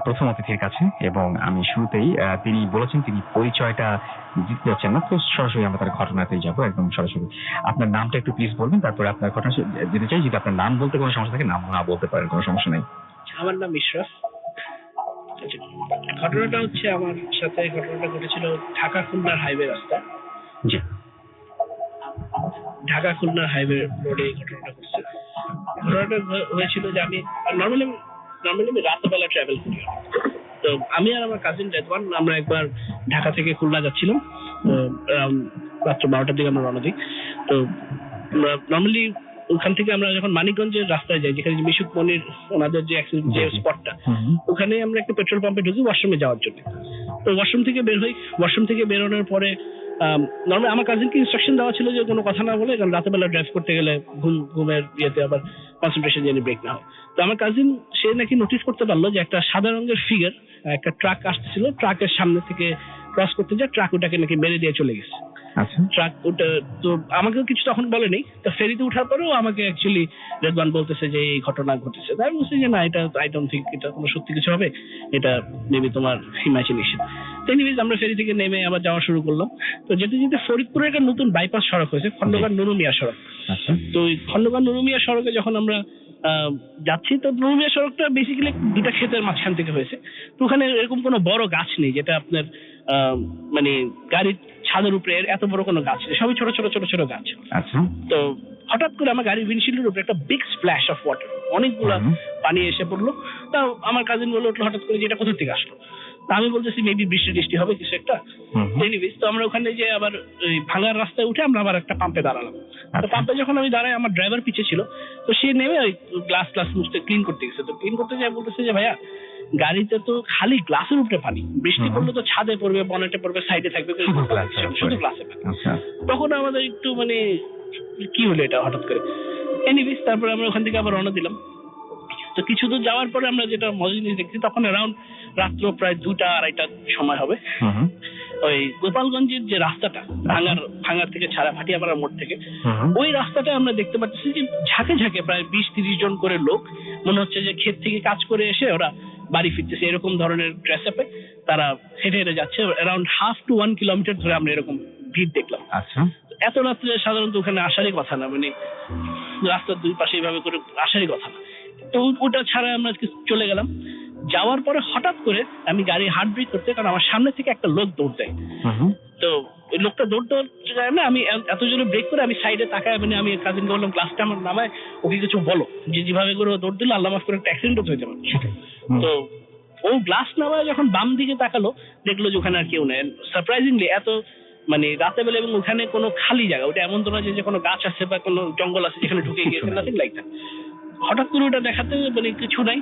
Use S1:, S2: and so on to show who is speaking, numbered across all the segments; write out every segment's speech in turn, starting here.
S1: প্রথম অতিথির কাছে, এবং আমি শুরুতেই তিনি বলেছেন তিনি পরিচয়টা দিতে যাচ্ছেন না, তো সরাসরি আমরা তার ঘটনাতেই যাবো, একদম সরাসরি। আপনার নামটা একটু প্লিজ বলবেন, তারপরে আপনার ঘটনা দিতে চাই। যদি আপনার নাম বলতে কোনো সমস্যা থাকে নাম না বলতে পারেন, কোনো সমস্যা নেই।
S2: আমার নাম ইশরাফ। ঘটনাটা হচ্ছে আমার সাথে ঘটনাটা ঘটেছিল ঢাকা খুলনার হাইওয়ে রাস্তা।
S1: জি।
S2: ঢাকা খুলনার হাইওয়ে রোডে ঘটনাটা ঘটছে। ঘটনাটা হয়েছিল যে আমি নর্মালি আমি রাতবেলা ট্রাভেল করি। তো আমি আর আমার কাজিন রেদওয়ান আমরা একবার ঢাকা থেকে খুলনা যাচ্ছিলাম, রাত্র 12টার দিকে আমরা রওনা দিই। তো নর্মালি ওখান থেকে আমরা যখন মানিকগঞ্জের রাস্তায় যাই, যেখানে মিশুক মনির ওনাদের যে অ্যাক্সিডেন্ট যে স্পটটা, ওখানে আমরা একটা পেট্রোল পাম্পে ঢুকি ওয়াশরুমে যাওয়ার জন্য। তো ওয়াশরুম থেকে বের হই, ওয়াশরুম থেকে বেরোনোর পরে নর্মালি আমার কাজিনকে ইনস্ট্রাকশন দেওয়া ছিল যে কোনো কথা না বলে, কারণ রাতেবেলা ড্রাইভ করতে গেলে ঘুমের ইয়েতে আবার কনসেন্ট্রেশন যেন ব্রেক না হয়। তো আমার কাজিন সে নাকি নোটিস করতে পারলো যে একটা সাদা রঙের ফিগার একটা ট্রাক আসতেছিল, ট্রাকের সামনে থেকে ক্রস করতে যায়, ট্রাক ওটাকে নাকি মেরে দিয়ে চলে গেছে। ট্রাক ওটা তো আমাকেও কিছু তখন বলেনি। তো ফেরিতে ওঠার পরেও আমাকে অ্যাকচুয়ালি রেদওয়ান বলতেছে যে এই ঘটনা ঘটেছে। তাই বলছি যে না, এটা আই ডোন্ট থিঙ্ক এটা কোনো সত্যি কিছু হবে, এটা মেবি তোমার ইমাজিনেশন। তো এনিওয়েজ আমরা ফেরি থেকে নেমে আবার যাওয়া শুরু করলাম। তো যেতে যেতে ফরিদপুরে একটা নতুন বাইপাস সড়ক হয়েছে, খন্দকার নুরুমিয়া সড়ক। তো ওই খন্দকার নুরুমিয়া সড়কে যখন আমরা যাচ্ছি, তো নুরুমিয়া সড়কটা বেসিক্যালি দুটা ক্ষেতের মাঝখান থেকে হয়েছে। তো ওখানে এরকম কোনো বড় গাছ নেই যেটা আপনার মানে গাড়ির ছাদের উপরে এত বড় কোনো গাছ নেই, সবই ছোট ছোট ছোট ছোট গাছ।
S1: আচ্ছা।
S2: তো হঠাৎ করে আমার গাড়ির উইন্ডশিল্ডের উপরে একটা বিগ স্প্ল্যাশ অফ ওয়াটার, অনেকগুলা পানি এসে পড়লো। তা আমার কাজিন বলে উঠলো হঠাৎ করে যে এটা কোথা থেকে আসলো। তা আমি বলতেছি মেবি বৃষ্টি হবে কিছু একটা। এনিওয়েজ তো আমরা ওখানে যে আবার ওই ভাঙার রাস্তায় উঠে আমরা আবার একটা পাম্পে দাঁড়ালাম। তো পাম্পে যখন আমি দাঁড়াই, আমার ড্রাইভার পিছে ছিল, তো সে নেমে ওই গ্লাস মুছতে ক্লিন করতে গেছে। তো ক্লিন করতে যায় বলতেছে যে ভাইয়া গাড়িতে তো খালি গ্লাসের উপরে পানি, বৃষ্টি পড়লে তো ছাদে পড়বে, বনেটে পড়বে, সাইডে থাকবে, শুধু গ্লাসে পানি। তখন আমাদের একটু মানে কি হলো এটা হঠাৎ করে। এনিওয়েজ তারপরে আমরা ওখান থেকে আবার রওনা দিলাম। তো কিছু দূর যাওয়ার পরে আমরা যেটা মজা জিনিস দেখছি, তখন অ্যারাউন্ড রাত্র প্রায় 2টা-2:30টার সময় হবে। ওই গোপালগঞ্জের যে রাস্তাটা ভাঙার থেকে ছাড়া ভাটিয়াপাড়ার মোড় থেকে, ওই রাস্তাটা আমরা দেখতে পাচ্ছি যে ঝাঁকে ঝাঁকে প্রায় 20-30 জন করে লোক, মনে হচ্ছে যে ক্ষেত থেকে কাজ করে এসে ওরা বাড়ি ফিরতেছে, এরকম ধরনের ড্রেস আপে তারা হেঁটে হেঁটে যাচ্ছে। অ্যারাউন্ড 1/2 to 1 কিলোমিটার ধরে আমরা এরকম ভিড় দেখলাম।
S1: আচ্ছা।
S2: এত রাত্রে সাধারণত ওখানে আসারই কথা না, মানে রাস্তার দুই পাশে এইভাবে করে আসারই কথা না। তো ওটা ছাড়া আমরা চলে গেলাম। যাওয়ার পরে হঠাৎ করে আমি গাড়ি হার্ট ব্রেক করতে, কারণ আমার সামনে থেকে একটা লোক দৌড় দেয়। তো ওই লোকটা দৌড়তে যায় না, আমি এত জোরে ব্রেক করে আমি সাইডে তাকায়, মানে আমি কাজিনকে বললাম গ্লাসটা আমার নামায়, ওকে কিছু বলো, যে যেভাবে করে দৌড় দিল আল্লাহ মাফ করে একটা অ্যাক্সিডেন্ট হয়ে যাবে। তো ও গ্লাস নামায় যখন বাম দিকে তাকালো, দেখলো যে ওখানে আর কেউ নেই। সারপ্রাইজিংলি এত মানে রাতে বেলা, এবং ওখানে কোনো খালি জায়গা, ওটা এমন তো না যে কোনো গাছ আছে বা কোনো জঙ্গল আছে যেখানে ঢুকে গিয়েছে, নাথিং লাইক দ্যাট। হঠাৎ করে ওটা দেখাতে মানে কিছু নাই,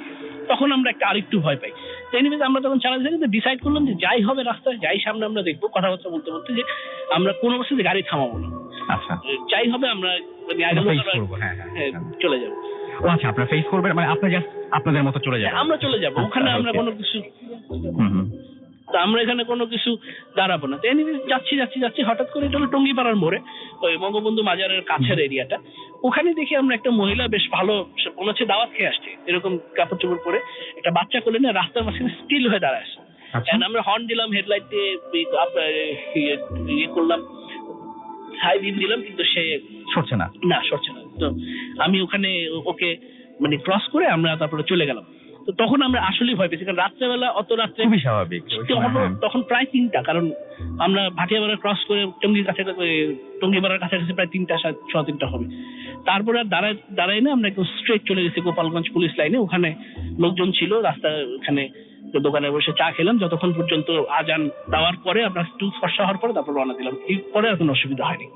S2: তখন আমরা একটা আরেকটু ভয় পাই। এনিওয়েজ আমরা তখন চালা থেকে ডিসাইড করলাম যে যাই হবে রাস্তায় যাই সামনে আমরা দেখবো, কথাবার্তা বলতে বলতে, যে আমরা কোনো অবস্থাতে গাড়ি থামাবো না।
S1: আচ্ছা।
S2: যাই হবে আমরা চলে যাবো।
S1: ও আচ্ছা, আপনারা ফেস করবেন, মানে আপনারা জাস্ট আপনাদের মতো চলে যাবেন?
S2: আমরা চলে যাবো, ওখানে আমরা কোনো কিছু, তো আমরা এখানে কোনো কিছু দাঁড়াবো না। এনিওয়েজ যাচ্ছি হঠাৎ করে, এটা হলো টঙ্গিপাড়ার মোড়ে, ওই বঙ্গবন্ধু মাজারের কাছের এরিয়াটা। ওখানে দেখি আমরা একটা মহিলা বেশ ভালো, মনে হচ্ছে দাওয়াত খেয়ে আসছে, এরকম কাপড় চোপড় পরে একটা বাচ্চা কোলে নিয়ে রাস্তার মাঝখানে স্টিল হয়ে দাঁড়ায় আছে। আমরা হর্ন দিলাম, হেডলাইট দিয়ে ইয়ে করলাম, হাই বিম দিলাম, কিন্তু সে সরছে না। তো আমি ওখানে ওকে মানে ক্রস করে আমরা তারপরে চলে গেলাম। তো তখন আমরা আসলেই ভয় পেয়েছি, কারণ রাত্রেবেলা অত রাত্রে
S1: খুবই স্বাভাবিক,
S2: তখন প্রায় 3টা, কারণ আমরা ভাটিয়াপাড়া ক্রস করে টঙ্গিপাড়ার কাছাকাছি প্রায় 3টা হবে। তারপরে আর দাঁড়াই না, আমরা একটু স্ট্রেট চলে গেছি গোপালগঞ্জ পুলিশ লাইনে। ওখানে লোকজন ছিল, রাস্তা ওখানে দোকানে বসে চা খেলাম, যতক্ষণ পর্যন্ত আজান দেওয়ার পরে আমরা একটু ফর্সা হওয়ার পরে তারপর রওনা দিলাম। এরপরে আর কোনো অসুবিধা হয়নি।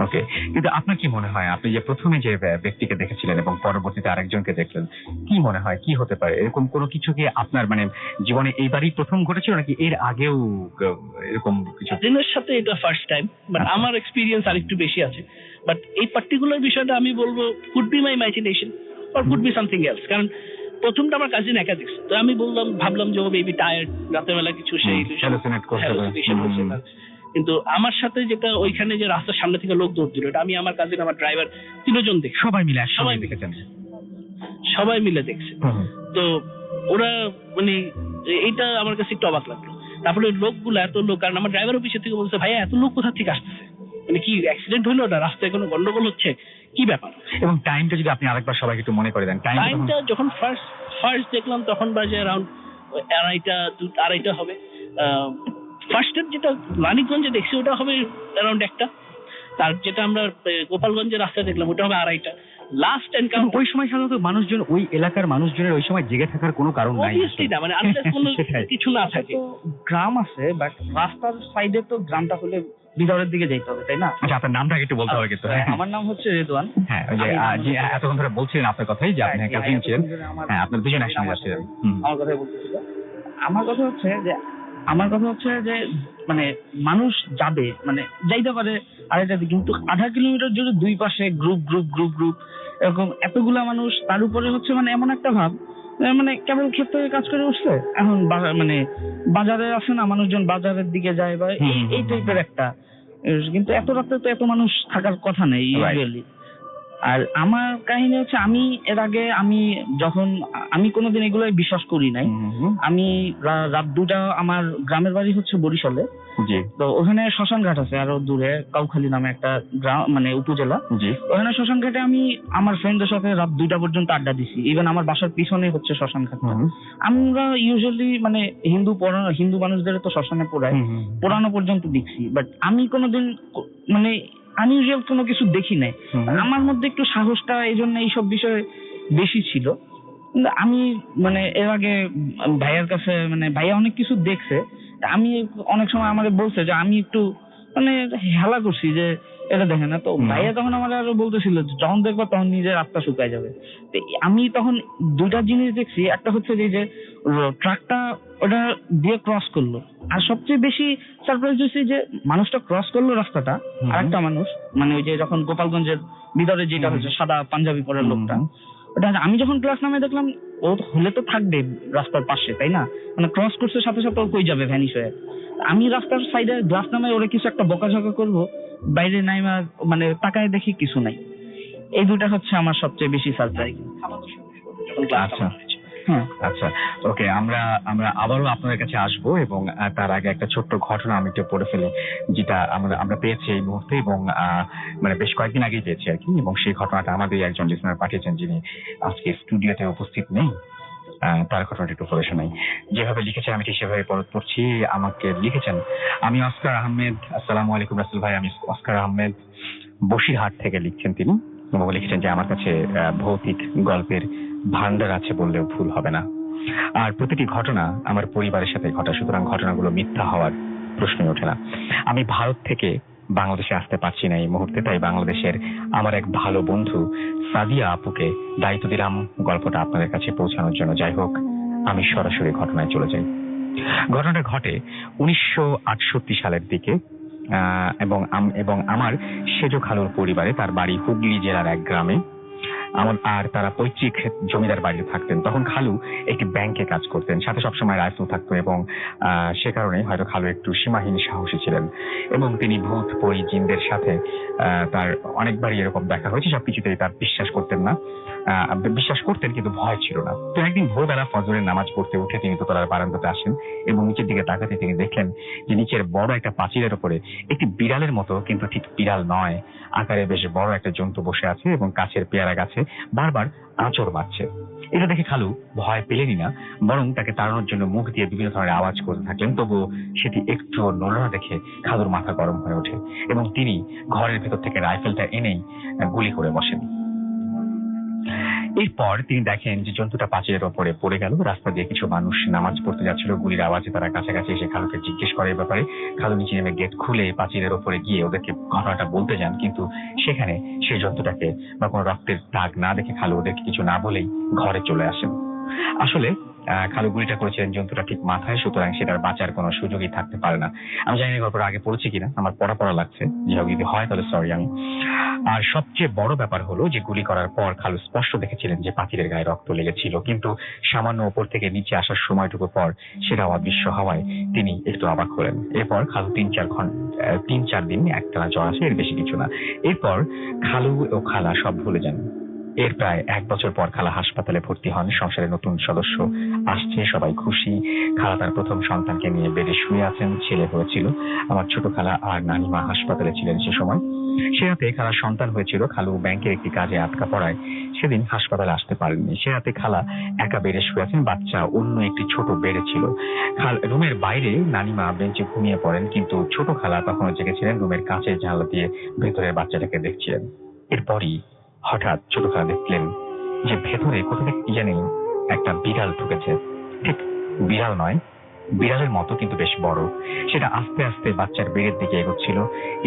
S1: ওকে, কিন্তু আপনার কি মনে হয়, আপনি যে প্রথমে যে ব্যক্তিকে দেখেছিলেন এবং পরবর্তীতে আরেকজনকে দেখলেন, কি মনে হয় কি হতে পারে? এরকম কোনো কিছু কি আপনার মানে জীবনে এইবারই প্রথম ঘটেছিল, নাকি এর আগেও এরকম কিছু?
S2: দিনের সাথে এটা ফার্স্ট টাইম, বাট আমার এক্সপিরিয়েন্স আরেকটু বেশি আছে। বাট এই পার্টিকুলার বিষয়টা আমি বলবো could be my imagination or could be something else, কারণ প্রথমটা আমার কাজিন একা দেখছে। তো আমি ভাবলাম যে ও বেবি টায়ার্ড, রাতের বেলা কিছু সেই কিন্তু আমার সাথে যেটা ওইখানে যে রাস্তার সামনে থেকে লোক দৌড় দিল, এটা আমি, আমার কাজিন, আমার ড্রাইভার, 3জন দেখি, সবাই মিলে দেখেছে। তো ওরা মানে এইটা আমার কাছে একটু অবাক লাগলো। তারপরে লোকগুলো এত লোক, কারণ আমার ড্রাইভার অফিসের থেকে বলছে ভাইয়া এত লোক কোথা থেকে আসতেছে, মানে কি অ্যাক্সিডেন্ট হইলো না, রাস্তায় কোনো গন্ডগোল হচ্ছে, কি ব্যাপার?
S1: এবং টাইমটা যদি আপনি আরেকবার সবাইকে একটু মনে করে দেন,
S2: টাইমটা যখন ফার্স্ট দেখলাম তখন বাজে অ্যারাউন্ড আড়াইটা হবে। ফার্স্টের যেটা মানিকগঞ্জে দেখছি ওটা হবে অ্যারাউন্ড 1টা, তার যেটা আমরা গোপালগঞ্জের রাস্তায় দেখলাম ওটা হবে 2:30। লাস্ট এনকাউন্টার
S1: ওই সময় সাধারণত মানুষজন, ওই এলাকার মানুষজনের ওই সময় জেগে থাকার কোনো কারণ নাই।
S2: অবভিয়াসলি না, মানে আনলেস কোনো
S1: সেটাই।
S2: কিছু না থাকে।
S3: তো গ্রাম আছে, বাট রাস্তার সাইডে তো গ্রামটা হলে ভিতরের দিকে যাইতে হবে, তাই না?
S1: আচ্ছা, আপনার নামটা একটু বলতে হবে কিন্তু।
S3: আমার নাম হচ্ছে রেদওয়ান।
S1: হ্যাঁ, ওই যে যে এতক্ষণ ধরে বলছিলেন আপনার কথাই, যে আপনি একটা কাজিন ছিলেন। হ্যাঁ, আপনার দুজন একসঙ্গে যাচ্ছিলেন।
S3: আমার কথাই বলতেছিল। আমার কথা হচ্ছে যে মানে মানুষ যাবে, মানে যাইতে পারে আড়াইটা দিকে, কিন্তু 1/2 কিলোমিটার জুড়ে দুই পাশে গ্রুপ গ্রুপ গ্রুপ গ্রুপ এরকম এতগুলা মানুষ, তার উপরে হচ্ছে মানে এমন একটা ভাব মানে কেবল ক্ষেত্রে কাজ করে উঠছে, এখন মানে বাজারে আসে না, মানুষজন বাজারের দিকে যায় বা এই টাইপের একটা। কিন্তু এত রাতে তো এত মানুষ থাকার কথা নেই ইউজুয়ালি। আর আমার কাহিনী হচ্ছে, আমি এর আগে আমি কোনোদিন এগুলো বিশ্বাস করি নাই। আমি রাত 2টা, আমার গ্রামের বাড়ি হচ্ছে বরিশালে, তো ওখানে শ্মশান ঘাট আছে আরো দূরে, কাউখালী নামে একটা গ্রাম, মানে উপজেলা। ওখানে শ্মশান ঘাটে আমি আমার ফ্রেন্ডদের সাথে রাত 2টা পর্যন্ত আড্ডা দিছি। ইভেন আমার বাসার পিছনে হচ্ছে শ্মশান ঘাট। আমরা ইউজুয়ালি মানে হিন্দু মানুষদের তো শ্মশানে পোড়ানো পর্যন্ত দেখছি, বাট আমি কোনোদিন মানে আনইউজুয়াল কোনো কিছু দেখি নাই। আমার মধ্যে একটু সাহসটা এই জন্য এইসব বিষয়ে বেশি ছিল। কিন্তু আমি মানে এর আগে ভাইয়ার কাছে, মানে ভাইয়া অনেক কিছু দেখছে, আমি অনেক সময় আমাকে বলছে যে আমি একটু মানে হেলা করছি যে এটা দেখে না। তো ভাইয়া তখন আমার আরো বলতেছিল যখন দেখবা তখন নিজের আত্মা শুকায় যাবে। তো আমি তখন 2টা জিনিস দেখছি। একটা হচ্ছে যে ট্রাকটা ওটা দিয়ে ক্রস করলো, আর সবচেয়ে বেশি সারপ্রাইজ হয়েছে যে মানুষটা ক্রস করলো রাস্তাটা, আর একটা মানুষ, মানে ওই যে যখন গোপালগঞ্জের ভিতরে যেটা হচ্ছে সাদা পাঞ্জাবি পরার লোকটা, ওটা আমি যখন ক্লাস নামে দেখলাম, ও হলে তো থাকবে রাস্তার পাশে, তাই না? মানে ক্রস করছে সাথে সাথে ও কই যাবে, ভ্যানিশ হয়ে। আমি রাস্তার সাইডে গ্লাস নামে ওরা কিছু একটা বকাঝকা করবো, বাইরে নাইমা মানে তাকায় দেখি কিছু নাই। এই 2টা হচ্ছে আমার সবচেয়ে বেশি সারপ্রাইজ।
S1: আচ্ছা আচ্ছা, ওকে, আমরা আবারও আপনাদের কাছে আসবো, এবং তার আগে একটা ছোট্ট ঘটনা আমি একটু পড়ে ফেলি, যেটা আমরা পেয়েছি এই মুহূর্তে, এবং মানে বেশ কয়েকদিন আগেই পেয়েছি আর কি। এবং সেই ঘটনাটা আমাদের একজন লিসনার পাঠিয়েছেন, যিনি আজকে স্টুডিওতে উপস্থিত নেই। তার ঘটনাটা একটু পড়ে শোনাই। যেভাবে লিখেছেন আমি ঠিক সেভাবে পড়ছি। আমাকে লিখেছেন, আমি অস্কার আহমেদ। আসসালামু আলাইকুম রাসেল ভাই, আমি অস্কার আহমেদ, বসিরহাট থেকে লিখছেন তিনি। এবং লিখেছেন যে আমার কাছে ভৌতিক গল্পের ভান্ডার আছে বললেও ভুল হবে না, আর প্রতিটি ঘটনা আমার পরিবারের সাথে ঘটা, সুতরাং ঘটনাগুলো মিথ্যা হওয়ার প্রশ্নই ওঠে না। আমি ভারত থেকে বাংলাদেশে আসতে পারছি না এই মুহূর্তে, তাই বাংলাদেশের আমার এক ভালো বন্ধু সাদিয়া আপুকে দায়িত্ব দিলাম গল্পটা আপনাদের কাছে পৌঁছানোর জন্য। যাই হোক, আমি সরাসরি ঘটনায় চলে যাই। ঘটনাটা ঘটে 1968 সালের দিকে, এবং আমার সেজ খালুর পরিবারে, তার বাড়ি হুগলি জেলার এক গ্রামে, আর তারা পৈতৃক জমিদার বাড়িতে থাকতেন। তখন খালু একটি ব্যাংকে কাজ করতেন, সাথে সবসময় রাইফেল থাকতো, এবং সে কারণে হয়তো খালু একটু সীমাহীন সাহসী ছিলেন। এবং তিনি ভূত পরি জিনদের সাথে তার অনেকবারই এরকম দেখা হয়েছে, সবকিছুতেই তার বিশ্বাস করতেন কিন্তু ভয় ছিল না। তো একদিন ভোরবেলা ফজরের নামাজ পড়তে উঠে তিনি দোতলার বারান্দাতে আসেন, এবং নিচের দিকে তাকাতে তিনি দেখলেন যে নিচের বড় একটা পাঁচিলের উপরে একটি বিড়ালের মতো, কিন্তু ঠিক বিড়াল নয়, আকারে বেশ বড় একটা জন্তু বসে আছে, এবং কাছের পেয়ারা গাছে বারবার আঁচড় মারছে। এটা দেখে খালু ভয় পেলেনই না, বরং তাকে তাড়ানোর জন্য মুখ দিয়ে বিভিন্ন ধরনের আওয়াজ করতে থাকলেন। তবুও সেটি একটু নড়ল না দেখে খালুর মাথা গরম হয়ে ওঠে, এবং তিনি ঘরের ভেতর থেকে রাইফেলটা এনেই গুলি করে বসেন। এরপর তিনি দেখেন যে জন্তুটা পাঁচিলের ওপরে পড়ে গেল। রাস্তা দিয়ে কিছু মানুষ নামাজ পড়তে যাচ্ছিল, গুলির আওয়াজে তারা কাছাকাছি এসে খালুকে জিজ্ঞেস করে এই ব্যাপারে। খালু নিচে নেমে গেট খুলে পাঁচিলের ওপরে গিয়ে ওদেরকে ঘটনাটা বলতে যান, কিন্তু সেখানে সেই জন্তুটাকে বা কোনো রক্তের দাগ না দেখে খালু ওদেরকে কিছু না বলেই ঘরে চলে আসেন। আসলে খালু গুলিটা করেছিলেন জন্তুটা ঠিক মাথায়, সুতরাং সেটার বাঁচার কোনো সুযোগই থাকতে পারে না। আমি জানি না গল্পটা আগে পড়েছি কিনা, আমার পড়া লাগছে, যেভাবে যদি হয় তাহলে সরি আমি। আর সবচেয়ে বড় ব্যাপার হলো যে গুলি করার পর খালু স্পষ্ট দেখেছিলেন যে পাখিরের গায়ে রক্ত লেগেছিল, কিন্তু সামান্য ওপর থেকে নিচে আসার সময়টুকু পর সেটাও অদৃশ্য হওয়ায় তিনি একটু অবাক হলেন। এরপর খালু 3-4 দিন একটানা জ্বর আসে, এর বেশি কিছু না। এরপর খালু ও খালা সব ভুলে যান। এর প্রায় 1 বছর পর খালা হাসপাতালে ভর্তি হন। সংসারে নতুন সদস্য আসছে, সবাই খুশি। খালা তার প্রথম সন্তানকে নিয়ে বেডে শুয়ে আছেন। ছেলে হয়েছিল। আমার ছোট খালা আর নানিমা হাসপাতালে ছিলেন সে সময়। সে রাতে খালার সন্তান হয়েছিল। খালু ব্যাংকের একটি কাজে আটকা পড়ায় সেদিন হাসপাতালে আসতে পারেননি। সে রাতে খালা একা বেডে শুয়ে আছেন, বাচ্চা অন্য একটি ছোট বেডে ছিল। রুমের বাইরে নানিমা বেঞ্চে ঘুমিয়ে পড়েন, কিন্তু ছোট খালা তখনও জেগেছিলেন। রুমের কাঁচের জানলা দিয়ে ভেতরের বাচ্চাটাকে দেখছিলেন। এরপরই হঠাৎ ছোট খালা দেখলেন যে ভেতরে কোথা থেকে কি জানি একটা বিড়াল ঢুকেছে। ঠিক বিড়াল নয়, বিড়ালের মতো কিন্তু বেশ বড়। সেটা আস্তে আস্তে বাচ্চার বেডের দিকে এগোচ্ছিল।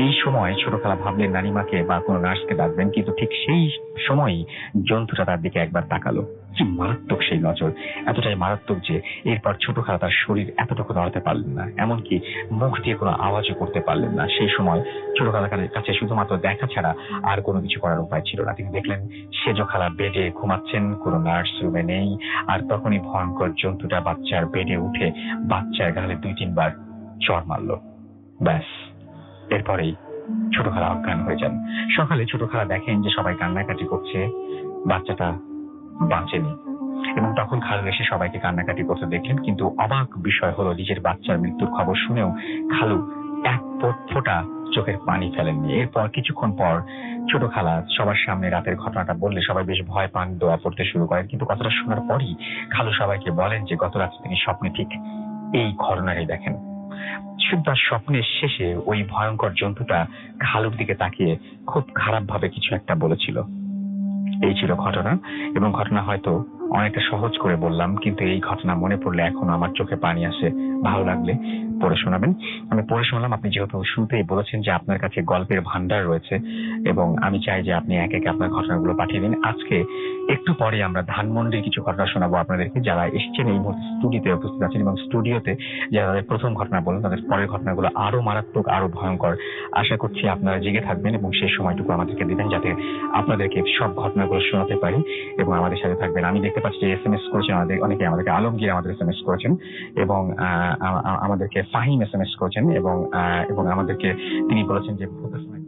S1: এই সময় ছোট খালা ভাবলেন নানিমাকে বা কোনো নার্সকে ডাকবেন, কিন্তু ঠিক সেই সময়ই জন্তুটা তার দিকে একবার তাকালো। কি মারাত্মক সেই নজর! এতটাই মারাত্মক যে এরপর ছোট খালা তার শরীর এতটুকু নড়াতে পারলেন না, এমনকি মুখ দিয়ে কোনো আওয়াজও করতে পারলেন না। সেই সময় ছোট খালার কাছে শুধুমাত্র দেখা ছাড়া আর কোনো কিছু করার উপায় ছিল না। তিনি দেখলেন সেজ খালা বেডে ঘুমাচ্ছেন, কোনো নার্স রুমে নেই। আর তখনই ভয়ঙ্কর জন্তুটা বাচ্চার বেডে উঠে বাচ্চার গালে 2-3 বার চড় মারল। ব্যাস, এরপরেই ছোট খালা অজ্ঞান হয়ে যান। সকালে ছোট খালা দেখেন যে সবাই কান্নাকাটি করছে, বাচ্চাটা বাঁচেনি। এবং তখন খালু এসে সবাইকে কান্নাকাটি করতে দেখলেন, কিন্তু অবাক বিষয় হলো নিজের বাচ্চার মৃত্যুর খবর শুনেও খালু এক ফোঁটা চোখের পানি ফেলেননি। এরপর কিছুক্ষণ পর ছোট খালা সবার সামনে রাতের ঘটনাটা বললে সবাই বেশ ভয় পান, দোয়া পড়তে শুরু করেন। কিন্তু কথাটা শোনার পরই খালু সবাইকে বলেন যে গত রাতে তিনি স্বপ্নে ঠিক এই ঘটনাটাই দেখেন। শুধু তার স্বপ্নের শেষে ওই ভয়ঙ্কর জন্তুটা খালুর দিকে তাকিয়ে খুব খারাপ ভাবে কিছু একটা বলেছিল। এই ছিল ঘটনা। এবং ঘটনা হয়তো অনেকটা সহজ করে বললাম, কিন্তু এই ঘটনা মনে পড়লে এখনো আমার চোখে পানি আসে। ভালো লাগলে পড়ে শোনাবেন। আমি পড়ে শোনালাম। আপনি যেহেতু শুরুতেই বলেছেন যে আপনার কাছে গল্পের ভান্ডার রয়েছে, এবং আমি চাই যে আপনি এক একে আপনার ঘটনাগুলো পাঠিয়ে দিন। আজকে একটু পরে আমরা ধানমন্ডির কিছু ঘটনা শোনাবো আপনাদেরকে। যারা এসছেন এই মুহূর্তে স্টুডিওতে উপস্থিত আছেন, এবং স্টুডিওতে যারা তাদের প্রথম ঘটনা বলেন তাদের পরের ঘটনাগুলো আরো মারাত্মক, আরো ভয়ঙ্কর। আশা করছি আপনারা জেগে থাকবেন এবং সেই সময়টুকু আমাদেরকে দিবেন যাতে আপনাদেরকে সব ঘটনাগুলো শোনাতে পারি, এবং আমাদের সাথে থাকবেন। আমি দেখতে পাচ্ছি যে SMS করেছেন অনেকে, আমাদেরকে আলমগীর আমাদের SMS করেছেন, এবং আমাদেরকে ফাহিম SMS করেছেন, এবং আমাদেরকে তিনি বলেছেন যে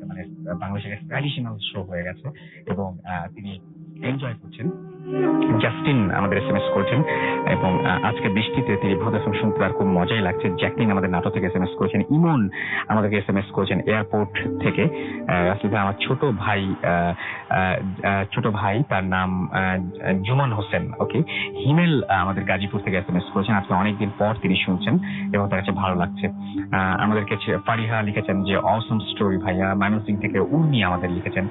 S1: মানে বাংলাদেশের ট্র্যাডিশনাল শো হয়ে গেছে এবং তিনি এনজয় করছেন। জাস্টিন আমাদের SMS করেছেন, এবং আজকে বৃষ্টিতে তিনি ভূত FM শুনতে তার খুব মজাই লাগছে। জ্যাকলিন আমাদের নাটক থেকে SMS করেছেন। ইমন আমাদেরকে SMS করেছেন এয়ারপোর্ট থেকে। আসলে আমার ছোট ভাই তার নাম জুমন হোসেন। ওকে, হিমেল আমাদের গাজীপুর থেকে SMS করেছেন। আজকে অনেকদিন পর তিনি শুনছেন এবং তার কাছে ভালো লাগছে। আমাদেরকে ফারিহা লিখেছেন যে অসম স্টোরি ভাইয়া। ময়মনসিংহ থেকে উর্মি আমাদের লিখেছেন।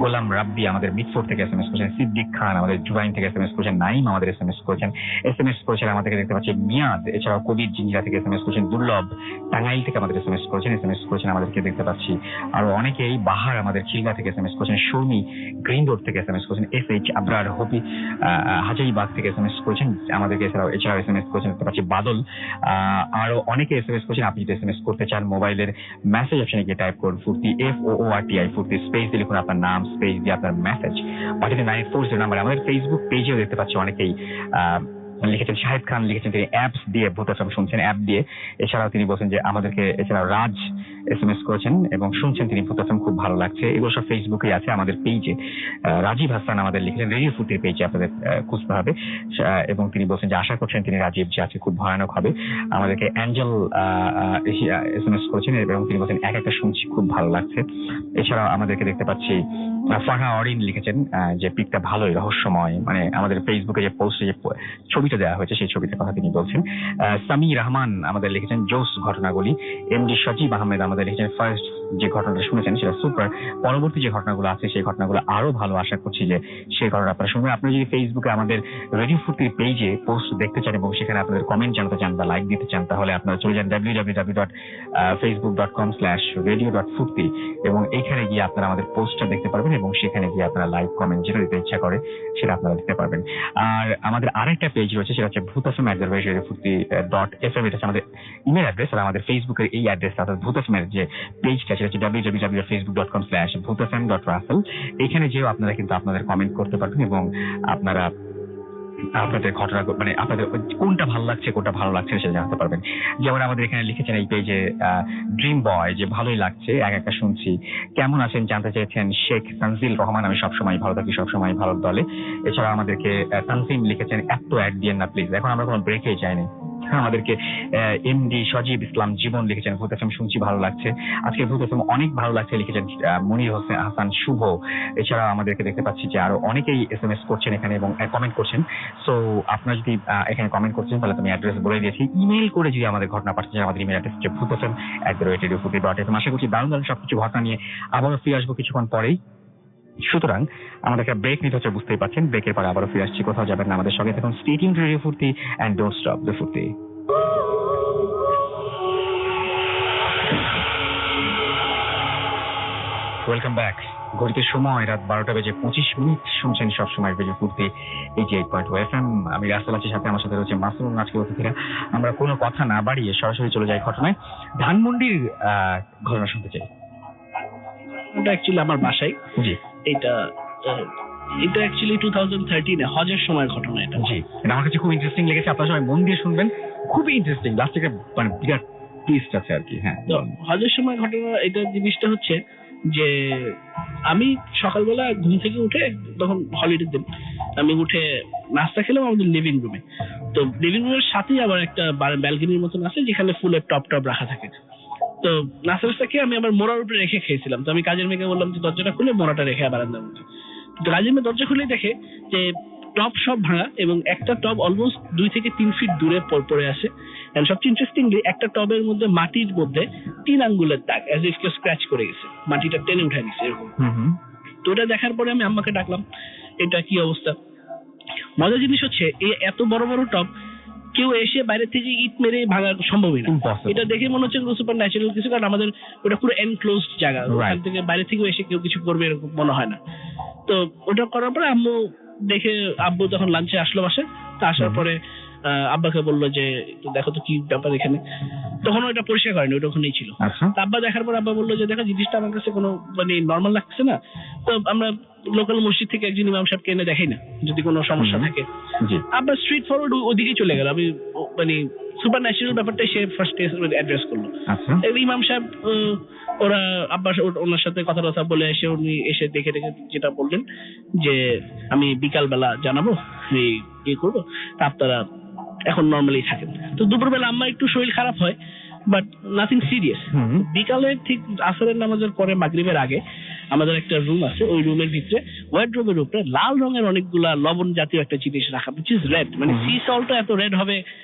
S1: গোলাম রাব্বি আমাদের মিটফোর্ড থেকে SMS করেছেন। সিদ্দিক খান আমাদের জুবাইন থেকে SMS করেছেন। নাইম আমাদের SMS করেছেন। SMS করেছেন আমাদেরকে দেখতে পাচ্ছি মিয়াদ, এছাড়াও কবির জিঞ্জিরা থেকে SMS করেছেন। দুর্লভ টাঙ্গাইল থেকে আমাদের SMS করেছেন। SMS করেছেন আমাদেরকে দেখতে পাচ্ছি আরো অনেকেই। বাহার আমাদের খিলগা থেকে SMS করেছেন। শর্মী গ্রিন রোড থেকে SMS করেছেন। SH আবরার হবি হাজারিবাগ থেকে SMS করেছেন আমাদেরকে। এছাড়াও SMS করেছেন দেখতে পাচ্ছি বাদল। আরো অনেকে SMS করেছেন। আপনি যদি SMS করতে চান মোবাইলের মেসেজ অপশনে গিয়ে টাইপ করুন ফুর্তি, FOORTI ফুর্তি, স্পেস দিয়ে লিখুন আপনার নাম, স্পেস দিয়ে আপনার মেসেজ পাঠিয়ে 940 নাম্বারে। আমাদের ফেসবুক পেজেও দেখতে পাচ্ছি অনেকেই লিখেছেন। শাহিদ খান লিখেছেন তিনি অ্যাপস দিয়ে ভূত FM শুনছেন, অ্যাপ দিয়ে। এছাড়াও তিনি বলছেন যে আমাদেরকে, এছাড়াও রাজ SMS করেছেন এবং শুনছেন তিনি ভূত FM খুব ভালো লাগছে। এগুলো সব ফেসবুকে আছে আমাদের পেজে। রাজীব হাসান আমাদের লিখেছেন রেডিও ফুর্তির পেজে, আপনাদের খুঁজতে হবে। এবং তিনি বলছেন যে আশা করছেন তিনি রাজীব যে আছে খুব ভয়ানক হবে। আমাদেরকে অ্যাঞ্জেল SMS করেছেন এবং তিনি বলছেন এক একটা শুনছি খুব ভালো লাগছে। এছাড়াও আমাদেরকে দেখতে পাচ্ছি ফারহা অরিন লিখেছেন যে পিকটা ভালোই রহস্যময়, মানে আমাদের ফেসবুকে যে পোস্টে যে ছবিটা দেওয়া হয়েছে সেই ছবিটার কথা তিনি বলছেন। সামি রহমান আমাদের লিখেছেন জোস ঘটনাগুলি। MD সজীব আহমেদ আমাদের লিখেছেন ফার্স্ট যে ঘটনাটা শুনেছেন সেটা সুপার, পরবর্তী যে ঘটনাগুলো আছে সেই ঘটনাগুলো আরো ভালো। আশা করছি যে সেই ঘটনা আপনারা শুনবেন। আপনি যদি ফেসবুকে আমাদের রেডিও ফুর্তির পেজে পোস্ট দেখতে চান এবং সেখানে আপনাদের কমেন্ট জানাতে চান বা লাইক দিতে চান, তাহলে আপনারা চলে যান www.facebook.com/radio.furti এবং এইখানে গিয়ে আপনারা আমাদের পোস্টটা দেখতে পারবেন এবং সেখানে গিয়ে আপনারা লাইক কমেন্ট যেটা দিতে ইচ্ছা করে সেটা আপনারা দিতে পারবেন। আর আমাদের আরেকটা পেজ রয়েছে, সেটা হচ্ছে bhutfm@radiofurti.fm। এটা হচ্ছে আমাদের ইমেল অ্যাড্রেস। আর আমাদের ফেসবুকের এই অ্যাড্রেস অর্থাৎ ভূতফমের যে পেজটা সেটা হচ্ছে www.facebook.com/bhutfm.russell। এখানে যেও আপনারা কিন্তু আপনাদের কমেন্ট করতে পারবেন এবং আপনারা আপনাদের ঘটনা মানে আপনাদের কোনটা ভালো লাগছে কোনটা ভালো লাগছে সেটা জানাতে পারবেন। যেমন আমাদের এখানে লিখেছেন এই পেজে ড্রিম বয় যে ভালোই লাগছে একা শুনছি। কেমন আছেন জানতে চেয়েছেন শেখ তানজিল রহমান, আমি সবসময় ভালো থাকি, সবসময় ভালো দলে। এছাড়া আমাদেরকে তানজিম লিখেছেন এত অ্যাড দিয়েন না প্লিজ, এখন আমরা কোনো ব্রেকে যাইনি। আমাদেরকে এমডি সজীব ইসলাম জীবন লিখেছেন ভূত এফএম শুনছি ভালো লাগছে, আজকে ভূত এফএম অনেক ভালো লাগছে লিখেছেন মনির হোসেন হাসান শুভ। এছাড়া আমাদেরকে দেখতে পাচ্ছি যে আরো অনেকেই এসএমএস করছেন এখানে এবং কমেন্ট করছেন। সো আপনারা যদি এখানে কমেন্ট করছেন তাহলে তুমি অ্যাড্রেস বলে দিয়েছি, ইমেল করে যদি আমাদের ঘটনা পাঠাচ্ছেন আমাদের ইমেল অ্যাড্রেস হচ্ছে ভূতফm@radiofm.fm। আশা করছি দারুণ দারুণ সবকিছু ঘটনা নিয়ে আবারও ফিরে আসবো কিছুক্ষণ পরেই। সুতরাং আমাদের একটা ব্রেক নিতে হচ্ছে, বুঝতেই পারছেন। ব্রেকের পরে আবারও ফিরে আসছি, কোথাও যাবেন না, আমাদের সঙ্গে থাকুন। স্টে টিউনড টু রেডিও ফুর্তি এন্ড ডোন্ট স্টপ দ্য ফুর্তি। Welcome back. ঘড়িতে সময় রাত 12:25 শুনছেন সবসময় রেডিও ফুর্তি 88.2 FM। আমি রাসেল আছি, সাথে আমার সাথে রয়েছে মাসুম। আজকে অতিথিরা আমরা কোনো কথা না বাড়িয়ে সরাসরি চলে যাই ঘটনায়। ধানমন্ডির ঘটনা শুনতে চাই।
S2: ওটা অ্যাকচুয়ালি আমার বাসায়।
S1: জি,
S2: এটা অ্যাকচুয়ালি 2013 এ হজের সময়ের ঘটনা এটা।
S1: জি, এটা আমার কাছে খুব ইন্টারেস্টিং লেগেছে, আপনারা সবাই মন দিয়ে শুনবেন, খুবই ইন্টারেস্টিং। লাস্ট থেকে মানে বিরাট টুইস্ট আছে আর কি। হ্যাঁ,
S2: তো হজের সময় ঘটনা এটা জিনিসটা হচ্ছে যে আমি সকালবেলা ঘুম থেকে উঠে, তখন হলিডে দিন, আমি উঠে নাস্তা খেলাম আমাদের লিভিং রুমে। তো লিভিং রুমের সাথেই আবার একটা ব্যালকনির মতন আছে যেখানে ফুলের টপ রাখা থাকে। তো নাস্তা খেয়ে আমি আবার মোড়ার উপরে রেখে খেয়েছিলাম। তো আমি কাজের মেয়েকে বললাম যে দরজাটা খুলে মোড়াটা রেখে বারান্দার মধ্যে। তো কাজের মেয়ে দরজা খুলে দেখে যে টপ সব ভাঙা এবং একটা টব অলমোস্ট 2 থেকে 3 ফিট দূরে পড়ে আছে। এন্ড সবচেয়ে ইন্টারেস্টিংলি একটা টবের মধ্যে মাটির মধ্যে 3 আঙ্গুলের দাগ, অ্যাজ ইফ কেউ স্ক্র্যাচ করে গেছে, মাটিটা টেনে উঠে নিছে এরকম। তো ওটা দেখার পরে আমি আম্মাকে ডাকলাম, এটা কি অবস্থা। মজার জিনিস হচ্ছে এই এত বড় বড় টব কেউ এসে বাইরে থেকে ইট মেরে ভাঙা সম্ভবই না। এটা দেখে মনে হচ্ছে সুপার ন্যাচারাল কিছু, কারণ আমাদের ওটা পুরো এনক্লোজড জায়গা, ওখান থেকে বাইরে থেকে এসে কেউ কিছু করবে এরকম মনে হয় না। তো ওটা করার পরে আব্বু তখন লাঞ্চে আসলো বাসায়। তো আসার পরে আব্বাকে বললো যে দেখো তো কি ব্যাপার এখানে। তখন ওটা পরিষ্কার করেনি, ওটা ওখানেই ছিল। আব্বা দেখার পর আব্বা বললো যে দেখো জিনিসটা আমার কাছে কোনো মানে নর্মাল লাগছে না, তো আমরা লোকাল মসজিদ থেকে একজন ইমাম সাহেবকে এনে দেখাই না যদি কোনো সমস্যা থাকে। আব্বা স্ট্রিট ফরওয়ার্ড ওদিকে চলে গেল। আমি মানে সুপার ন্যাচারাল ব্যাপারটাই সে ফার্স্ট অ্যাড্রেস করলো। ইমাম সাহেব ওরা আব্বা ওনার সাথে কথা বলে এসে উনি এসে দেখে যেটা বললেন যে আমি বিকাল বেলা জানাবো ইয়ে করবো, তা আপনারা এখন নর্মালি থাকেন। তো দুপুরবেলা আম্মা একটু শরীর খারাপ হয়, বাট নাথিং সিরিয়াস। বিকালে ঠিক আসরের নামাজের পরে মাগরিবের আগে আমাদের একটা রুম আছে, ওই রুমের ভিতরে ওয়ার্ডরোবের উপরে লাল রঙের অনেকগুলা লবণ জাতীয় একটা জিনিস রাখা, which is red, মানে সি সল্টটা এত রেড হবে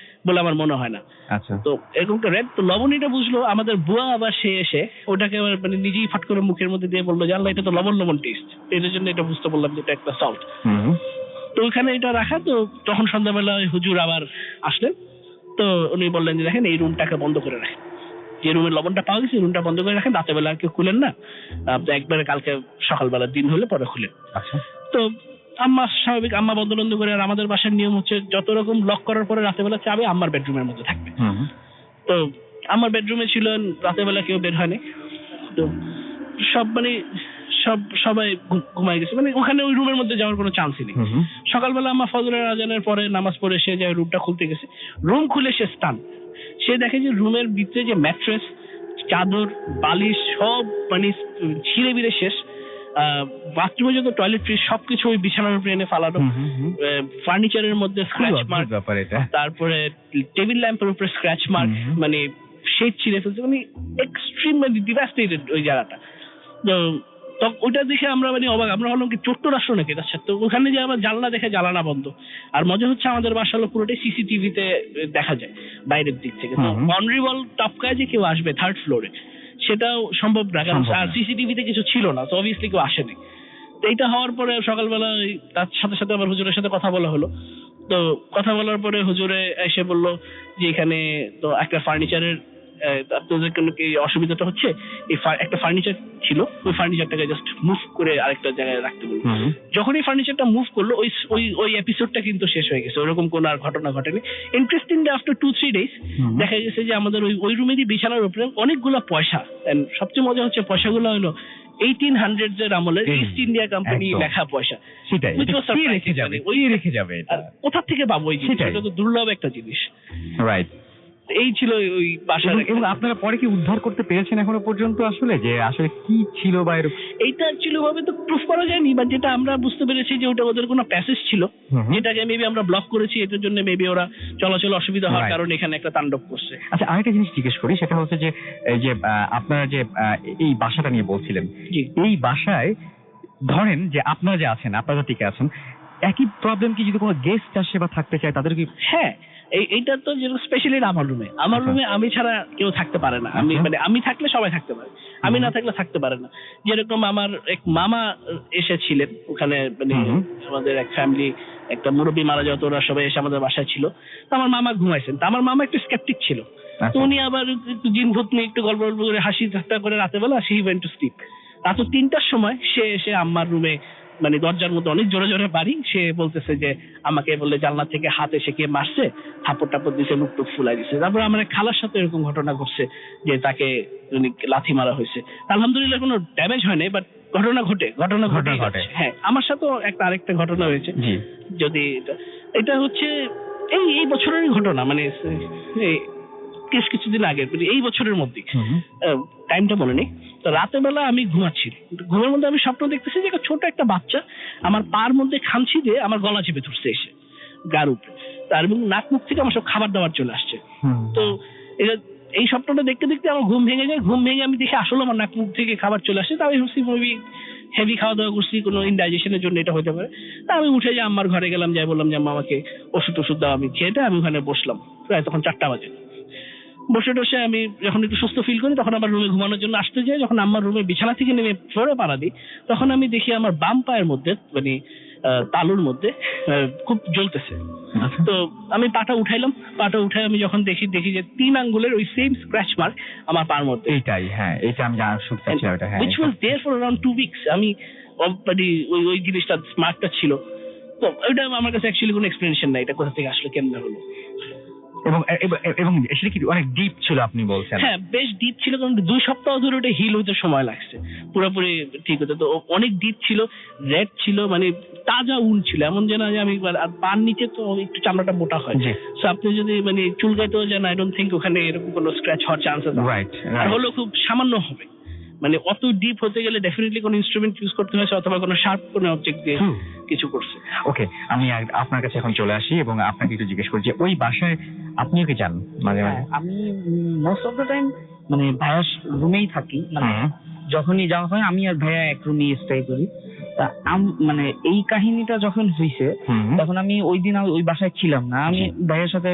S2: বলে আমার মনে হয় না। আচ্ছা, তো এরকম একটা রেড। তো লবণ এটা বুঝলো আমাদের বুয়া, আবার সে এসে ওটাকে আবার মানে নিজেই ফাট করে মুখের মধ্যে দিয়ে বললো যে আল্লাহ এটা তো লবণ টেস্ট, এটার জন্য এটা বুঝতে বললাম যে এটা একটা সল্ট। তো ওইখানে এটা রাখা। তো তখন সন্ধ্যাবেলা হুজুর আবার আসলেন। তো উনি বললেন যে দেখেন এই রুমটাকে বন্ধ করে রাখেন, যে রুমের লবণটা পাওয়া গেছে রুমটা বন্ধ করে রাখেন, রাতের বেলা কেউ খুলেন না, একবারে কালকে সকালবেলা দিন হলে পরে খুলেন। আচ্ছা। তো আম্মা স্বাভাবিক আম্মা বন্ধ করে, আর আমাদের বাসার নিয়ম হচ্ছে যত রকম লক করার পরে রাতের বেলা চাবি আম্মার বেডরুমের মধ্যে থাকবে। তো আমার বেডরুমে ছিল, রাতের বেলা কেউ বের হয়নি। তো সবাই ঘুমাই গেছে, মানে ওখানে ওই রুমের মধ্যে যাওয়ার কোনো চান্সই নেই। সকালবেলা আমার ফজরের আজানের পরে নামাজ পড়ে সে যে রুমটা খুলতে গেছে, রুম খুলে সে স্টান। সে দেখে যে রুমের ভিতরে যে ম্যাট্রেস, চাদর, বালিশ সব মানে ছিঁড়ে বিড়ে শেষ। বাথরুমে যত টয়লেট্রি সবকিছু ওই বিছানার উপরে এনে ফালানো, ফার্নিচারের মধ্যে স্ক্র্যাচ মার্ক, তারপরে টেবিল ল্যাম্পের উপরে স্ক্র্যাচ মার্ক, মানে শেড ছিঁড়ে ফেলছে, মানে এক্সট্রিম মানে ডিভাস্টেটেড ওই জায়গাটা। তো ওইটা দেখে আমরা মানে অবাক, আমরা ভাবলাম কি চোট্ট রাষ্ট্র নাকি। আচ্ছা, তো ওখানে যে আমার জানলা দেখে জানালা বন্ধ। আর মজা হচ্ছে আমাদের বাসা হলো পুরোটাই সিসিটিভিতে দেখা যায় বাইরের দিক থেকে। তো বাউন্ডারি ওয়াল টপকায় যে কেউ আসবে থার্ড ফ্লোরে সেটাও সম্ভব না, কারণ আর সিসিটিভিতে কিছু ছিল না, তো অবভিয়াসলি কেউ আসেনি। তো এইটা হওয়ার পরে সকালবেলা তার সাথে সাথে আবার হুজুরের সাথে কথা বলা হলো। তো কথা বলার পরে হুজুরে এসে বললো যে এখানে তো একটা ফার্নিচারের আপনাদের কোনো কি অসুবিধাটা হচ্ছে, এই একটা ফার্নিচার ছিল, ওই ফার্নিচারটাকে জাস্ট মুভ করে আরেকটা জায়গায় রাখতে বলবো। যখন এই ফার্নিচারটা মুভ করলো ওই এপিসোডটা কিন্তু শেষ হয়ে গেছে, ওরকম কোনো আর ঘটনা ঘটেনি। ইন্টারেস্টিং আফটার 2-3 ডেজ দেখা গেছে যে আমাদের ওই রুমেরই বিছানার উপরে অনেকগুলো পয়সা, সবচেয়ে মজা হচ্ছে পয়সাগুলো হলো 1800s এর আমলের
S1: হুম,
S2: ইস্ট ইন্ডিয়া কোম্পানি
S1: একদম।
S2: লেখা পয়সা।
S1: সেটাই,
S2: Which
S1: এটা
S2: was
S1: কে
S2: surprising,
S1: রেখে যাবে,
S2: মানে ওই
S1: কে রেখে যাবে এটা?
S2: আর কোথা থেকে পাবো এই জিনিস?
S1: সেটাই।
S2: এটা তো দুর্লভ একটা জিনিস।
S1: রাইট।
S2: এই ছিল ওই বাসার
S1: এবং আপনারা পরে কি উদ্ধার করতে পেরেছেন এখনো পর্যন্ত আসলে, যে আসলে কি ছিল বা এরকম?
S2: এইটা অ্যাকচুয়ালি ভাবে তো প্রুফ করা যায়নি, বাট যেটা আমরা বুঝতে পেরেছি যে ওটা ওদের কোনো প্যাসেজ ছিল
S1: হুম, হুম।
S2: যেটাকে মেবি আমরা ব্লক করেছি, এটার জন্য মেবি ওরা চলাচল অসুবিধা হওয়ার
S1: Right.
S2: কারণে এখানে একটা তাণ্ডব করছে।
S1: আচ্ছা, আরেকটা জিনিস জিজ্ঞেস করি, সেটা হচ্ছে যে এই যে আপনারা যে এই বাসাটা নিয়ে বলছিলেন,
S2: জি।
S1: এই বাসায় ধরেন যে আপনারা যে আছেন, আপনারা টিকে আছেন, একই প্রবলেম কি যদি কোনো গেস্ট আসে বা থাকতে চায় তাদের কি?
S2: হ্যাঁ, এইটা তো যেরকম স্পেশালি আমার রুমে
S1: আচ্ছা।
S2: আমি ছাড়া কেউ থাকতে পারে না। আমি
S1: আচ্ছা।
S2: মানে আমি থাকলে সবাই থাকতে পারে, আমি না থাকলে থাকতে পারে না। যেরকম আমার এক মামা এসেছিলেন ওখানে, মানে
S1: হুম।
S2: আমাদের এক ফ্যামিলি, একটা মুরব্বী মারা যাওয়া, তো ওরা সবাই এসে আমাদের বাসায় ছিল। তো আমার মামা ঘুমাইছেন, তো আমার মামা একটু স্কেপটিক ছিল। তো
S1: আচ্ছা।
S2: উনি আবার একটু জিন ভূত নিয়ে একটু গল্প গল্প করে হাসি ঠাট্টা করে রাতে বেলা সি ওয়েন্ট টু স্লিপ। রাত 3টার সময় সে এসে আম্মার রুমে মানে দরজার মধ্যে অনেক জোরে জোরে বাড়ি, সে বলতেছে যে আমাকে বলে জানলা থেকে হাত এসে কে মারছে, থাপড় টাপড় দিছে, মুখ টুক ফুলাই দিছে। তারপর আমার এক খালার সাথে এরকম ঘটনা ঘটছে যে তাকে লাথি মারা হয়েছে। আলহামদুলিল্লাহ কোনো ড্যামেজ হয়নি, বাট ঘটনা ঘটে।
S1: ঘটে।
S2: হ্যাঁ, আমার সাথেও একটা আরেকটা ঘটনা হয়েছে।
S1: জি।
S2: যদি এটা হচ্ছে এই বছরেরই ঘটনা, মানে এই বেশ কিছুদিন আগে, মানে এই বছরের মধ্যে,
S1: হুম।
S2: টাইমটা মনে নেই। তো রাতের বেলা আমি ঘুমাচ্ছি, ঘুমের মধ্যে আমি স্বপ্ন দেখতেছি যে একটা ছোট একটা বাচ্চা আমার পার মধ্যে খামচি দিয়ে আমার গলা চেপে ধরছে এসে গার উপরে, তার এবং নাক মুখ থেকে আমার সব খাবার দাবার চলে আসছে।
S1: হুম।
S2: তো এটা এই স্বপ্নটা দেখতে দেখতে আমার ঘুম ভেঙে যায়। ঘুম ভেঙে আমি দেখি আসলে আমার নাক মুখ থেকে খাবার চলে আসছে। তা আমি ভাবছি মেবি হেভি খাওয়া দাওয়া করছি, কোনো ইনডাইজেশনের জন্য এটা হতে পারে। তা আমি উঠে যে আম্মার ঘরে গেলাম, যাই বললাম যে আম্মা আমাকে ওষুধ টষুধ দাও, আমি খেয়ে আমি ওখানে বসলাম। প্রায় তখন 4টা বাজে। বসে টসে আমি যখন একটু সুস্থ ফিল করি তখন আমার রুমে ঘুমানোর জন্য আসতে যাই। যখন আমার রুমে বিছানা থেকে নেমে ফ্লোরে পাড়া দিই, তখন আমি দেখি আমার বাম পায়ের মধ্যে, মানে তালুর মধ্যে খুব জ্বলতেছে।
S1: আচ্ছা।
S2: তো আমি পাটা উঠাইলাম, পাটা উঠাই আমি যখন দেখি যে 3 আঙ্গুলের ওই সেম স্ক্র্যাচ মার্ক আমার পার মধ্যে,
S1: এইটাই, হ্যাঁ, এটা আমি জানার শুনতে চাচ্ছিলাম এটা। হ্যাঁ,
S2: which was there for around 2 weeks। আমি মানে ওই জিনিসটা স্মার্টটা ছিল। তো ওইটা আমার কাছে অ্যাকচুয়ালি কোনো এক্সপ্লেনেশন নাই, এটা কোথা থেকে আসলে, কেমনে হলো।
S1: এবং সেটা কি অনেক ডিপ ছিল আপনি বলছেন?
S2: হ্যাঁ, বেশ ডিপ ছিল, কারণ 2 সপ্তাহ ধরে ওটা হিল হতে সময় লাগছে পুরোপুরি ঠিক হতে। তো অনেক ডিপ ছিল, রেড ছিল, মানে তাজা উল ছিল, এমন যে না যে আমি, আর পার নিচে তো একটু চামড়াটা মোটা হয়।
S1: জি।
S2: সো আপনি যদি মানে চুলকাইতেও যান, আই ডোন্ট থিঙ্ক ওখানে এরকম কোনো স্ক্র্যাচ হওয়ার চান্সেস আছে।
S1: রাইট।
S2: আর হলো খুব সামান্য হবে, মানে অত ডিপ হতে গেলে ডেফিনেটলি কোনো ইনস্ট্রুমেন্ট ইউজ করতে হয়েছে, অথবা কোনো শার্প কোনো অবজেক্ট দিয়ে কিছু করছে।
S1: ওকে, আমি আপনার কাছে এখন চলে আসি এবং আপনাকে একটু জিজ্ঞেস করি যে ওই বাসায় আপনিও কি যান মাঝে মাঝে?
S3: হ্যাঁ, আমি মোস্ট অফ দ্য টাইম মানে ভাইয়ার রুমেই থাকি। মানে
S1: হুম।
S3: যখনই যাওয়া হয় আমি আর ভাইয়া এক রুমে স্টে করি। তা মানে এই কাহিনীটা যখন হয়েছে
S1: হুম।
S3: তখন আমি ওই দিন ওই বাসায় ছিলাম না, আমি ভাইয়ের সাথে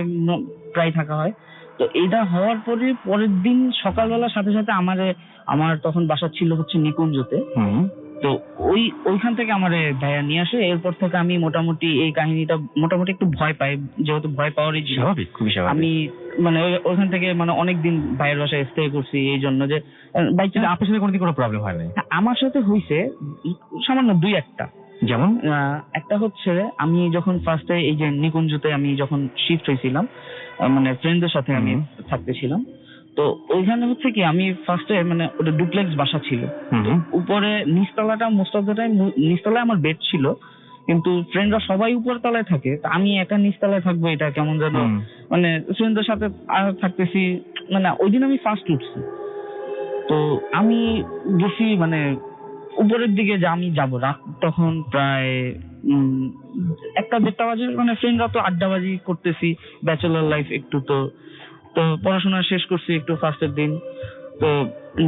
S3: প্রায় থাকা হয়। তো এটা হওয়ার পরে পরের দিন সকালবেলার সাথে সাথে আমার তখন বাসা ছিল হচ্ছে নিকুঞ্জতে।
S1: হুম।
S3: তো ওইখান থেকে আমার ভাইয়া নিয়ে আসে। এরপর থেকে আমি মোটামুটি এই কাহিনীটা মোটামুটি একটু ভয় পাই, যেহেতু ভয় পাওয়ারই ছিল।
S1: স্বাভাবিক, খুবই স্বাভাবিক।
S3: আমি মানে ওইখান থেকে মানে অনেকদিন ভাইয়ের বাসায় স্টে করছি এই জন্য যে
S1: কিন্তু আপনার সাথে কোনোদিন কোনো প্রবলেম হয় নাই?
S3: আমার সাথে হয়েছে সামান্য 2-1টা।
S1: যেমন?
S3: একটা হচ্ছে আমি যখন ফার্স্টে এই যে নিকুঞ্জতে আমি যখন শিফট হয়েছিলাম, মানে ফ্রেন্ডদের সাথে আমি থাকতেছিলাম। তো ওইখানে হচ্ছে কি আমি ফার্স্টে মানে ওটা ডুপ্লেক্স বাসা ছিল। তো উপরে নিচতলাটা মোস্ট অফ দ্য টাইম নিচতলায় আমার বেড ছিল, কিন্তু ফ্রেন্ডরা সবাই উপর তলায় থাকে, তো আমি একা নিচতলায় থাকবো, এটা কেমন যেন মানে ফ্রেন্ডদের সাথে থাকতেছি। মানে ওই দিন আমি ফার্স্ট উঠছি, তো আমি গেছি মানে উপরের দিকে যে আমি যাবো, রাত তখন প্রায় 1-1:30 বাজে। মানে ফ্রেন্ডরা তো আড্ডাবাজি করতেছি, ব্যাচেলর লাইফ একটু, তো পড়াশোনা শেষ করছি একটু ফার্স্টের দিন। তো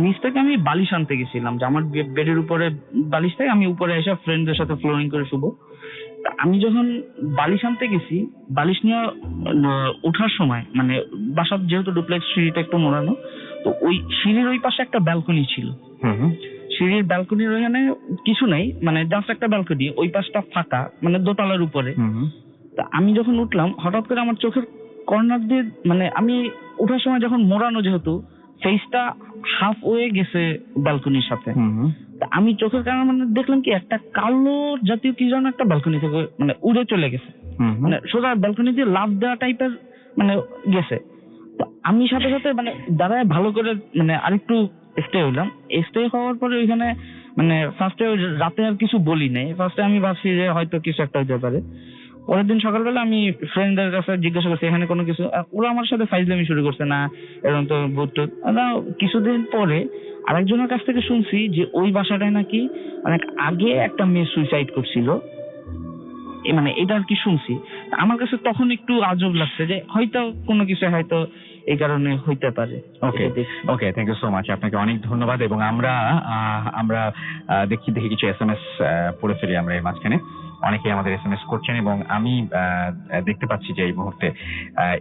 S3: নিচ থেকে আমি বালিশ আনতে গেছিলাম, যে আমার বেডের উপরে বালিশ থেকে আমি উপরে এসে ফ্রেন্ডদের সাথে ফ্লোরিং করে শুবো। আমি যখন বালিশ আনতে গেছি, বালিশ নিয়ে ওঠার সময় মানে বাসার যেহেতু ডুপ্লেক্স, সিঁড়িটা একটু মোড়ানো, তো ওই সিঁড়ির ওই পাশে একটা ব্যালকনি ছিল। সিঁড়ির ব্যালকনির ওইখানে কিছু নাই, মানে জাস্ট একটা ব্যালকনি, ওই পাশটা ফাঁকা, মানে দোতলার উপরে। তা আমি যখন উঠলাম, হঠাৎ করে আমার চোখের কর্নার দিয়ে, মানে আমি ওঠার সময় যখন মোড়ানো, যেহেতু ফেসটা হাফ ওয়ে গেছে ব্যালকনির সাথে, তা আমি চোখের কারণে মানে দেখলাম কি একটা কালো জাতীয় কি যেন একটা ব্যালকনি থেকে মানে উড়ে চলে গেছে, মানে সোজা ব্যালকনি দিয়ে লাফ দেওয়া টাইপের মানে গেছে। তো আমি সাথে সাথে মানে দাঁড়ায় ভালো করে মানে আরেকটু স্টে হইলাম। স্টে হওয়ার পরে ওইখানে মানে ফার্স্টে রাতে আর কিছু বলি নাই, ফার্স্টে আমি ভাবছি যে হয়তো কিছু একটা হতে পারে। পরের দিন সকালবেলা আমি ফ্রেন্ডদের কাছে জিজ্ঞাসা করছি এখানে কোনো কিছু, ওরা আমার সাথে ফাইজলামি শুরু করছে, না এরকম তো ভূত টুত। কিছুদিন পরে আরেকজনের কাছ থেকে শুনছি যে ওই বাসাটায় নাকি অনেক আগে একটা মেয়ে সুইসাইড করছিল, মানে এটা আর কি শুনছি। আমার কাছে তখন একটু আজব লাগছে যে হয়তো কোনো কিছু হয়তো এই কারণে হইতে পারে।
S1: ওকে ওকে, থ্যাংক ইউ সো মাচ, আপনাকে অনেক ধন্যবাদ। এবং আমরা দেখি কিছু SMS পড়ে ফেলি আমরা এই মাঝখানে। অনেকেই আমাদের SMS করছেন এবং আমি দেখতে পাচ্ছি যে এই মুহূর্তে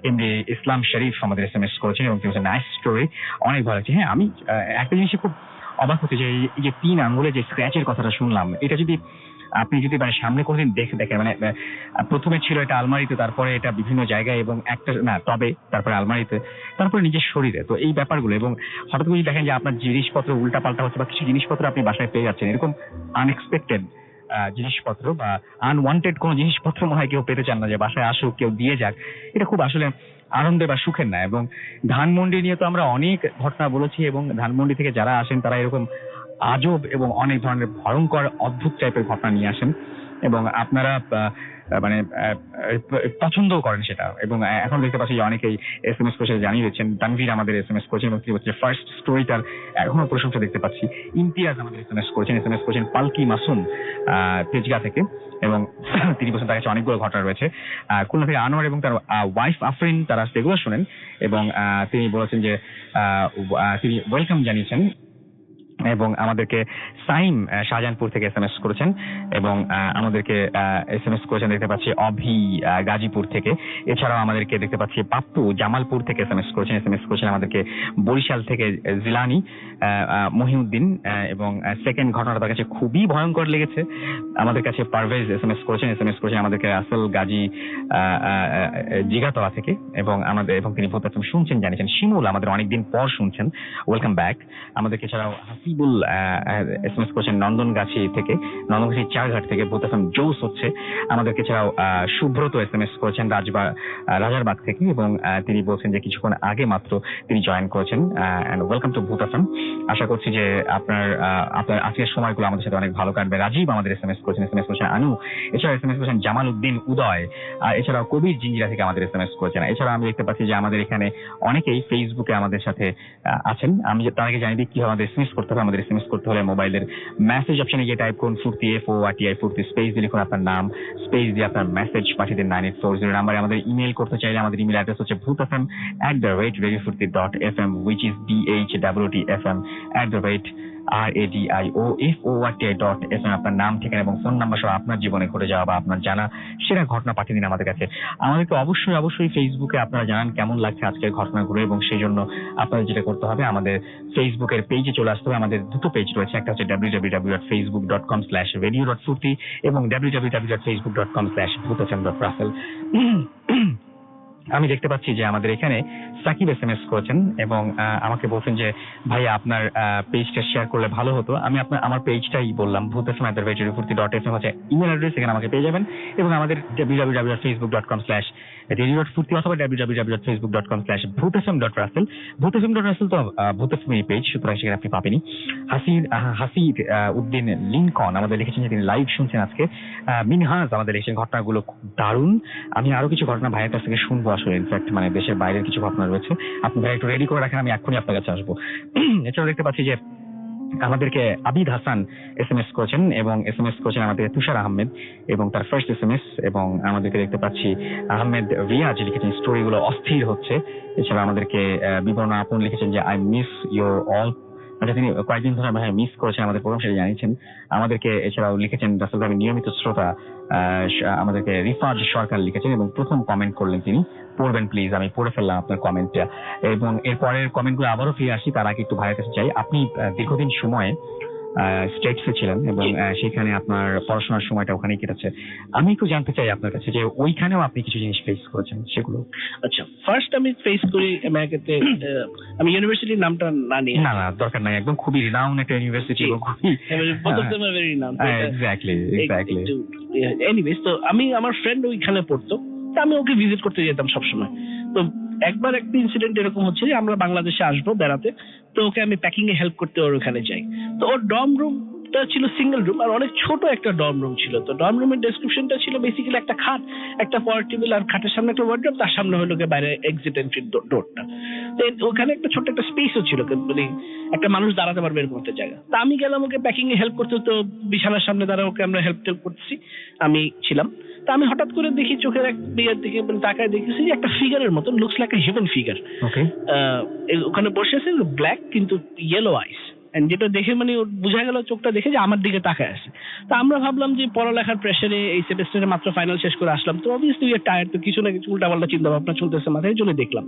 S1: এমডি ইসলাম শরীফ আমাদের SMS করেছেন এবং তিনি নাইস স্টোরি, অনেক ভালো লাগছে। হ্যাঁ, আমি একটা জিনিসে খুব অবাক হচ্ছে যে এই যে 3 আঙ্গুলে যে স্ক্র্যাচের কথাটা শুনলাম, এটা যদি আপনি যদি মানে সামনে কোনোদিন দেখেন, মানে প্রথমে ছিল এটা আলমারিতে, তারপরে এটা বিভিন্ন জায়গায় এবং একটা না টবে, তারপরে আলমারিতে, তারপরে নিজের শরীরে, তো এই ব্যাপারগুলো এবং হঠাৎ করে যদি দেখেন যে আপনার জিনিসপত্র উল্টাপাল্টা হচ্ছে বা কিছু জিনিসপত্র আপনি বাসায় পেয়ে যাচ্ছেন, এরকম আনএক্সপেক্টেড জিনিসপত্র বা আনওয়ান্টেড কোনো জিনিসপত্র মনে হয় কেউ পেতে চান না যে বাসায় আসুক, কেউ দিয়ে যাক, এটা খুব আসলে আনন্দের বা সুখের না। এবং ধানমন্ডি নিয়ে তো আমরা অনেক ঘটনা বলেছি এবং ধানমন্ডি থেকে যারা আসেন তারা এরকম আজব এবং অনেক ধরনের ভয়ঙ্কর অদ্ভুত টাইপের ঘটনা নিয়ে আসেন এবং আপনারা মানে পছন্দ করেন সেটা। এবং এখন দেখতে পাচ্ছি যে অনেকেই SMS করে জানিয়ে দিচ্ছেন। তানভীর আমাদের SMS করেছেন এবং তিনি হচ্ছে ফার্স্ট স্টোরিটার এখনো প্রশংসা দেখতে পাচ্ছি। ইমতিয়াজ আমাদের SMS করেছেন পালকি মাসুম তেজগা থেকে এবং তিনি বলছেন তার কাছে অনেকগুলো ঘটনা রয়েছে। খুলনা থেকে আনোয়ার এবং তার ওয়াইফ আফরিন তারা সেগুলো শোনেন এবং তিনি বলেছেন যে তিনি ওয়েলকাম জানিয়েছেন। এবং আমাদেরকে সাইম শাহজাহানপুর থেকে SMS করেছেন এবং আমাদেরকে SMS করেছেন দেখতে পাচ্ছি অভি গাজীপুর থেকে। এছাড়াও আমাদেরকে দেখতে পাচ্ছি পাপ্পু জামালপুর থেকে SMS করেছেন আমাদেরকে বরিশাল থেকে জিলানি মহিউদ্দিন। এবং সেকেন্ড ঘটনাটা তার কাছে খুবই ভয়ঙ্কর লেগেছে। আমাদের কাছে পারভেজ SMS করেছেন আমাদেরকে আসল গাজী জিগাতলা থেকে এবং তিনি প্রথম শুনছেন জানিয়েছেন। শিমুল আমাদের অনেকদিন পর শুনছেন, ওয়েলকাম ব্যাক। আমাদেরকে এছাড়াও হাসিবুল SMS করেছেন নন্দনগাছি চারঘাট থেকে, প্রথম জোস হচ্ছে। আমাদেরকে এছাড়াও সুব্রত SMS করেছেন রাজারবাগ থেকে এবং তিনি বলছেন যে কিছুক্ষণ আগে মাত্র তিনি জয়েন করেছেন। ওয়েলকাম টু ভূত এফএম। আশা করছি যে আপনার আজকের সময়গুলো আমাদের সাথে অনেক ভালো কাটবে। রাজীব আমাদের SMS করেছেন আনু। এছাড়াও SMS করেছেন জামাল উদ্দিন উদয়। এছাড়াও কবির জিঞ্জিরা থেকে আমাদের SMS করেছেন। এছাড়াও আমি দেখতে পাচ্ছি যে আমাদের এখানে অনেকেই ফেসবুকে আমাদের সাথে আছেন। আমি তার আগে জানিয়ে দিই কিভাবে আমাদের SMS করতে হবে। আমাদের SMS করতে হলে মোবাইলের মেসেজ অপশনে গিয়ে টাইপ করুন ফুর্তি FORTI ফুর্তি, স্পেস দিয়ে লিখুন আপনার নাম, স্পেস দিয়ে আপনার মেসেজ পাঠিয়ে দিন 9840 নাম্বারে। আমাদের ইমেল করতে চাইলে আমাদের ইমেল অ্যাড্রেস হচ্ছে bhootfm@radiofurti.fm which is BHWTFM@RADIOFORTI.FM। আপনার নাম, ঠিকানা এবং ফোন নাম্বার সহ আপনার জীবনে ঘটে যাওয়া বা আপনার জানা সেরা ঘটনা পাঠিয়ে দিন আমাদের কাছে। আমাদেরকে অবশ্যই ফেসবুকে আপনারা জানান কেমন লাগছে আজকের ঘটনাগুলো এবং সেই জন্য আপনাদের যেটা করতে হবে আমাদের ফেসবুকের পেজে চলে আসতে হবে। আমাদের দুটো পেজ রয়েছে, একটা হচ্ছে www.facebook.com/radio.furti এবং www.facebook.com/bhootfm.russell। আমি দেখতে পাচ্ছি যে আমাদের এখানে সাকিব SMS করেছেন এবং আমাকে বলছেন যে ভাইয়া আপনার পেজটা শেয়ার করলে ভালো হতো। আমি আমার পেজটাই বললাম, bhootfm@radiofurti.fm হচ্ছে ইমেল অ্যাড্রেস, এখানে আমাকে পেয়ে যাবেন। এবং আমাদের www.facebook.com/radio.furti অথবা www.facebook.com/bhootfm.russell। bhootfm.russell তো bhootfm পেজ, সুতরাং সেখানে আপনি পাবেনই। হাসিদ উদ্দিন লিঙ্কন আমাদের লিখেছেন যে তিনি লাইভ শুনছেন আজকে। মিনহাজ আমাদের লিখেছেন ঘটনাগুলো খুব দারুণ। আমি আরো কিছু ঘটনা ভাইয়ের কাছ থেকে শুনবো আসলে, ইনফ্যাক্ট মানে দেশের বাইরের কিছু ঘটনা রয়েছে। আপনি ভাই একটু রেডি করে রাখেন, আমি এক্ষুনি আপনার কাছে আসবো। এছাড়াও দেখতে পাচ্ছি যে আমাদেরকে আবিদ হাসান SMS করেছেন এবং SMS করেছেন আমাদের তুষার আহমেদ এবং তার ফার্স্ট SMS। এবং আমাদেরকে দেখতে পাচ্ছি আহমেদ রিয়াজ লিখেছেন স্টোরিগুলো অস্থির হচ্ছে। এছাড়া আমাদেরকে বিবরণ আপন লিখেছেন যে আই মিস ইউর অল, আচ্ছা তিনি কয়েকদিন ধরে ভাই মিস করেছেন আমাদের প্রোগ্রাম, সেটা জানিয়েছেন আমাদেরকে। এছাড়াও লিখেছেন রাসেল ভাই নিয়মিত শ্রোতা, আমাদেরকে রিফাজ সরকার লিখেছেন এবং প্রথম কমেন্ট করলেন তিনি, পড়বেন প্লিজ। আমি পড়ে ফেললাম আপনার কমেন্টটা এবং এরপরের কমেন্টগুলো আবারও ফিরে আসি। তার আগে একটু ভাইয়ের কাছে চাই, আপনি দীর্ঘদিন সময় স্টেটসে ছিলেন এবং সেখানে আপনার পড়াশোনার সময়টা ওখানেই কেটেছে। আমি একটু জানতে চাই আপনার কাছে যে ওইখানেও আপনি কিছু জিনিস ফেস করেছেন, সেগুলো।
S2: আচ্ছা, ফার্স্ট আমি ফেস করি আমেরিকাতে, আমি ইউনিভার্সিটির নামটা না নিয়ে,
S1: না দরকার নাই, একদম খুবই রিনাউন্ড একটা ইউনিভার্সিটি এবং খুবই এক্স্যাক্টলি।
S2: এনিওয়েজ, তো আমি আমার ফ্রেন্ড ওইখানে পড়তো, আমি ওকে ভিজিট করতে যেতাম সবসময়। তো একবার একটা ইনসিডেন্ট এরকম হচ্ছে যে আমরা বাংলাদেশে আসবো বেড়াতে, তো ওকে আমি প্যাকিং এ হেল্প করতে ওর ওখানে যাই। তো ওর ডর্ম রুম রুমটা ছিল সিঙ্গেল রুম আর অনেক ছোট একটা ডর্ম রুম ছিল। তো ডর্ম রুমের ডেসক্রিপশনটা ছিল বেসিক্যালি একটা খাট, একটা পাওয়ার টেবিল, আর খাটের সামনে একটা ওয়ার্ডরোব, তার সামনে হলো গিয়ে বাইরে এক্সিট এন্ট্রি ডোরটা। ওখানে একটা ছোট্ট একটা স্পেসও ছিল, মানে একটা মানুষ দাঁড়াতে পারবে এরকম একটা জায়গা। তা আমি গেলাম ওকে প্যাকিং এ হেল্প করতে, তো বিছানার সামনে দাঁড়া ওকে আমরা হেল্প করতেছি, আমি ছিলাম। তা আমি হঠাৎ করে দেখি চোখের এক দিকের দিকে তাকায় দেখেছি যে একটা ফিগারের মতন, looks like a human figure
S1: okay,
S2: ওখানে বসে আছে, ব্ল্যাক কিন্তু ইয়েলো আইস। যেটা দেখে মানে ওর বোঝা গেল চোখটা দেখে যে আমার দিকে তাকায় আছে। তো আমরা ভাবলাম যে পড়ালেখার প্রেসারে এই সেমিস্টারে মাত্র ফাইনাল শেষ করে আসলাম, তো অবভিয়াসলি উই আর টায়ার্ড, তো কিছু না কিছু উল্টাপাল্টা চিন্তা ভাবনা চলতেছে মাথায়, চলে দেখলাম।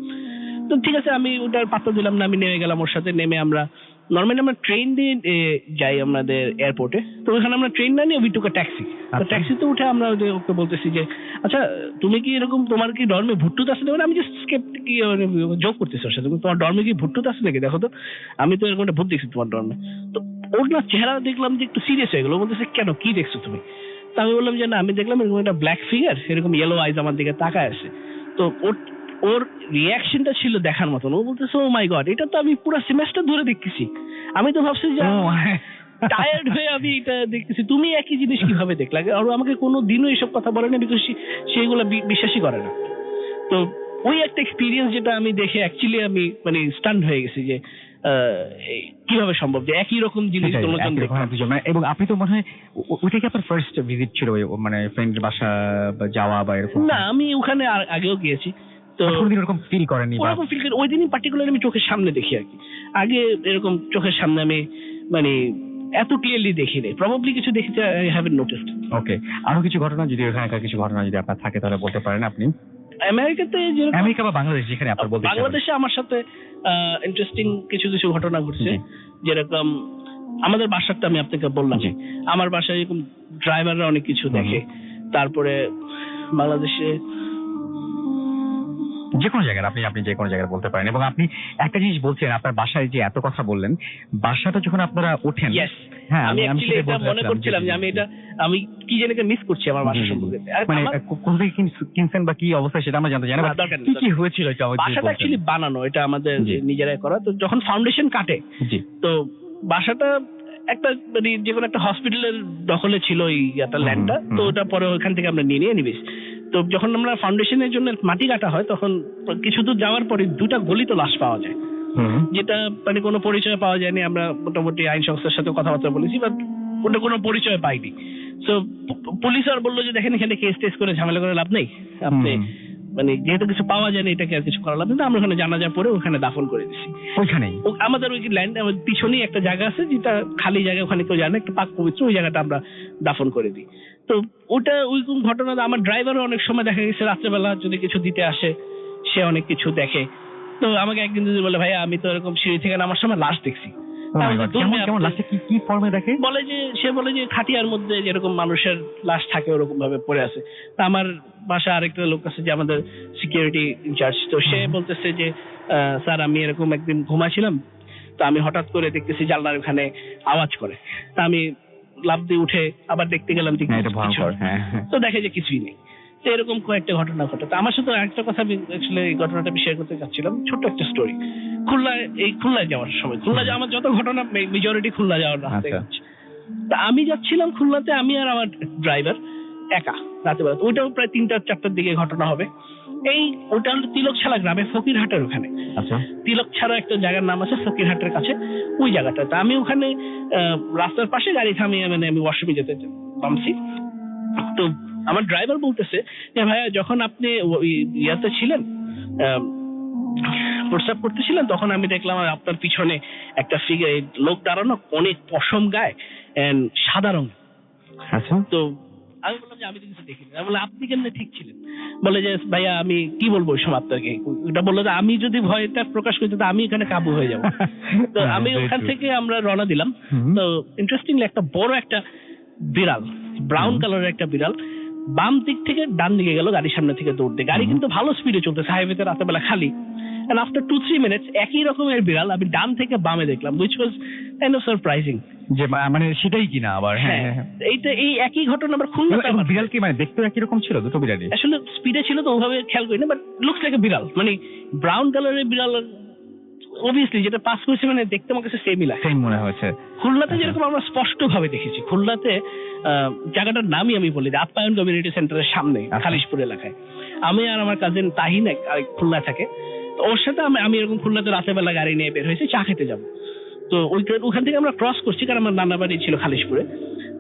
S2: তো ঠিক আছে, আমি ওটার পাত্তা দিলাম না, আমি নেমে গেলাম ওর সাথে। নেমে আমরা নর্মালি আমরা ট্রেন দিয়ে যাই আমাদের এয়ারপোর্টে, তো ওখানে আমরা ট্রেন না নিয়ে উই টুক আ ট্যাক্সি। তো ট্যাক্সিতে উঠে আমরা ওকে বলতেছি যে আচ্ছা তুমি কি এরকম, তোমার কি ডর্মে ভুট্টুত আছে? মানে আমি জাস্ট জোক করতেছি ওর সাথে, তোমার ডর্মে কি ভুট্টুত আছে নাকি, দেখো তো, আমি তো এরকম একটা ভূত দেখছি তোমার ডর্মে। তো ওর না চেহারা দেখলাম যে একটু সিরিয়াস হয়ে গেল, বলতেছে কেন, কি দেখছো তুমি? তা আমি বললাম যে না, আমি দেখলাম এরকম একটা ব্ল্যাক ফিগার, এরকম ইয়েলো আইজ আমার দিকে তাকায় আছে। তো ওর রিয়াকশনটা ছিল দেখার মতন। ও বলতেছে ও মাই গড, এটা তো আমি পুরো সেমেস্টার ধরে দেখতেছি, আমি তো ভাবছি যে টায়ার্ড হয়ে আমি এটা দেখতেছি, তুমি একই জিনিস কিভাবে দেখলা? আর আমাকে কোনো দিনও এইসব কথা বলে না, বিকজ সেগুলো বিশ্বাসই করে না। তো ওই একটা এক্সপিরিয়েন্স যেটা আমি দেখে অ্যাকচুয়ালি আমি মানে স্টান্ড হয়ে গেছি যে কিভাবে সম্ভব যে একই রকম জিনিস দুজন দেখলাম।
S1: এবং আপনি তো মনে হয় ওইটা কি আপনার ফার্স্ট ভিজিট ছিল, মানে ফ্রেন্ডের বাসা বা যাওয়া বা এরকম?
S2: না, আমি ওখানে আগেও গিয়েছি, তো
S1: কোনদিন এরকম ফিল করেননি?
S2: ওরকম ফিল করি ওই দিনই পার্টিকুলার আমি চোখের সামনে দেখি আর কি, আগে এরকম চোখের সামনে আমি মানে এত ক্লিয়ারলি দেখিনি, প্রবাবলি কিছু দেখেছি, আই হ্যাভেন্ট নোটিসড।
S1: ওকে, আরো কিছু ঘটনা যদি ওখানকার কিছু ঘটনা যদি আপনার থাকে তাহলে বলতে পারেন আপনি।
S2: আমেরিকাতে যেরকম,
S1: আমেরিকা বা বাংলাদেশ যেখানে আপনার বলতে ইচ্ছা করে।
S2: বাংলাদেশে আমার সাথে ইন্টারেস্টিং কিছু কিছু ঘটনা ঘটছে।
S1: জি।
S2: যেরকম আমাদের বাসাটা আমি আপনাকে বললাম,
S1: জি।
S2: আমার বাসায় এরকম ড্রাইভাররা অনেক কিছু দেখে। তারপরে বাংলাদেশে
S1: যে কোনো জায়গায় আপনি যে কোনো জায়গায় বলতে পারেন। এবং আপনি একটা জিনিস বলছেন, আপনার বাসায় যে এত কথা বললেন, বাসাটা যখন আপনারা ওঠেন,
S2: Yes,
S1: হ্যাঁ
S2: আমি
S1: আমি
S2: অ্যাকচুয়ালি এটা মনে করছিলাম যে আমি কি যেন মিস করছি আমার বাসা সম্পর্কে।
S1: মানে কোথা থেকে কিনছেন বা কি অবস্থা সেটা আমরা জানতে চাই না,
S2: দরকার নেই,
S1: কি কি হয়েছিল এটা আমাদের
S2: বাসাটা অ্যাকচুয়ালি বানানো, এটা আমাদের
S1: জি।
S2: নিজেরাই করা। তো যখন ফাউন্ডেশন কাটে,
S1: জি,
S2: তো বাসাটা একটা মানে যে কোনো একটা হসপিটালের দখলে ছিল এই একটা ল্যান্ডটা, তো ওটা পরে ওখান থেকে আমরা নিয়ে নিবিস। তো যখন আমরা ফাউন্ডেশনের জন্য মাটি কাটা হয়, তখন কিছু দূর যাওয়ার পরে দুটা গলিতে লাশ পাওয়া যায়, যেটা মানে কোনো পরিচয় পাওয়া যায়নি। আমরা মোটামুটি আইন সংস্থার সাথে কথাবার্তা বলেছি, বাট ওটা কোনো পরিচয় পাইনি। তো পুলিশ আর বললো যে দেখেন এখানে কেস টেস করে ঝামেলা করে লাভ নেই, আপনি মানে যেহেতু কিছু পাওয়া যায়নি এটাকে আর কিছু করা লাভ নেই। তো আমরা ওখানে জানাজার পরে ওখানে দাফন করে দিছি।
S1: ওইখানেই
S2: আমাদের ওই ল্যান্ড, আমাদের পিছনেই একটা জায়গা আছে যেটা খালি জায়গা, ওখানে কেউ জানে, একটা পাক পবিত্র, ওই জায়গাটা আমরা দাফন করে দিই। তো ওটা ওইরকম ঘটনা। আমার ড্রাইভারও অনেক সময় দেখা গেছে রাত্রেবেলা যদি কিছু দিতে আসে, সে অনেক কিছু দেখে। তো আমাকে একদিন যদি বলে ভাইয়া আমি তো এরকম সিঁড়ি থেকে নামার সময় লাশ দেখছি,
S1: কি ফর্মে দেখে,
S2: বলে যে সে বলে যে খাটিয়ার মধ্যে যেরকম মানুষের লাশ থাকে ওরকম ভাবে পড়ে আছে। তা আমার বাসা আরেকটা লোক আছে যে আমাদের সিকিউরিটি ইনচার্জ, তো সে বলতেছে যে স্যার আমি এরকম একদিন ঘুমাচ্ছিলাম, তো আমি হঠাৎ করে দেখতেছি জানলার ওখানে আওয়াজ করে। তা আমি লাফ দিয়ে উঠে আবার দেখতে গেলাম, তো দেখে যে কিছুই নেই। তো এরকম কয়েকটা ঘটনা ঘটে। তো আমার সাথে আরেকটা কথা আমি আসলে এই ঘটনাটা শেয়ার করতে চাচ্ছিলাম, ছোট্ট একটা স্টোরি। খুলনায় যাওয়ার সময়, আমার যত ঘটনা মেজরিটি খুলনা যাওয়ার রাস্তায় হচ্ছে। তা আমি যাচ্ছিলাম খুলনাতে, আমি আর আমার ড্রাইভার একা রাতেবেলা, ওইটাও প্রায় 3-4টার দিকে ঘটনা হবে। ওটা হলো তিলকছাড়া গ্রামে, ফকিরহাটের ওখানে।
S1: আচ্ছা,
S2: তিলকছাড়া একটা জায়গার নাম আছে ফকিরহাটের কাছে, ওই জায়গাটা। তা আমি ওখানে রাস্তার পাশে গাড়ি থামিয়ে মানে আমি ওয়াশরুমে যেতে নামছি। তো আমার ড্রাইভার বলতেছে যে ভাইয়া যখন আপনি ইয়াতে ছিলেন, প্রস্রাব করতেছিলেন, তখন আমি দেখলাম আপনার পিছনে একটা ফিগার, লোক দাঁড়ানো, অনেক পশম গায়ে, সাদা রঙ।
S1: আচ্ছা,
S2: তো আমি বললাম যে আমি তো কিছু দেখিনি। আমি বললাম আপনি কেমনে ঠিক ছিলেন? বলে যে ভাইয়া আমি কি বলবো ওই সময় আপনাকে। ওটা বললো যে আমি যদি ভয়টা প্রকাশ করি তো আমি এখানে কাবু হয়ে যাবো। তো আমি ওখান থেকে আমরা রওনা দিলাম। তো ইন্টারেস্টিংলি একটা বড় একটা বিড়াল, ব্রাউন কালারের একটা বিড়াল, বাম দিক থেকে ডান দিকে গেল গাড়ির সামনে থেকে দৌড়তে। গাড়ি কিন্তু ভালো স্পিডে চলতেছে, হাইওয়েতে রাতের বেলা খালি। And after 2-3 minutes একই রকমের বিড়াল আমি ডান থেকে বামে দেখলাম, which was kind of surprising,
S1: যে মানে সেটাই কিনা আবার। হ্যাঁ,
S2: এইটা এই একই ঘটনা আবার খুলনাতে।
S1: বিড়াল কি মানে দেখতে একই রকম ছিল? দুটো বিড়ালই
S2: আসলে স্পিডে ছিল তো ওভাবে খেয়াল করি না, বাট লুকস লাইক এ বিড়াল, মানে ব্রাউন কালারের বিড়াল, অবভিয়াসলি যেটা পাস করেছে মানে দেখতে আমার কাছে সেমই লাগে।
S1: সেম মনে হয়েছে।
S2: খুলনাতে যেরকম আমরা স্পষ্ট ভাবে দেখেছি, খুলনাতে জায়গাটার নামই আমি বলি যে আপ্যায়ন কমিউনিটি সেন্টারের সামনে খালিশপুর এলাকায় আমি আর আমার কাজিন তাহিন খুলনা থাকে, তো ওর সাথে আমি এরকম খুলনাতে রাতের বেলা গাড়ি নিয়ে বের হয়েছি চা খেতে যাবো। তো ওখান থেকে আমরা ক্রস করছি, কারণ আমার নানা বাড়ি ছিল খালিশপুরে,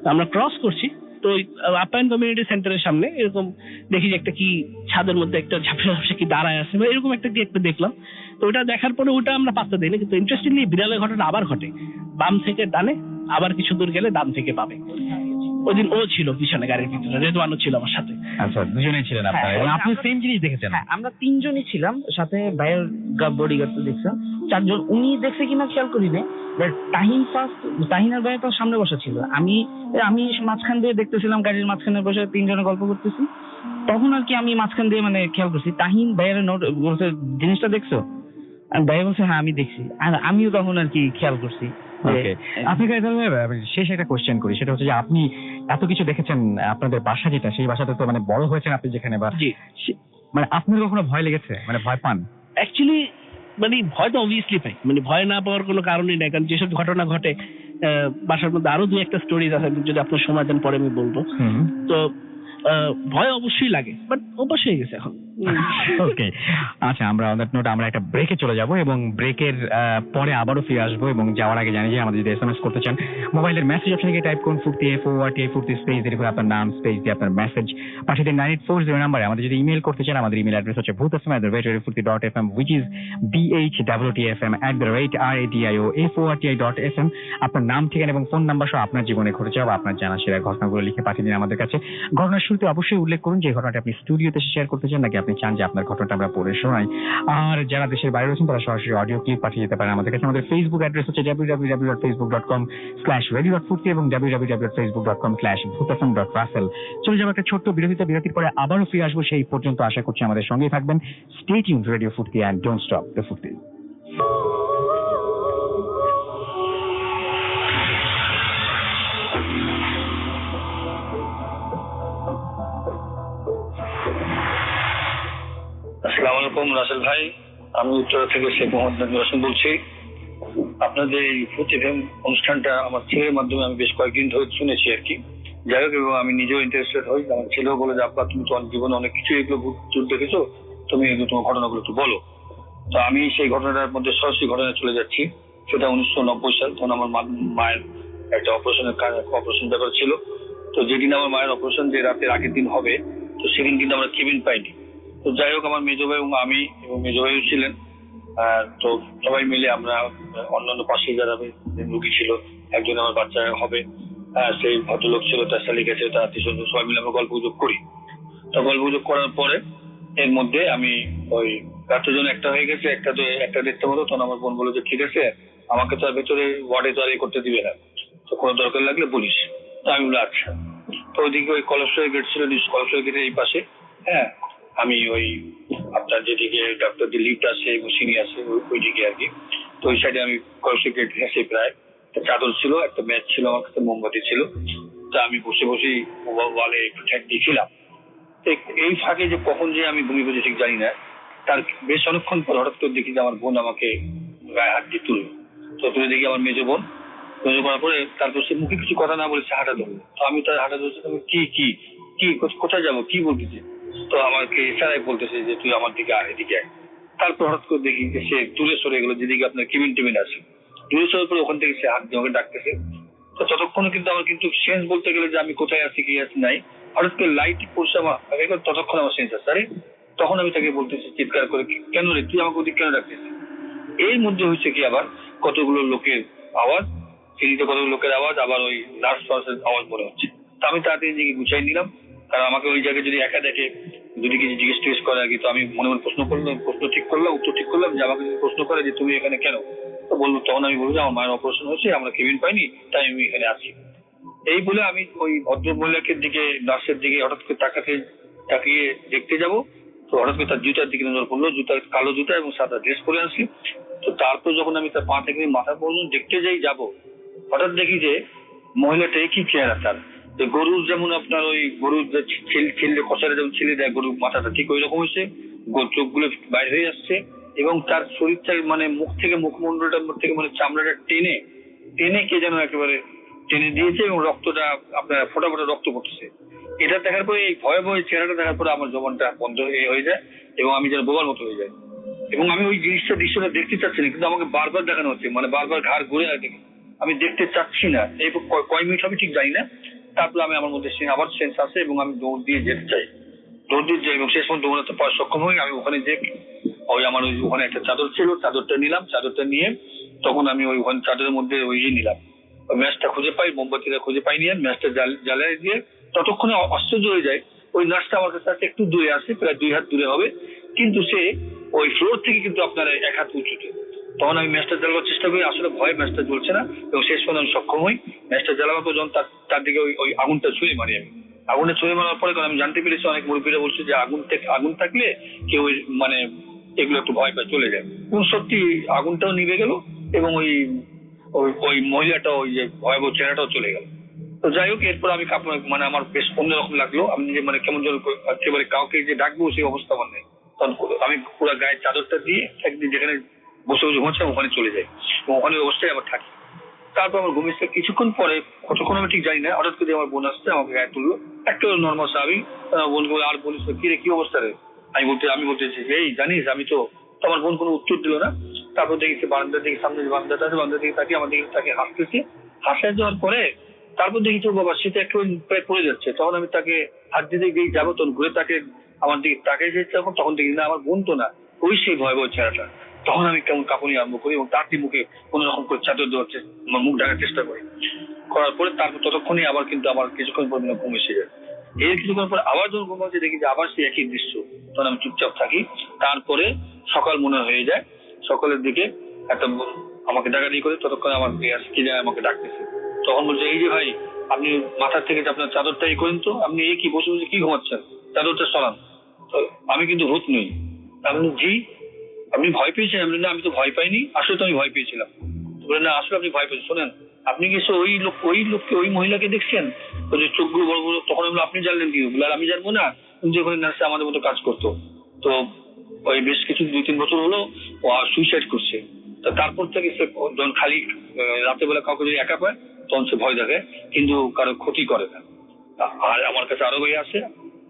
S2: তো আমরা ক্রস করছি। তো ওই আপ্যায়ন কমিউনিটি সেন্টারের সামনে এরকম দেখি যে একটা কি ছাদের মধ্যে একটা ঝাপসা ঝাপসা কি দাঁড়ায় আছে বা এরকম একটা কি একটা দেখলাম। তো ওটা দেখার পরে ওটা আমরা পাত্তা দিই না, কিন্তু ইন্টারেস্টিংলি বিড়ালের ঘটনা আবার ঘটে, বাম থেকে ডানে আবার কিছু দূর গেলে ডান থেকে পাবে। ওই দিন ও ছিল পিছনে গাড়ির ভিতরে, রেদওয়ানও ছিল আমার সাথে।
S1: আচ্ছা, দুজনেই ছিলেন আপনারা
S3: হ্যাঁ,
S1: এবং আপনি
S3: আমরা-
S1: সেম জিনিস দেখেছেন?
S3: হ্যাঁ, আমরা 3 জনই ছিলাম, সাথে ভাইয়ের বডিগার্ড তো দেখছে 4 জন। উনি দেখছে কিনা খেয়াল করি না, তাহিনের ভাই তো সামনে বসা ছিল, আমি মাঝখান দিয়ে দেখতেছিলাম, গাড়ির মাঝখানে বসে 3 জনে গল্প করতেছি। তখন আর কি আমি মাঝখান দিয়ে মানে খেয়াল করছি, তাহিন ভাইয়ের নোট বলছে জিনিসটা দেখছো, আর ভাই বলছে হ্যাঁ আমি দেখছি, আর আমিও তখন আর কি খেয়াল করছি।
S1: ওকে, আপনাকে তাহলে শেষ একটা কোশ্চেন করি, সেটা হচ্ছে যে আপনি এত কিছু দেখেছেন, আপনাদের বাসা যেটা, সেই বাসাতে তো মানে বড় হয়েছেন আপনি যেখানে, বা
S2: জি,
S1: মানে আপনার কখনো ভয় লেগেছে, মানে ভয় পান?
S2: অ্যাকচুয়ালি মানে ভয় তো অবভিয়াসলি পাই, মানে ভয় না পাওয়ার কোনো কারণই নাই, কারণ যেসব ঘটনা ঘটে বাসার মধ্যে আরো 2-1টা স্টোরিজ আছে, যদি আপনার সময় দেন পরে আমি বলবো। তো ভয় অবশ্যই লাগে, বাট অবশ্যই হয়ে গেছে এখন।
S1: ওকে, আচ্ছা, আমরা অন দ্যাট নোট আমরা একটা ব্রেকে চলে যাব এবং ব্রেকের পরে আবারও ফিরে আসবো, এবং যাওয়ার আগে জানি যে আমাদের যদি এসএমএস করতে চান, মোবাইলের মেসেজ অপশনে গিয়ে টাইপ করুন ফুর্তি FORTI ফুর্তি স্পেস দিয়ে করে আপনার নাম স্পেস দিয়ে আপনার মেসেজ পাঠিয়ে দিন 9840 নাম্বারে। আমাদের যদি ইমেল করতে চান, আমাদের ইমেল অ্যাড্রেস হচ্ছে bhutfm@furti.fm, which is BHWTFM@radio.forti.fm। আপনার নাম, ঠিকানা এবং ফোন নাম্বার সহ আপনার জীবনে ঘটে যাওয়া বা আপনার জানা সেরা ঘটনাগুলো লিখে পাঠিয়ে দিন আমাদের কাছে। ঘটনার শুরুতে অবশ্যই উল্লেখ করুন যে ঘটনাটি আপনি স্টুডিওতে শেয়ার করতে চান, নাকি আপনি চান যে আপনার ঘটনাটা আমরা পড়ে শোনাই। আর যারা দেশের বাইরে রয়েছেন তারা সরাসরি অডিও ক্লিপ পাঠিয়ে যেতে পারেন আমাদের কাছে। আমাদের ফেসবুক অ্যাড্রেস হচ্ছে www.facebook.com/radio.furti এবং www.facebook.com/bhutfm.russell। চলে যাবো একটা ছোট্ট বিরতির পরে আবারও ফিরে আসবো। সেই পর্যন্ত আশা করছি আমাদের সঙ্গেই থাকবেন। স্টে টিউনড রেডিও ফুর্তি অ্যান্ড ডোন্ট স্টপ দ্য ফুর্তি।
S4: আসসালামু আলাইকুম রাসেল ভাই, আমি উত্তরা থেকে শেখ মোহাম্মদ নাজমুল হাসান বলছি। আপনাদের এই ফুর্তি এফএম অনুষ্ঠানটা আমার ছেলের মাধ্যমে আমি বেশ কয়েকদিন ধরে শুনেছি আর কি। যাই হোক, এবং আমি নিজেও ইন্টারেস্টেড হই। আমার ছেলেও বলে যে আব্বা তুমি তো জীবনে অনেক কিছু এগুলো ভূত দেখেছো, তুমি এগুলো তোমার ঘটনাগুলো একটু বলো। তো আমি সেই ঘটনাটার মধ্যে সরাসরি ঘটনায় চলে যাচ্ছি। সেটা 1990 সাল, তখন আমার মায়ের একটা অপারেশন ব্যাপার ছিল। তো যেদিন আমার মায়ের অপারেশন, যে রাতের আগের দিন হবে, তো সেদিন কিন্তু আমরা কেবিন পাইনি। তো যাই হোক, আমার মেজো ভাই এবং আমি এবং মেজো ভাইও ছিলেন। তো সবাই মিলে আমরা অন্যান্য পাশে যারা রুগী ছিল, একজন আমার বাচ্চা হবে, সেই ভদ্রলোক ছিল, তার শালিক আছে, তার আত্মীয়, সবাই মিলে আমরা গল্পগুজব করি। তো গল্পগুজব করার পরে এর মধ্যে আমি ওই রাতের জন্য একটা হয়ে গেছে, একটা দেখতে মতো। তখন আমার বোন বললো যে ঠিক আছে, আমাকে তো আর ভেতরে ওয়ার্ডে তো আর করতে দিবে না, তো কোনো দরকার লাগলে বলিস। তো আমি বললাম আচ্ছা। তো ওইদিকে ওই কলেশ্বরের গেট ছিল, কলেশ্বরের গেটের এই পাশে, হ্যাঁ, আমি ওই আপনার যেদিকে ডাক্তারদের লিফট আছে এবং সিঁড়ি আছে ওই দিকে আর কি। তো ওই সাইডে আমি কলেশ্বরের গেট ঘেঁষে প্রায় একটা চাদর ছিল, একটা ম্যাচ ছিল, আমার কাছে মোমবাতি ছিল। তা আমি বসে বসেই ওয়ালে একটু ঠেক দিয়েছিলাম। এই ফাঁকে যে কখন যে আমি ঘুমিয়ে পড়েছি ঠিক জানি না, তার বেশ অনেকক্ষণ পর হঠাৎ করে দেখি যে আমার বোন আমাকে গায়ে হাত দিয়ে তুললো। তো তুলে দেখি আমার মেজো বোন। মেজো করার পরে তারপর সে মুখে কিছু কথা না বলে সে হাঁটা ধরলো। তো আমি তার হাঁটা ধরছি, কি কি কি কোথায় যাবো, কি বলতেছে? তো আমাকে ইশারায় বলতেছে যে তুই আমার দিকে আয়, এদিকে আয়। তারপর হঠাৎ করে দেখি যে সে দূরে সরে গেলো, যেদিকে আপনার কেবিন টেবিন আছে। দূরে সরে পরে ওখান থেকে সে হাত দিয়ে আমাকে ডাকতেছে। তো ততক্ষণে কিন্তু আমার কিন্তু সেন্স বলতে গেলে যে আমি কোথায় আছি কি আছি নাই। হঠাৎ করে লাইট পড়ছে আমার, ততক্ষণ আমার সেন্স আছে। আরে তখন আমি তাকে বলতেছি চিৎকার করে, কেন রে তুই আমাকে ওদিক কেন ডাকতেছিস? এর মধ্যে হচ্ছে কি আবার কতগুলো লোকের আওয়াজ, সিঁড়িতে কতগুলো লোকের আওয়াজ, আবার ওই নার্স ফার্সের আওয়াজ মনে হচ্ছে। তো আমি তাড়াতাড়ি নিজেকে গুছাই নিলাম, কারণ আমাকে ওই জায়গায় যদি একা দেখে যদি কিছু জিজ্ঞেস টিজ্ঞেস করে আর কি। তো আমি মনে মনে প্রশ্ন ঠিক করলাম, উত্তর ঠিক করলাম যে আমাকে যদি প্রশ্ন করে যে তুমি এখানে কেন, তো বলবো, তখন আমি বলবো যে আমার মায়ের অপারেশন হয়েছে, আমরা কেবিন পাইনি, তাই আমি এখানে আছি। এই বলে আমি ওই ভদ্র মহিলাকে দিকে, নার্সের দিকে হঠাৎ করে তাকিয়ে দেখতে যাব। তো হঠাৎ করে তার জুতার দিকে নজর পড়লো, কালো জুতা এবং সাদা ড্রেস পরে আসি। তো তারপর যখন আমি তার পা থেকে মাথা পর্যন্ত দেখতে যাব, হঠাৎ দেখি যে মহিলাটা কি চেহারা তার, যে গরুর যেমন আপনার ওই গরুর ছেলে কষারে যেমন ছেলে দেয় গরুর মাথাটা, ঠিক ওই রকম হয়েছে। চোখগুলো বাইরে হয়ে আসছে, এবং তার শরীরটার মানে মুখ থেকে মুখমণ্ডলটার মধ্যে থেকে মানে চামড়াটা টেনে টেনে কে যেন একেবারে টেনে দিয়েছে এবং রক্তটা আপনার ফোটা ফোটা রক্ত পড়তেছে। এটা দেখার পরে এই ভয়াবহ চেহারাটা দেখার পরে আমার জবানটা বন্ধ হয়ে যায় এবং আমি যেন বোবার মতো হয়ে যাই এবং আমি ওই দৃশ্যটা দেখতে চাচ্ছি না, কিন্তু আমাকে বারবার দেখানো হচ্ছে, মানে বারবার ঘাড় ঘুরে আর আমি দেখতে চাচ্ছি না। এই কয় মিনিট হবে ঠিক জানি না। তারপরে আমি আমার মধ্যে আবার সেন্স আসে এবং আমি দৌড় দিয়ে যেতে চাই, দৌড় দিয়ে যাই এবং শেষ পর্যন্ত দৌড়াতে পারা সক্ষম হই। আমি ওখানে যে ওই আমার ওখানে একটা চাদর ছিল, চাদরটা নিলাম, চাদরটা নিয়ে তখন আমি ওই ওখানে চাদরের মধ্যে ওই নিলাম, ম্যাচটা খুঁজে পাই, মোমবাতিটা খুঁজে পাইনি, ম্যাচটা জ্বালিয়ে দিয়ে ততক্ষণে আশ্চর্য হয়ে যায় ওই নার্সটা আমার কাছে একটু দূরে আসে, প্রায় 2 হাত দূরে হবে, কিন্তু সে ওই ফ্লোর থেকে কিন্তু আপনার 1 হাত উঁচুতে। তখন আমি ম্যাচটা জ্বালাবার চেষ্টা করি, আসলে ভয়ে ম্যাচটা জ্বলছে না এবং শেষ পর্যন্ত আমি সক্ষম হই। ম্যাচটা জ্বালাবার পর যখন তার দিকে ওই আগুনটা ছুঁয়ে মারি, আমি আগুনে ছুঁয়ে মারার পরে কারণ আমি জানতে পেরেছি অনেক মুরব্বীরা বলছে যে আগুন থাকলে কেউ মানে এগুলো একটু ভয় পায়, চলে যায়, এবং সত্যি আগুনটাও নিভে গেল এবং ওই মহিলাটা ওই যে ভয়াবহ চেহারাটাও চলে গেল। তো যাই হোক, এরপর আমি মানে আমার বেশ অন্যরকম লাগলো, আমি যে মানে কেমন যেন একেবারে কাউকে যে ডাকবো সেই অবস্থা আমার নেই। তখন আমি পুরো গায়ের চাদরটা দিয়ে একদিন যেখানে বসে বসে ঘুমাচ্ছিলাম ওখানে চলে যাই এবং ওখানে অবস্থায় আবার থাকি। তারপর আমার ঘুমিয়েছে, কিছুক্ষণ পরে কতক্ষণ আমি ঠিক জানি না, হঠাৎ করে আমার বোন আসছে, আমাকে গায়ে তুললো, একটা নর্মাল স্বাভাবিক। বোনকে আর বলিস কি রে, কি অবস্থা রে? আমি বলতেছি এই জানিস আমি তো, আমার বোন কোনো উত্তর দিল না। তারপর দেখি বারান্দার দিকে, সামনে বারান্দাটা আছে, বারান্দার দিকে তাকিয়ে আমার দিকে তাকিয়ে হাসতেছে। হাসা যাওয়ার পরে তারপর দেখি তো বাবা সে তো একটু প্রায় পড়ে যাচ্ছে। তখন আমি তাকে হাত দিতে গিয়ে যাবো, তখন ঘুরে তাকে আমার দিকে তাকিয়ে যাচ্ছে, তখন দেখি না আমার বোন তো না, ওই সেই ভয়াবহ চেহারাটা। তখন আমি কেমন কাঁপুনি আরম্ভ করি এবং তার মুখে কোনো রকম করে চাদর দেওয়ার মুখ ঢাকার চেষ্টা করি। করার পরে তারপর ততক্ষণই আবার কিন্তু আমার কিছুক্ষণ পর ঘুম এসে যায়। এর কিছুক্ষণ পর আবার যখন ঘুম আসছে দেখি যে আবার সেই একই দৃশ্য। তখন আমি চুপচাপ থাকি। তারপরে সকাল মনে হয়ে যায়, সকালের দিকে একটা আমাকে ডাকাডাকি করে, ততক্ষণ আমার কে যায় আমাকে ডাকতেছে। তখন বলছে এই যে ভাই আপনি মাথার থেকে আপনার চাদরটা এই করেন তো, আপনি এই কি বসে বসে কি ঘুমাচ্ছেন, চাদরটা সরান। আমি কিন্তু ভূত নই। আমি জি আপনি ভয় পেয়েছেন? আমি তো ভয় পাইনি, আসলে তো আমি ভয় পেয়েছিলাম। বলে না আসলে আপনি ভয় পেয়েছেন, শোনেন আপনি কি ওই লোককে ওই মহিলাকে দেখছেন ওই যে চোখগুলো বড় বড়? তখন আপনি জানলেন কি? আর আমি জানবো না? যে ওখানে নার্সে আমাদের মতো কাজ করতো, তো ওই বেশ কিছু 2-3 বছর হলো ও সুইসাইড করছে। তারপর থেকে সে যখন খালি রাতের বেলা কাউকে যদি একা পায় তখন সে ভয় দেখে, কিন্তু কারো ক্ষতি করে না। আর আমার কাছে আরো বই আছে,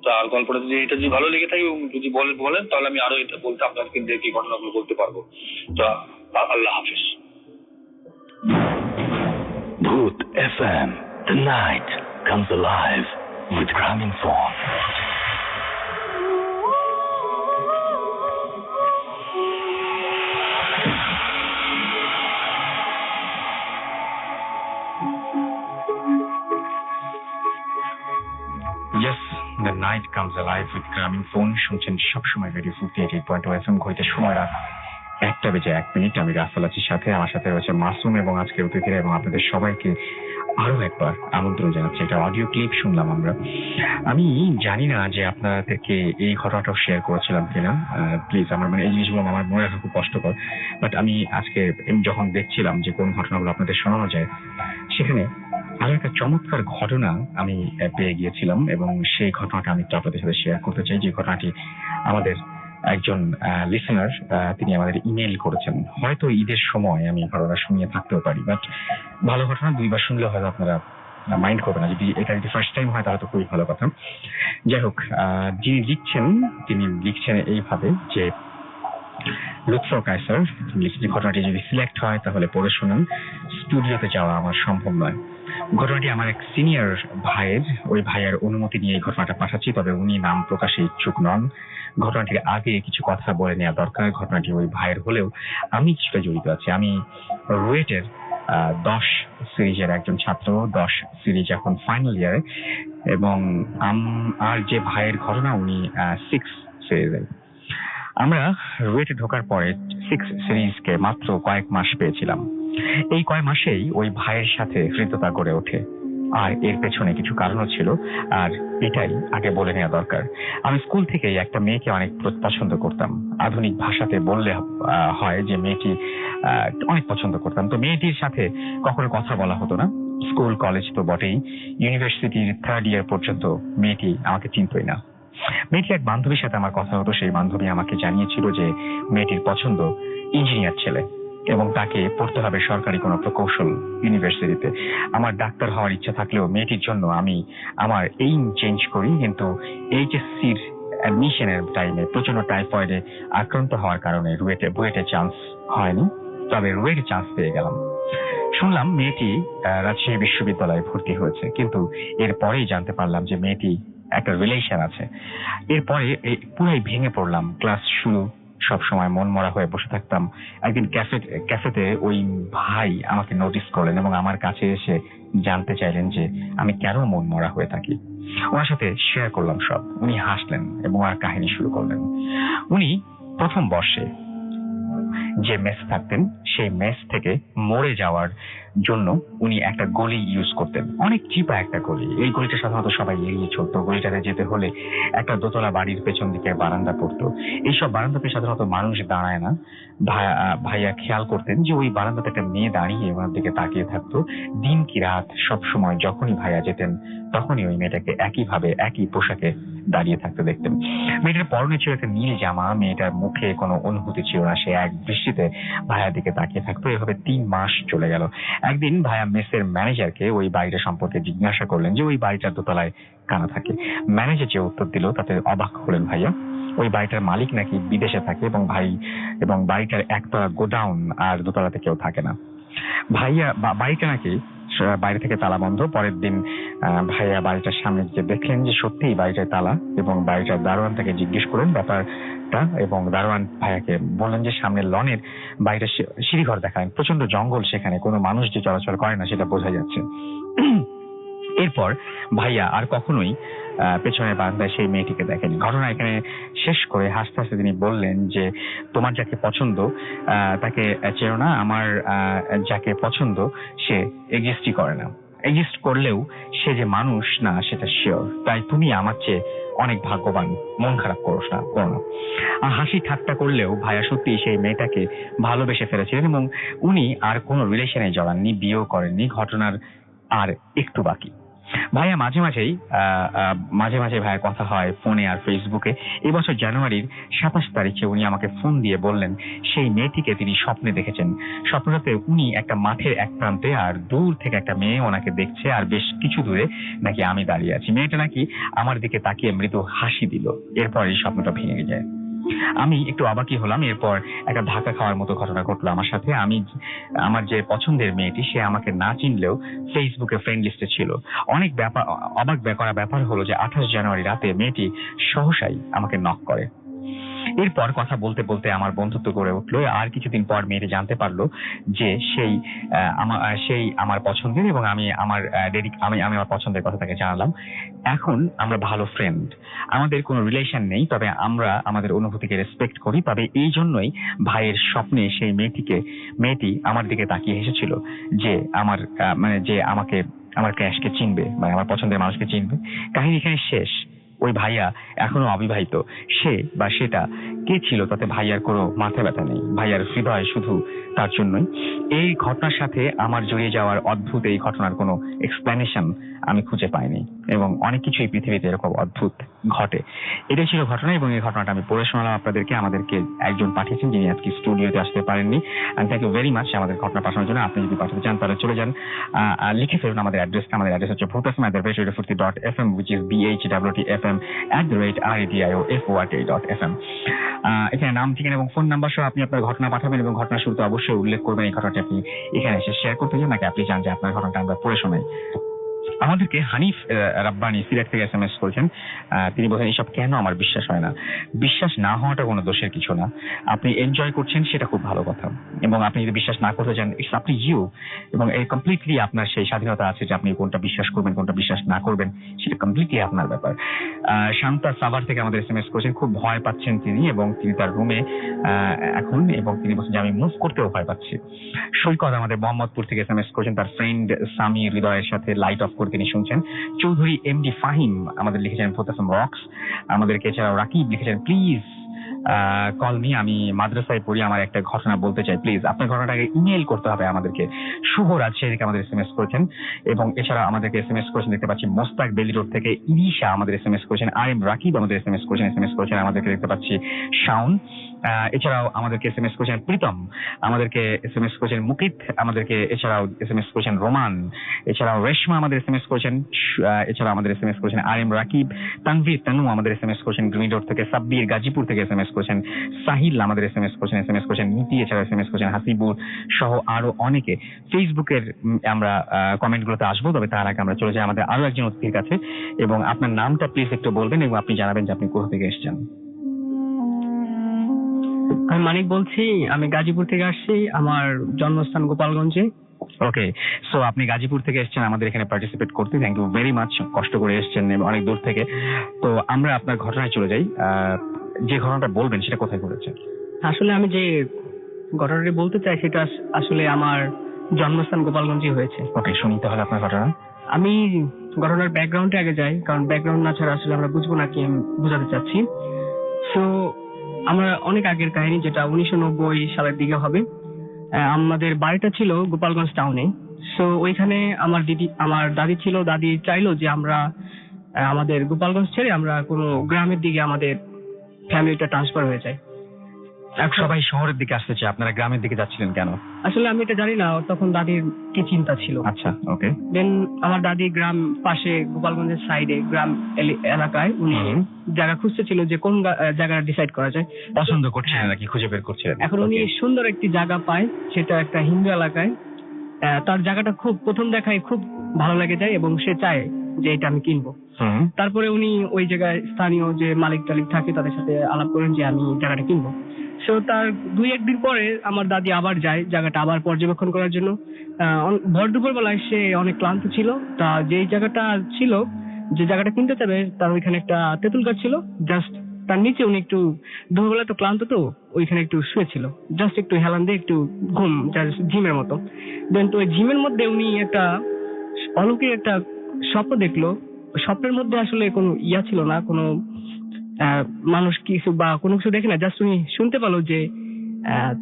S4: তো আর গল্পটা যদি এটা যদি ভালো লেগে থাকে এবং যদি বলেন তাহলে আমি আরো এটা বলতে আপনাদেরকে দেখি ঘটনাগুলো বলতে পারবো। তো আল্লাহ হাফিজ।
S5: Bhoot FM. The night comes alive with Gramophone.
S1: Yes, the night comes alive with Gramophone. শুনছেন সবসময় রেডিও 88.2 FM। ঘড়িতে সময় রাত 1:01। আমি রাসেল আছির সাথে, আমার সাথে রয়েছে মাসুম এবং আজকের অতিথিরা, এবং আপনাদের সবাইকে আরো একবার আমন্ত্রণ জানাচ্ছি। এটা অডিও ক্লিপ শুনলাম আমরা। আমি জানি না যে আপনাদেরকে এই ঘটনাটাও শেয়ার করেছিলাম কিনা, প্লিজ আমার মানে এই জিনিসগুলো আমার মনে রাখা খুব কষ্টকর, বাট আমি আজকে যখন দেখছিলাম যে কোন ঘটনাগুলো আপনাদের শোনানো যায়, সেখানে আরো একটা চমৎকার ঘটনা আমি পেয়ে গিয়েছিলাম এবং সেই ঘটনাটা আমি একটু আপনাদের সাথে শেয়ার করতে চাই। যে ঘটনাটি আমাদের একজন লিসেনার তিনি আমাদের ইমেল করেছেন। হয়তো ঈদের সময় আমি ঘটনা শুনিয়ে থাকতেও পারি, বাট ভালো ঘটনা 2বার শুনলে হয়তো আপনারা মাইন্ড করবেন না। যদি এটা যদি ফার্স্ট টাইম হয় তাহলে তো খুবই ভালো কথা। যাই হোক, যিনি তিনি লিখছেন এইভাবে যে লুৎফর কায়সার লিখছে, ঘটনাটি যদি সিলেক্ট হয় তাহলে পড়ে শুনুন, স্টুডিওতে যাওয়া আমার সম্ভব নয়। ঘটনাটি আমার এক সিনিয়র ভাইয়ের, ওই ভাইয়ের অনুমতি নিয়ে এই ঘটনাটা পাঠাচ্ছি, তবে উনি নাম প্রকাশে ইচ্ছুক নন। ঘটনাটির আগে কিছু কথা বলে নেওয়া দরকার। ঘটনাটি ওই ভাইয়ের হলেও আমি কিছুটা জড়িত আছি। আমি রুয়েটের 10 সিরিজের একজন ছাত্র, 10 সিরিজ এখন ফাইনাল ইয়ারে, এবং আর যে ভাইয়ের ঘটনা উনি 6 সিরিজের। আমরা রুয়েটে ঢোকার পরে 6 সিরিজকে মাত্র কয়েক মাস পেয়েছিলাম। এই কয়েক মাসেই ওই ভাইয়ের সাথে হৃদ্যতা গড়ে ওঠে, আর এর পেছনে কিছু কারণও ছিল, আর এটাই আগে বলে নেওয়া দরকার। আমি স্কুল থেকেই একটা মেয়েকে অনেক পছন্দ করতাম। আধুনিক ভাষাতে বললে হয় যে মেয়েটি অনেক পছন্দ করতাম। তো মেয়েটির সাথে কখনো কথা বলা হতো না। স্কুল কলেজ তো বটেই, ইউনিভার্সিটির 3rd ইয়ার পর্যন্ত মেয়েটি আমাকে চিনতই না। মেয়েটির এক বান্ধবীর সাথে আমার কথা হতো। সেই বান্ধবী আমাকে জানিয়েছিল যে মেয়েটির পছন্দ ইঞ্জিনিয়ার ছেলে এবং তাকে পড়তে হবে সরকারি কোনো প্রকৌশল ইউনিভার্সিটিতে। আমার ডাক্তার হওয়ার ইচ্ছা থাকলেও মেয়েটির জন্য আমি আমার এইম চেঞ্জ করি, কিন্তু এইচএসসির অ্যাডমিশনের টাইমে প্রচন্ড টাইফয়েডে আক্রান্ত হওয়ার কারণে বুয়েটে চান্স হয়নি, তবে রুয়েটে চান্স পেয়ে গেলাম। শুনলাম মেয়েটি রাজশাহী বিশ্ববিদ্যালয়ে ভর্তি হয়েছে, কিন্তু এরপরেই জানতে পারলাম যে মেয়েটি একটা রিলেশন আছে। এরপরে পুরাই ভেঙে পড়লাম। ক্লাস শুরু, সব সময় মন মরা হয়ে বসে থাকতাম। একদিন ক্যাফেতে ওই ভাই আমাকে নোটিস করলেন এবং আমার কাছে এসে জানতে চাইলেন যে আমি কেন মন মরা হয়ে থাকি। ওনার সাথে শেয়ার করলাম সব। উনি হাসলেন এবং আর কাহিনী শুরু করলেন। উনি প্রথম বর্ষে যে মেস থাকতেন সেই মেস থেকে মরে যাওয়ার জন্য উনি একটা গলি ইউজ করতেন, অনেক চিপা একটা গলি। এই গলিটা সাধারণত সবাই এড়িয়ে চলতো। গলিটাতে যেতে হলে একটা দোতলা বাড়ির পেছন দিকে বারান্দা পড়তো। এইসব বারান্দাতে সাধারণত মানুষ দাঁড়ায় না। ভাইয়া খেয়াল করতেন যে ওই বারান্দাতে একটা মেয়ে দাঁড়িয়ে ওনার দিকে তাকিয়ে থাকতো। দিন কি রাত সব সময় যখনই ভাইয়া যেতেন তখনই ওই মেয়েটাকে একইভাবে একই পোশাকে দাঁড়িয়ে থাকতে দেখতেন। মেয়েটার পরনে ছিল একটা নীল জামা, মেয়েটার মুখে কোনো অনুভূতি ছিল না। সে এক দৃষ্টিতে ভাইয়ার দিকে তাকিয়ে থাকতো। এভাবে 3 মাস চলে গেল। একদিন ভাইয়া মেসের ম্যানেজারকে ওই বাড়িটা সম্পর্কে জিজ্ঞাসা করলেন যে ওই বাড়িটার দোতলায় কারা থাকে। ম্যানেজার যে উত্তর দিল তাতে অবাক হলেন ভাইয়া। ওই বাড়িটার মালিক নাকি বিদেশে থাকে এবং বাড়িটার একতলা গোডাউন আর দোতলাতে কেউ থাকে না। ভাইয়া বাড়িটা নাকি বাইরে থেকে তালা বন্ধ। পরের দিন ভাইয়া বাড়িটার সামনে গিয়ে দেখলেন যে সত্যিই বাড়িটায় তালা এবং বাড়িটার দারোয়ান তাকে জিজ্ঞেস করেন ব্যাপারটা এবং দারোয়ান ভাইয়াকে বললেন যে সামনের লনের বাড়িটা সিঁড়িঘর দেখালেন। প্রচন্ড জঙ্গল, সেখানে কোনো মানুষ যে চলাচল করে না সেটা বোঝা যাচ্ছে। এরপর ভাইয়া আর কখনোই পেছনের বারান্দায় সেই মেয়েটিকে দেখেনি। ঘটনা এখানে শেষ করে হাসতে হাসতে তিনি বললেন যে তোমার যাকে পছন্দ তাকে চেনো না, আমার যাকে পছন্দ সে এক্সিস্টই করে না। এক্সিস্ট করলেও সে যে মানুষ না সেটা শিওর। তাই তুমি আমার চেয়ে অনেক ভাগ্যবান, মন খারাপ করো না। হাসি ঠাট্টা করলেও ভাইয়া সত্যি সেই মেয়েটাকে ভালোবেসে ফেলেছিলেন এবং উনি আর কোনো রিলেশনে জড়াননি, বিয়েও করেননি। ঘটনার আর একটু বাকি। ভাইয়া মাঝে মাঝে ভাইয়ের কথা হয় ফোনে আর ফেসবুকে। এবছর জানুয়ারির 27 তারিখে উনি আমাকে ফোন দিয়ে বললেন সেই মেয়েটিকে তিনি স্বপ্নে দেখেছেন। স্বপ্নটাতে উনি একটা মাঠের এক প্রান্তে আর দূর থেকে একটা মেয়ে ওনাকে দেখছে, আর বেশ কিছু দূরে নাকি আমি দাঁড়িয়ে আছি। মেয়েটা নাকি আমার দিকে তাকিয়ে মৃদু হাসি দিল। এরপর এই স্বপ্নটা ভেঙে যায়। আমি একটু অবাকই হলাম। এরপর একটা ধাক্কা খাওয়ার মতো ঘটনা ঘটলো আমার সাথে। আমার যে পছন্দের মেয়েটি সে আমাকে না চিনলেও ফেসবুকে ফ্রেন্ড লিস্টে ছিল। অনেক অবাক করা ব্যাপার হলো যে 28 জানুয়ারি রাতে মেয়েটি সহসাই আমাকে নক করে। এরপর কথা বলতে বলতে আমার বন্ধুত্ব গড়ে উঠলো। আর কিছুদিন পর মেয়েটি জানতে পারলো যে সেই আমার পছন্দের এবং আমি আমার পছন্দের কথা তাকে জানালাম। এখন আমরা ভালো ফ্রেন্ড, আমাদের কোনো রিলেশন নেই, তবে আমরা আমাদের অনুভূতিকে রেসপেক্ট করি। তবে এই জন্যই ভাইয়ের স্বপ্নে সেই মেয়েটি আমার দিকে তাকিয়ে এসেছিল যে আমাকে আমার ক্যাশকে চিনবে, মানে আমার পছন্দের মানুষকে চিনবে। কাহিনী এখানে শেষ। ওই ভাইয়া এখনো অবিবাহিত। সে বা সেটা কে ছিল তাতে ভাইয়ার কোনো মাথা ব্যথা নেই। ভাইয়ার হৃদয় শুধু তার জন্যই। এই ঘটনার সাথে আমার জড়িয়ে যাওয়ার অদ্ভুত এই ঘটনার কোনো এক্সপ্লেনেশন আমি খুঁজে পাইনি এবং অনেক কিছুই পৃথিবীতে এরকম অদ্ভুত ঘটে। এটাই ছিল ঘটনা এবং এই ঘটনাটা আমি পড়ে শোনালাম আপনাদেরকে। আমাদেরকে একজন পাঠিয়েছেন যিনি আজকে স্টুডিওতে আসতে পারেননি। And thank you very much আমাদের ঘটনা পাঠানোর জন্য। আপনি যদি পাঠাতে চান তাহলে চলে যান, লিখে ফেলুন আমাদের অ্যাড্রেসটা। আমাদের অ্যাড্রেস হচ্ছে bhfm@radio40.fm which is bhwtfm@radioforty.fm। এখানে নাম, ঠিকানা এবং ফোন নাম্বার সহ আপনি আপনার ঘটনা পাঠাবেন এবং ঘটনা শুরুতে অবশ্যই উল্লেখ করবেন এই ঘটনাটি আপনি এখানে এসে শেয়ার করতে চান নাকি আপনি চান যে আপনার ঘটনাটা আমরা পড়ে শোনাই। আমাদেরকে হানিফ রাব্বানি সিলেট থেকে SMS করেছেন। তিনি বলেন এইসব কেন আমার বিশ্বাস হয় না। বিশ্বাস না হওয়াটা কোনো দোষের কিছু না। আপনি এনজয় করছেন সেটা খুব ভালো কথা, এবং আপনি যদি বিশ্বাস না করতে চান ইটস আপ টু ইউ, এবং এই কমপ্লিটলি আপনার সেই স্বাধীনতা আছে যে আপনি কোনটা বিশ্বাস করবেন কোনটা বিশ্বাস না করবেন, সেটা কমপ্লিটলি আপনার ব্যাপার। শান্তা সাভার থেকে আমাদের SMS করেছেন। খুব ভয় পাচ্ছেন তিনি এবং তিনি তার রুমে এখন, এবং তিনি বলছেন যে আমি মুভ করতেও ভয় পাচ্ছি। সৈকত আমাদের মোহাম্মদপুর থেকে SMS করেছেন। তার ফ্রেন্ড সামি হৃদয়ের সাথে লাইট অফ করে তিনি শুনছেন। চৌধুরী MD ফাহিম আমাদের লিখেছেন ভোতাসম রক্স। আমাদেরকে এছাড়াও রাকিব লিখেছেন প্লিজ কল মি, আমি মাদ্রাসায় পড়ি, আমার একটা ঘটনা বলতে চাই। প্লিজ আপনার ঘটনাটাকে ইমেল করতে হবে আমাদেরকে। শুভ রাজশাহী আমাদের SMS করেছেন, এবং এছাড়া আমাদেরকে SMS করেছেন দেখতে পাচ্ছি মোস্তাক বেলি রোড থেকে ইরিশা আমাদের SMS করেছেন, RM রাকিব আমাদের SMS করেছেন আমাদেরকে দেখতে পাচ্ছি শাওন, এছাড়াও আমাদেরকে SMS করেছেন প্রীতম, আমাদেরকে SMS করেছেন মুকিত, আমাদেরকে এছাড়াও SMS করেছেন রোমান, এছাড়াও রেশমা আমাদের SMS করেছেন, এছাড়াও আমাদের SMS করেছেন RM রাকিব, তানভীর তানু আমাদের SMS করেছেন গ্রিন রোড থেকে, সাব্বির গাজীপুর থেকে SMS করেছেন, সাহিল আমাদের SMS করেছেন নীতি, এছাড়াও SMS করেছেন হাসিবুর সহ আরো অনেকে। ফেসবুকের আমরা কমেন্ট গুলোতে আসবো, তবে তার আগে আমরা চলে যাই আমাদের আরো একজন অতিথির কাছে, এবং আপনার নামটা প্লিজ একটু বলবেন এবং আপনি জানাবেন যে আপনি কোথা থেকে এসেছেন।
S3: আমি মানিক বলছি, আমি গাজীপুর থেকে আসছি, আমার জন্মস্থান গোপালগঞ্জে।
S1: ওকে, সো আপনি গাজীপুর থেকে এসেছেন আমাদের এখানে পার্টিসিপেট করতে, থ্যাংক ইউ ভেরি মাচ, কষ্ট করে এসেছেন এবং অনেক দূর থেকে। তো আমরা আপনার ঘটনায় চলে যাই, যে ঘটনাটা বলবেন সেটা কোথায় ঘটেছে?
S3: আসলে আমি যে ঘটনাটি বলতে চাই সেটা আসলে আমার জন্মস্থান গোপালগঞ্জে হয়েছে।
S1: ওকে, শুনি তাহলে আপনার ঘটনা।
S3: আমি ঘটনার ব্যাকগ্রাউন্ডে আগে যাই, কারণ ব্যাকগ্রাউন্ড না ছাড়া আসলে আমরা বুঝবো না কি আমি বোঝাতে চাচ্ছি। সো আমরা অনেক আগের কাহিনী, যেটা 1990 সালের দিকে হবে। আমাদের বাড়িটা ছিল গোপালগঞ্জ টাউনে। সো ওইখানে আমার দাদি ছিল। দাদি চাইলো যে আমরা আমাদের গোপালগঞ্জ ছেড়ে আমরা কোনো গ্রামের দিকে আমাদের ফ্যামিলিটা ট্রান্সফার হয়ে যায়।
S1: সবাই শহরের দিকে আসতে চায়, আপনারা গ্রামের দিকে যাচ্ছিলেন কেন?
S3: আসলে আমি এটা জানি না, তখন দাদির কি চিন্তা ছিল।
S1: আচ্ছা, ওকে।
S3: দেন আমার দাদি গ্রাম পাশে গোপালগঞ্জের সাইডে গ্রাম এলাকায় উনি জায়গা খুঁজতেছিল যে কোন জায়গাটা ডিসাইড করা যায়,
S1: পছন্দ করছিলেন নাকি খুঁজে বের করছিলেন?
S3: এখন উনি সুন্দর একটি জায়গা পায়, সেটা একটা হিন্দু এলাকায়। তার জায়গাটা খুব প্রথম দেখায় খুব ভালো লেগে যায় এবং সে চায় যে এটা আমি কিনবো। তারপরে উনি ওই জায়গায় স্থানীয় যে মালিক টালিক থাকে তাদের সাথে আলাপ করেন যে আমি জায়গাটা কিনবো। সো তার 2-1 দিন পরে আমার দাদি আবার যায় জায়গাটা আবার পর্যবেক্ষণ করার জন্য। ভর দুপুর বেলায় সে অনেক ক্লান্ত ছিল। তা যেই জায়গাটা ছিল, যে জায়গাটা কিনতে চাবে, তার ওইখানে একটা তেঁতুল গাছ ছিল। জাস্ট তার নিচে উনি একটু দুপুরবেলা তো ক্লান্ত, তো ওইখানে একটু শুয়েছিল, জাস্ট একটু হেলান দিয়ে একটু ঘুম, ঝিমের মতো। দেন তো ওই ঝিমের মধ্যে উনি একটা অলৌকিক একটা স্বপ্ন দেখলো। স্বপ্নের মধ্যে আসলে কোনো ছিল না, কোনো মানুষ কিছু বা কোনো কিছু দেখে না, জাস্ট উনি শুনতে পেলো যে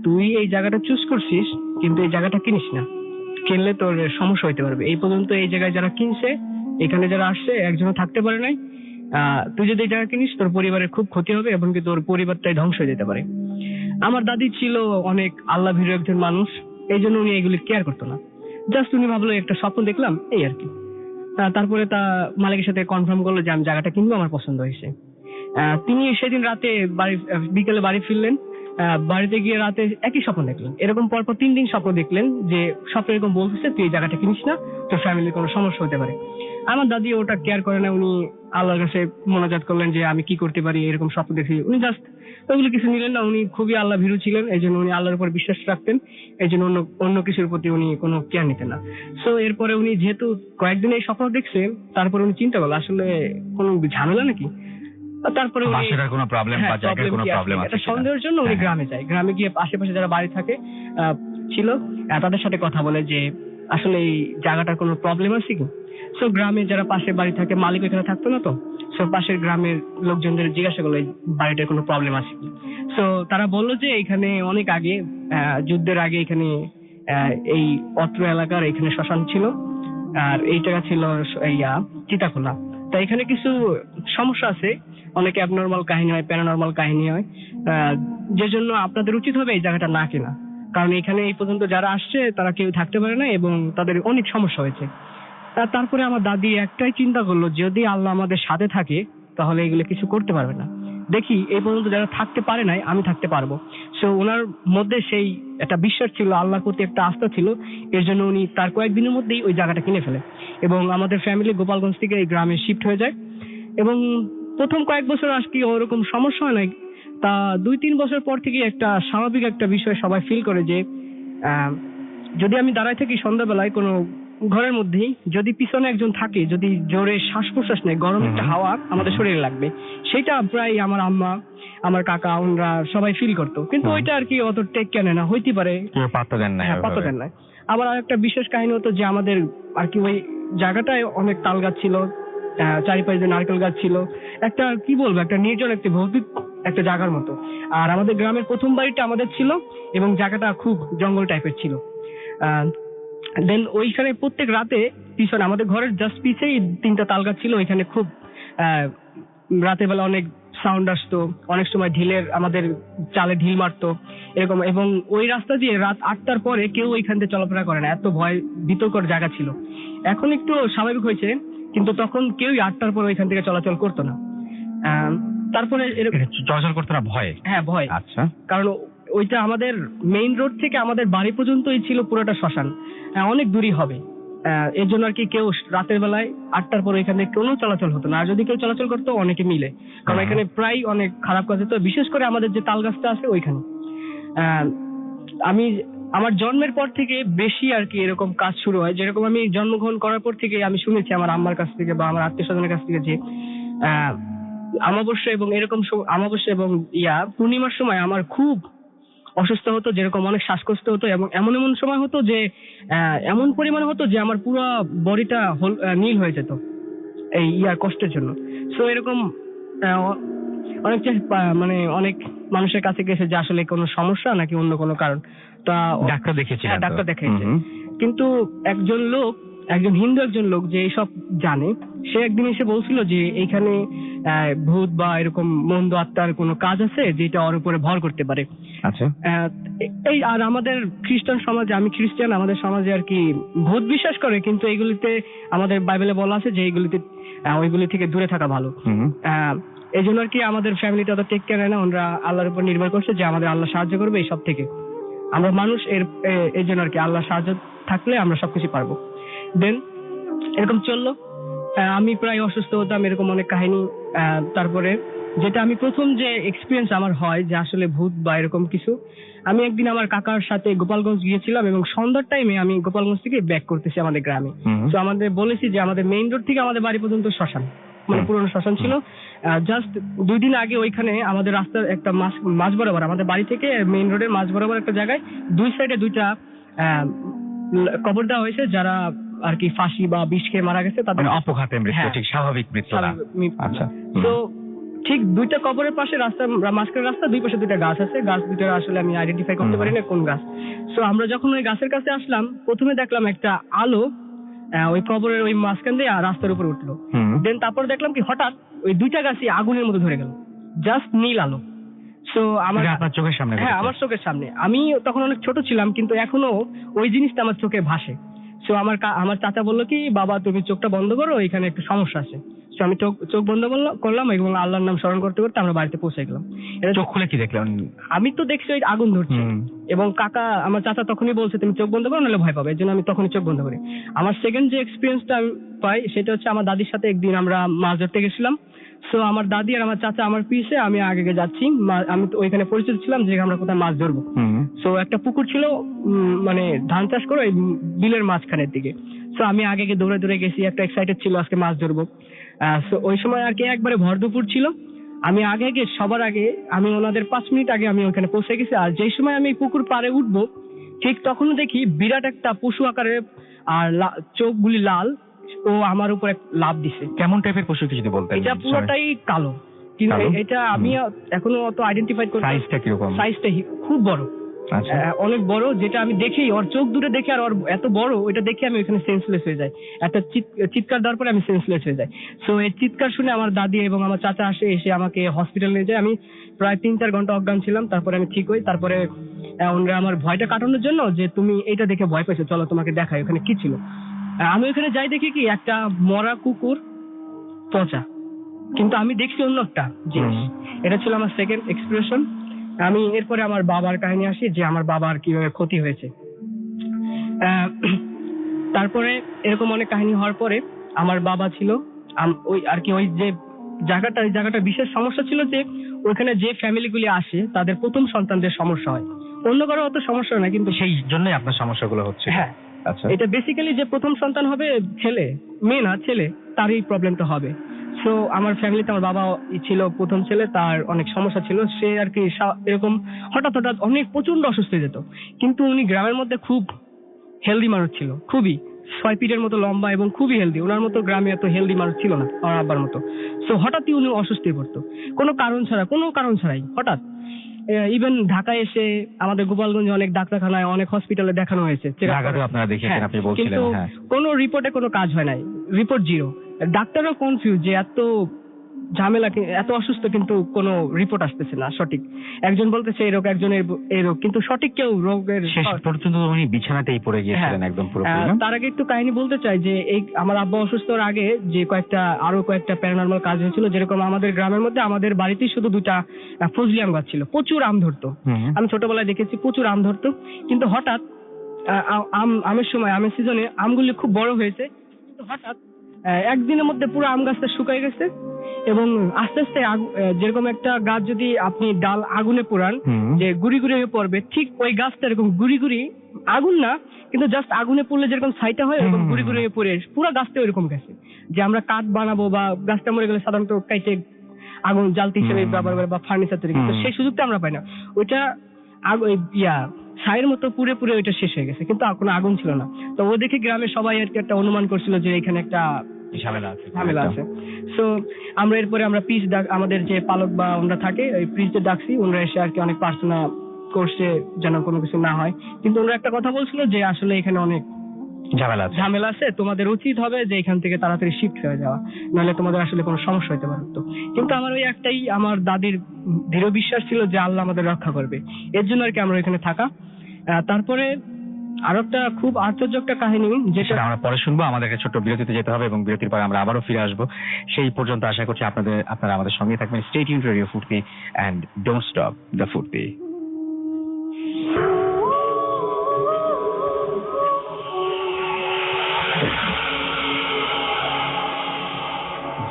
S3: তুই এই জায়গাটা চুজ করছিস, কিন্তু এই জায়গাটা কিনিস না, কিনলে তোর সমস্যা হইতে পারবে। এই পর্যন্ত এই জায়গায় যারা কিনছে, এখানে যারা আসছে, একজনও থাকতে পারে নাই। তুই যদি এই জায়গা কিনিস, তোর পরিবারের খুব ক্ষতি হবে এবং কি তোর পরিবারটাই ধ্বংস হয়ে যেতে পারে। আমার দাদি ছিল অনেক আল্লাহ ভীরু একজন মানুষ, এই জন্য উনি এগুলি কেয়ার করতো না। জাস্ট উনি ভাবলো একটা স্বপ্ন দেখলাম, এই আর কি। তারপরে তা মালিকের সাথে কনফার্ম করলো যে আমি জায়গাটা কিনবো, আমার পছন্দ হয়েছে। তিনি সেদিন রাতে বিকেলে বাড়ি ফিরলেন। বাড়িতে গিয়ে রাতে একই স্বপ্ন দেখলেন। এরকম পরপর 3 দিন স্বপ্ন দেখলেন যে স্বপ্ন এরকম বলতেছে তুই এই জায়গাটা কিনিস না, তোর ফ্যামিলির কোনো সমস্যা হতে পারে। আমার দাদি ওটা কেয়ার করে না। উনি আল্লাহর কাছে মোনাজাত করলেন যে আমি কি করতে পারি, এরকম স্বপ্ন দেখি। উনি জাস্ট ওইগুলো কিছু নিলেন না। উনি খুবই আল্লাহ ভীরু ছিলেন, এই জন্য উনি আল্লাহর উপর বিশ্বাস রাখতেন, এই জন্য অন্য কিছুর প্রতি উনি কোনো কেয়ার নিতেন না। সো এরপরে উনি যেহেতু কয়েকদিন এই স্বপ্ন দেখছে, তারপরে উনি চিন্তা করলো আসলে কোনো ঝামেলা নাকি। তারপরে
S1: বাসার কোনো প্রবলেম বা জায়গার কোনো প্রবলেম আছে,
S3: সন্দেহের জন্য উনি গ্রামে যায়। গ্রামে গিয়ে আশেপাশে যারা বাড়ি থাকে ছিল তাদের সাথে কথা বলে যে আসলে এই জায়গাটার কোনো প্রবলেম আছে কি। সো গ্রামে যারা পাশে বাড়ি থাকে, মালিক এখানে থাকতো না, তো সো পাশের গ্রামের লোকজনদের জিজ্ঞাসা করলো এই বাড়িটার কোনো প্রবলেম আছে কি। সো তারা বললো যে এখানে অনেক আগে, যুদ্ধের আগে এখানে এই অত্র এলাকার এখানে শ্মশান ছিল, আর এই জায়গা ছিল চিতাখোলা। তা এখানে কিছু সমস্যা আছে, অনেকে অ্যাবনর্মাল কাহিনী হয়, প্যারানর্মাল কাহিনী হয়, যে জন্য আপনাদের উচিত হবে এই জায়গাটা না কেনা। কারণ এখানে এই পর্যন্ত যারা আসছে তারা কেউ থাকতে পারে না এবং তাদের অনেক সমস্যা হয়েছে। তারপরে আমার দাদি একটাই চিন্তা করলো, যদি আল্লাহ আমাদের সাথে থাকে তাহলে এগুলো কিছু করতে পারবে না। দেখি এই পর্যন্ত যারা থাকতে পারে নাই, আমি থাকতে পারবো। সো ওনার মধ্যে সেই একটা বিশ্বাস ছিল, আল্লাহর প্রতি একটা আস্থা ছিল। এর জন্য উনি তার কয়েকদিনের মধ্যেই ওই জায়গাটা কিনে ফেলে এবং আমাদের ফ্যামিলি গোপালগঞ্জ থেকে এই গ্রামে শিফট হয়ে যায়। এবং প্রথম কয়েক বছর আজকে ওরকম সমস্যা হয় নাই। তা 2-3 বছর পর থেকে একটা স্বাভাবিক একটা বিষয় সবাই ফিল করে যে যদি আমি দাঁড়ায় থাকি সন্ধ্যাবেলায় কোনো ঘরের মধ্যেই, যদি পিছনে একজন থাকে, যদি জোরে শ্বাস প্রশ্বাস নেয়, গরম একটা হাওয়া আমাদের শরীরে লাগবে, সেটা প্রায় আমার আম্মা, আমার কাকা, ওনরা সবাই ফিল করতো। কিন্তু ওইটা আর কি অত টেক কেন না, হইতে পারে
S1: পাত্তা দেন না।
S3: আবার আরেকটা বিশেষ কাহিনী হতো যে আমাদের আর কি ওই জায়গাটায় অনেক তাল গাছ ছিল, চারিপাশে নারকেল গাছ ছিল। একটা কি বলবো, একটা নির্জন, একটা ভৌতিক
S6: একটা জায়গার মতো। আর আমাদের গ্রামের প্রথম বাড়িটা আমাদের ছিল এবং জায়গাটা খুব জঙ্গল টাইপের ছিল। দেন ওইখানে প্রত্যেক রাতে পিছনে আমাদের ঘরের জাস্ট পিছেই 3টা তাল গাছ ছিল, ওইখানে খুব রাতের বেলা অনেক সাউন্ড আসতো, অনেক সময় আমাদের চালে ঢিল মারতো এরকম। এবং ওই রাস্তা দিয়ে রাত 8টার পরে কেউ ওইখান দিয়ে চলাফেরা করে না, এত ভয় ভীতকর জায়গা ছিল। এখন একটু স্বাভাবিক হয়েছে, কিন্তু তখন কেউই 8টার পর ওইখান থেকে চলাচল করতো না। তারপরে
S1: চলাচল করতে না ভয়?
S6: হ্যাঁ, ভয়।
S1: আচ্ছা।
S6: কারণ ওইটা আমাদের মেইন রোড থেকে আমাদের বাড়ি পর্যন্তই ছিল পুরোটা শ্মশান, অনেক দূরই হবে। এর জন্য আর কি কেউ রাতের বেলায় 8টার পর এখানে কোনো চলাচল হতো না, আর যদি কেউ চলাচল করতো অনেকে মিলে, কারণ এখানে প্রায় অনেক খারাপ কাজ হতো, বিশেষ করে আমাদের যে তাল গাছটা আছে ওইখানে। আমি আমার জন্মের পর থেকে বেশি আর কি এরকম কাজ শুরু হয়। যেরকম আমি জন্মগ্রহণ করার পর থেকে আমি শুনেছি আমার আম্মার কাছ থেকে বা আমার আত্মীয় স্বজনের কাছ থেকে যে অমাবস্যা এবং এরকম অমাবস্যা এবং পূর্ণিমার সময় আমার খুব অসুস্থ হতো, যেরকম অনেক শ্বাসকষ্ট হতো, এবং এমন এমন সময় হতো যে এমন পরিমাণে হতো যে আমার পুরো বডিটা নীল হয়ে যেত এই কষ্টের জন্য। সো এরকম অনেক মানে অনেক মানুষের কাছে গেছে যে আসলে কোনো সমস্যা নাকি অন্য কোনো কারণ। তা
S1: ডাক্তার দেখিয়েছি?
S6: ডাক্তার দেখাইছে, কিন্তু একজন হিন্দু একজন লোক যে এইসব জানে, সে একদিন এসে বলছিল যে এইখানে ভূত বা এরকম মন্দ আত্মার কোনো কাজ আছে যেটা ওর উপরে ভর করতে পারে।
S1: আচ্ছা।
S6: এই আর আমাদের খ্রিস্টান সমাজে, আমি খ্রিস্টান, আমাদের সমাজে আর কি ভূত বিশ্বাস করে, কিন্তু এইগুলিতে আমাদের বাইবেলে বলা আছে যে ওইগুলি থেকে দূরে থাকা ভালো। এই জন্য আর কি আমাদের ফ্যামিলিটা তো টেক কেয়ার নেয় না, ওরা আল্লাহর উপর নির্ভর করছে যে আমাদের আল্লাহ সাহায্য করবে এই সব থেকে। আমরা মানুষ এর জন্য আর কি আল্লাহ সাহায্য থাকলে আমরা সবকিছু পারবো। দেন এরকম চললো, আমি প্রায় অসুস্থ হতাম, এরকম অনেক কাহিনী। তারপরে যেটা আমি প্রথম যে এক্সপিরিয়েন্স আমার হয় যে আসলে ভূত বা এরকম কিছু, আমি একদিন আমার কাকার সাথে গোপালগঞ্জ গিয়েছিলাম এবং সন্ধ্যার টাইমে আমি গোপালগঞ্জ থেকে ব্যাক করতেছি আমাদের গ্রামে। তো আমাদের বলেছি যে আমাদের মেইন রোড থেকে আমাদের বাড়ি পর্যন্ত শ্মশান, মানে পুরনো শ্মশান ছিল। জাস্ট 2 দিন আগে ওইখানে আমাদের রাস্তার একটা মাঝ বরাবর, আমাদের বাড়ি থেকে মেইন রোডের মাঝ বরাবর একটা জায়গায় 2 সাইডে 2টা কবর দেওয়া হয়েছে, যারা আর কি ফাঁসি বা বিষ খেয়ে মারা গেছে তাদের
S1: অপঘাতে মৃত্যু, ঠিক স্বাভাবিক মৃত্যু না। আচ্ছা।
S6: তো ঠিক 2টা কবরের পাশে মাঝখানে রাস্তা, 2 পাশে 2টা গাছ আছে। গাছ 2টা আসলে আমি আইডেন্টিফাই করতে পারি না কোন গাছ। সো আমরা যখন ওই গাছের কাছে আসলাম, প্রথমে দেখলাম একটা আলো ওই কবরের ওই মাঝখান দিয়ে রাস্তার উপর উঠলো। দেন তারপর দেখলাম কি হঠাৎ ওই 2টা গাছই আগুনের মতো ধরে গেল, জাস্ট নীল আলো। সো
S1: আপনার চোখের সামনে?
S6: হ্যাঁ, আমার চোখের সামনে। আমি তখন অনেক ছোট ছিলাম, কিন্তু এখনো ওই জিনিসটা আমার চোখে ভাসে। সো আমার চাচা বললো কি, বাবা তুমি চোখটা বন্ধ করো, এখানে একটু সমস্যা আছে। সো আমি চোখ বন্ধ করলাম এবং আল্লাহর নাম স্মরণ করতে করতে আমরা বাড়িতে পৌঁছে গেলাম।
S1: চোখ খুলে কি দেখলেন?
S6: আমি তো দেখছি ওই আগুন ধরছে, এবং আমার চাচা তখনই বলছে তুমি চোখ বন্ধ করো নাহলে ভয় পাবে, এর জন্য আমি তখনই চোখ বন্ধ করি। আমার সেকেন্ড যে এক্সপিরিয়েন্সটা আমি পাই সেটা হচ্ছে আমার দাদির সাথে একদিন আমরা মাছ ধরতে গেছিলাম। সো আমার দাদি আর আমার চাচা আমার পিছে, আমি আগে যাচ্ছি। আমি তো ওইখানে পরিচিত ছিলাম যে আমরা কোথায় মাছ ধরবো। সো একটা পুকুর ছিল, মানে ধান চাষ করে ওই বিলের মাঝখানের দিকে। সো আমি আগে দৌড়ে গেছি, একটা এক্সাইটেড ছিল আজকে মাছ ধরবো। সো ওই সময় আর কি একবারে ভর দুপুর ছিল। আমি সবার আগে আমি ওনাদের 5 মিনিট আগে আমি ওখানে পৌঁছে গেছি। আর যেই সময় আমি পুকুর পাড়ে উঠবো, ঠিক তখনও দেখি বিরাট একটা পশু আকারের, আর চোখগুলি লাল, ও আমার উপরে লাফ দিছে।
S1: কেমন টাইপের পশু কি যদি বলতেন?
S6: এটা পুরোটাই কালো, কিন্তু এটা আমি এখনো অত আইডেন্টিফাই করতে।
S1: সাইজটা কিরকম?
S6: সাইজটা খুব বড়, অনেক বড়, যেটা আমি দেখি ওর চোখ দুটো দেখে আর ওর এত বড়, ওইটা দেখে আমি ওখানে সেন্সলেস হয়ে যাই। একটা চিৎকার দেওয়ার পরে আমি সেন্সলেস হয়ে যাই। সো এই চিৎকার শুনে আমার দাদি এবং আমার চাচা এসে আমাকে হসপিটাল নিয়ে যায়। আমি প্রায় 3-4 ঘন্টা অজ্ঞান ছিলাম, তারপরে আমি ঠিক হই। তারপরে ওনারা আমার ভয়টা কাটানোর জন্য যে তুমি এটা দেখে ভয় পেয়েছো, চলো তোমাকে দেখাই ওখানে কি ছিল। আমি ওখানে যাই, দেখি কি একটা মরা কুকুর পচা, কিন্তু আমি দেখছি অন্য একটা জিনিস। এটা ছিল আমার সেকেন্ড এক্সপ্রেশন। আমি এরপরে আমার বাবার কাহিনী আসি যে আমার বাবার কিভাবে ক্ষতি হয়েছে। তারপরে এরকম অনেক কাহিনী হওয়ার পরে আমার বাবা ছিল ওই আর কি ওই যে জায়গাটা বিশেষ সমস্যা ছিল যে ওইখানে যে ফ্যামিলিগুলি আসে তাদের প্রথম সন্তানদের সমস্যা হয়, অন্য কারো অত সমস্যা না, কিন্তু
S1: সেই জন্যই আপনার সমস্যাগুলো হচ্ছে।
S6: হ্যাঁ,
S1: আচ্ছা।
S6: এটা বেসিক্যালি যে প্রথম সন্তান হবে ছেলে, মেয়ে না ছেলে, তারই প্রবলেমটা হবে। সো আমার ফ্যামিলিতে আমার বাবা ছিল প্রথম ছেলে, তার অনেক সমস্যা ছিল। সে আর কি এরকম হঠাৎ অনেক প্রচন্ড অসুস্থ হয়ে যেত, কিন্তু উনি গ্রামের মধ্যে খুব হেলদি মানুষ ছিল, খুবই। 6 ফিটের মতো লম্বা এবং খুবই হেলদি। ওনার মতো গ্রামে এত হেলদি মানুষ ছিল না আমার আব্বার মতো। সো হঠাৎই উনি অসুস্থ হয়ে পড়তো, কোনো কারণ ছাড়াই হঠাৎ। ইভেন ঢাকায় এসে আমাদের গোপালগঞ্জে অনেক ডাক্তারখানায়, অনেক হসপিটালে দেখানো হয়েছে, check up
S1: ঢাকাতেও
S6: করা।
S1: আপনারা দেখিয়েছেন,
S6: হ্যাঁ,
S1: আপনি বলছিলেন।
S6: কিন্তু
S1: হ্যাঁ,
S6: কোনো রিপোর্টে কোনো কাজ হয় নাই, রিপোর্ট জিরো। ডাক্তারও কনফিউজ যে এত ঝামেলা, এত অসুস্থ কিন্তু কোনো রিপোর্ট আসতেছে না সঠিক। একজন বলতেছে এই রোগ, একজনের এই রোগ, কিন্তু সঠিক কেউ রোগের
S1: শেষ পর্যন্ত উনি বিছানাতেই পড়ে গিয়েছিলেন একদম পুরোপুরি।
S6: তার আগে একটু কাহিনী বলতে চাই যে এই আমার আব্বা অসুস্থ হওয়ার আগে যে আরো কয়েকটা প্যারানর্মাল কাজ হয়েছিল। যেরকম আমাদের গ্রামের মধ্যে আমাদের বাড়িতেই শুধু 2টা ফজলি আম গাছ ছিল, প্রচুর আম ধরতো। আমি ছোটবেলায় দেখেছি প্রচুর আম ধরতো, কিন্তু হঠাৎ আমের সময়, আমের সিজনে আমগুলি খুব বড় হয়েছে, কিন্তু হঠাৎ একদিনের মধ্যে পুরো আম গাছটা শুকিয়ে গেছে এবং আস্তে আস্তে যেরকম একটা গাছ যদি আপনি ডাল আগুনে পোড়ান যে গুড়ি গুড়ি হয়ে পড়বে, ঠিক ওই গাছটা এরকম গুড়ি গুড়ি, আগুন না কিন্তু জাস্ট আগুনে পড়লে যেরকম ছাইটা হয় এরকম গুড়ি গুড়ি হয়ে পড়ে পুরো গাছটা ওইরকম গেছে। যে আমরা কাঠ বানাবো বা গাছটা মরে গেলে সাধারণত কাইটে আগুন জ্বালতি হিসেবে ব্যবহার করে বা ফার্নিচার তৈরি, কিন্তু সেই সুযোগটা আমরা পাই না। ওইটা ছাইয়ের মতো পুড়ে পুড়ে ওইটা শেষ হয়ে গেছে, কিন্তু কোনো আগুন ছিল না। তো ও দেখে গ্রামের সবাই আর কি একটা অনুমান করছিল যে এখানে একটা ঝামেলা আছে। সো আমরা এরপরে পিস আমাদের যে পালক বা ওনারা থাকে ওই পিসদের ডাকছি, ওনারা এসে আর কি অনেক প্রার্থনা করছে যেন কোনো কিছু না হয়। কিন্তু ওনারা একটা কথা বলছিল যে আসলে এখানে অনেক ঝামেলা আছে, তোমাদের উচিত হবে যে এখান থেকে তাড়াতাড়ি শিফট হয়ে যাওয়া, নাহলে তোমাদের আসলে কোনো সমস্যা হতে পারতো। কিন্তু আমার ওই একটাই, আমার দাদির দৃঢ় বিশ্বাস ছিল যে আল্লাহ আমাদের রক্ষা করবে, এর জন্য আর কি আমরা এখানে থাকা। তারপরে আরো একটা খুব আশ্চর্য একটা কাহিনী যেটা
S1: আমরা পরে শুনবো। আমাদেরকে ছোট্ট বিরতিতে যেতে হবে এবং বিরতির পরে আমরা আবারও ফিরে আসবো। সেই পর্যন্ত আশা করছি আপনারা আমাদের সঙ্গে থাকবেন। স্টে টিউনড রেডিও ফুর্তি এন্ড ডোন্ট স্টপ দ্য ফুর্তি।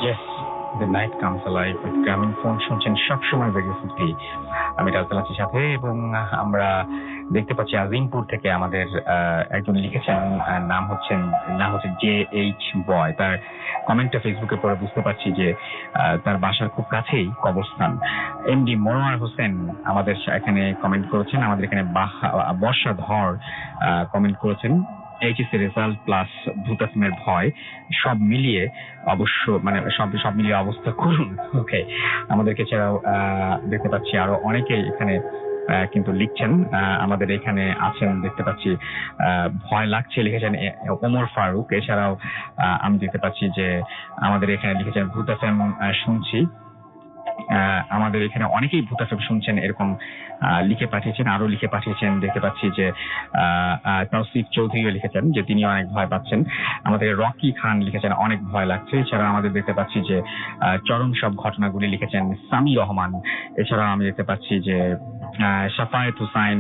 S1: Yes, the night comes alive with Grameenphone শুনছেন সবসময় রেডিও ফুর্তি। আমি রাজদান আছি সাথে, এবং আমরা দেখতে পাচ্ছি আজিমপুর থেকে আমাদের একজন লিখেছেন, নাম হচ্ছে JH বয়। তার কমেন্টটা ফেসবুকে পড়ে বুঝতে পারছি যে তার বাসার খুব কাছেই কবরস্থান। MD মনোয়ার হোসেন আমাদের এখানে কমেন্ট করেছেন, আমাদের এখানে বর্ষা ধর কমেন্ট করেছেন। এইচএসসি রেজাল্ট প্লাস ভূতাসিমের ভয় সব মিলিয়ে অবশ্য সব মিলিয়ে অবস্থা করুন। ওকে, আমাদেরকে ছাড়াও দেখতে পাচ্ছি আরো অনেকে এখানে কিন্তু লিখছেন। আমাদের এখানে আছেন দেখতে পাচ্ছি ভয় লাগছে লিখেছেন ওমর ফারুক। এছাড়াও আমি দেখতে পাচ্ছি যে আমাদের এখানে লিখেছেন ভূত এফএম শুনছি। আমাদের এখানে অনেকেই ভূত এফএম শুনছেন এরকম লিখে পাঠিয়েছেন, আরো লিখে পাঠিয়েছেন। দেখতে পাচ্ছি যে তৌসিফ চৌধুরীও লিখেছেন যে তিনি অনেক ভয় পাচ্ছেন। আমাদের রকি খান লিখেছেন অনেক ভয় লাগছে। এছাড়া আমাদের দেখতে পাচ্ছি যে চরম সব ঘটনাগুলি লিখেছেন সামি রহমান। এছাড়া আমি দেখতে পাচ্ছি যে শাফায়েত হুসাইন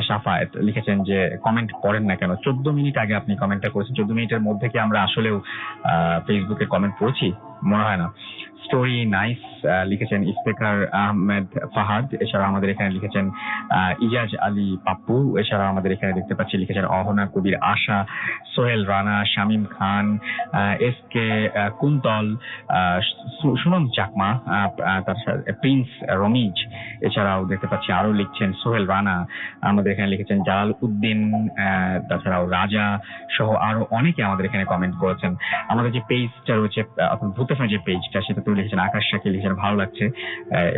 S1: শাফায়েত লিখেছেন যে কমেন্ট পড়েন না কেন। 14 মিনিট আগে আপনি কমেন্টটা করেছেন, 14 মিনিটের মধ্যে কি আমরা আসলেও ফেসবুকে কমেন্ট পড়েছি? মনে হয় না। স্টোরি নাইস লিখেছেন ইফতেখার আহমেদ ফাহাদ। এছাড়া আমাদের এখানে লিখেছেন ইজাজ আলী পাপ্পু। এছাড়া আমাদের এখানে দেখতে পাচ্ছি লিখেছেন অহনা কবির আশা, সোহেল রানা, শামীম খান, SK কুন্তল, সুমন চাকমা, তার সাথে প্রিন্স রমিজ। এছাড়াও দেখতে পাচ্ছি আরো লিখছেন সোহেল রানা। আমাদের এখানে লিখেছেন জালাল উদ্দিন, তাছাড়াও রাজা সহ আরো অনেকে আমাদের এখানে কমেন্ট করেছেন। আমাদের যে পেজটা রয়েছে অর্থাৎ ভূতের যে পেজটা, সেটাতে লিখেছেন আকাশ শাকি, লিখেছেন ভালো লাগছে।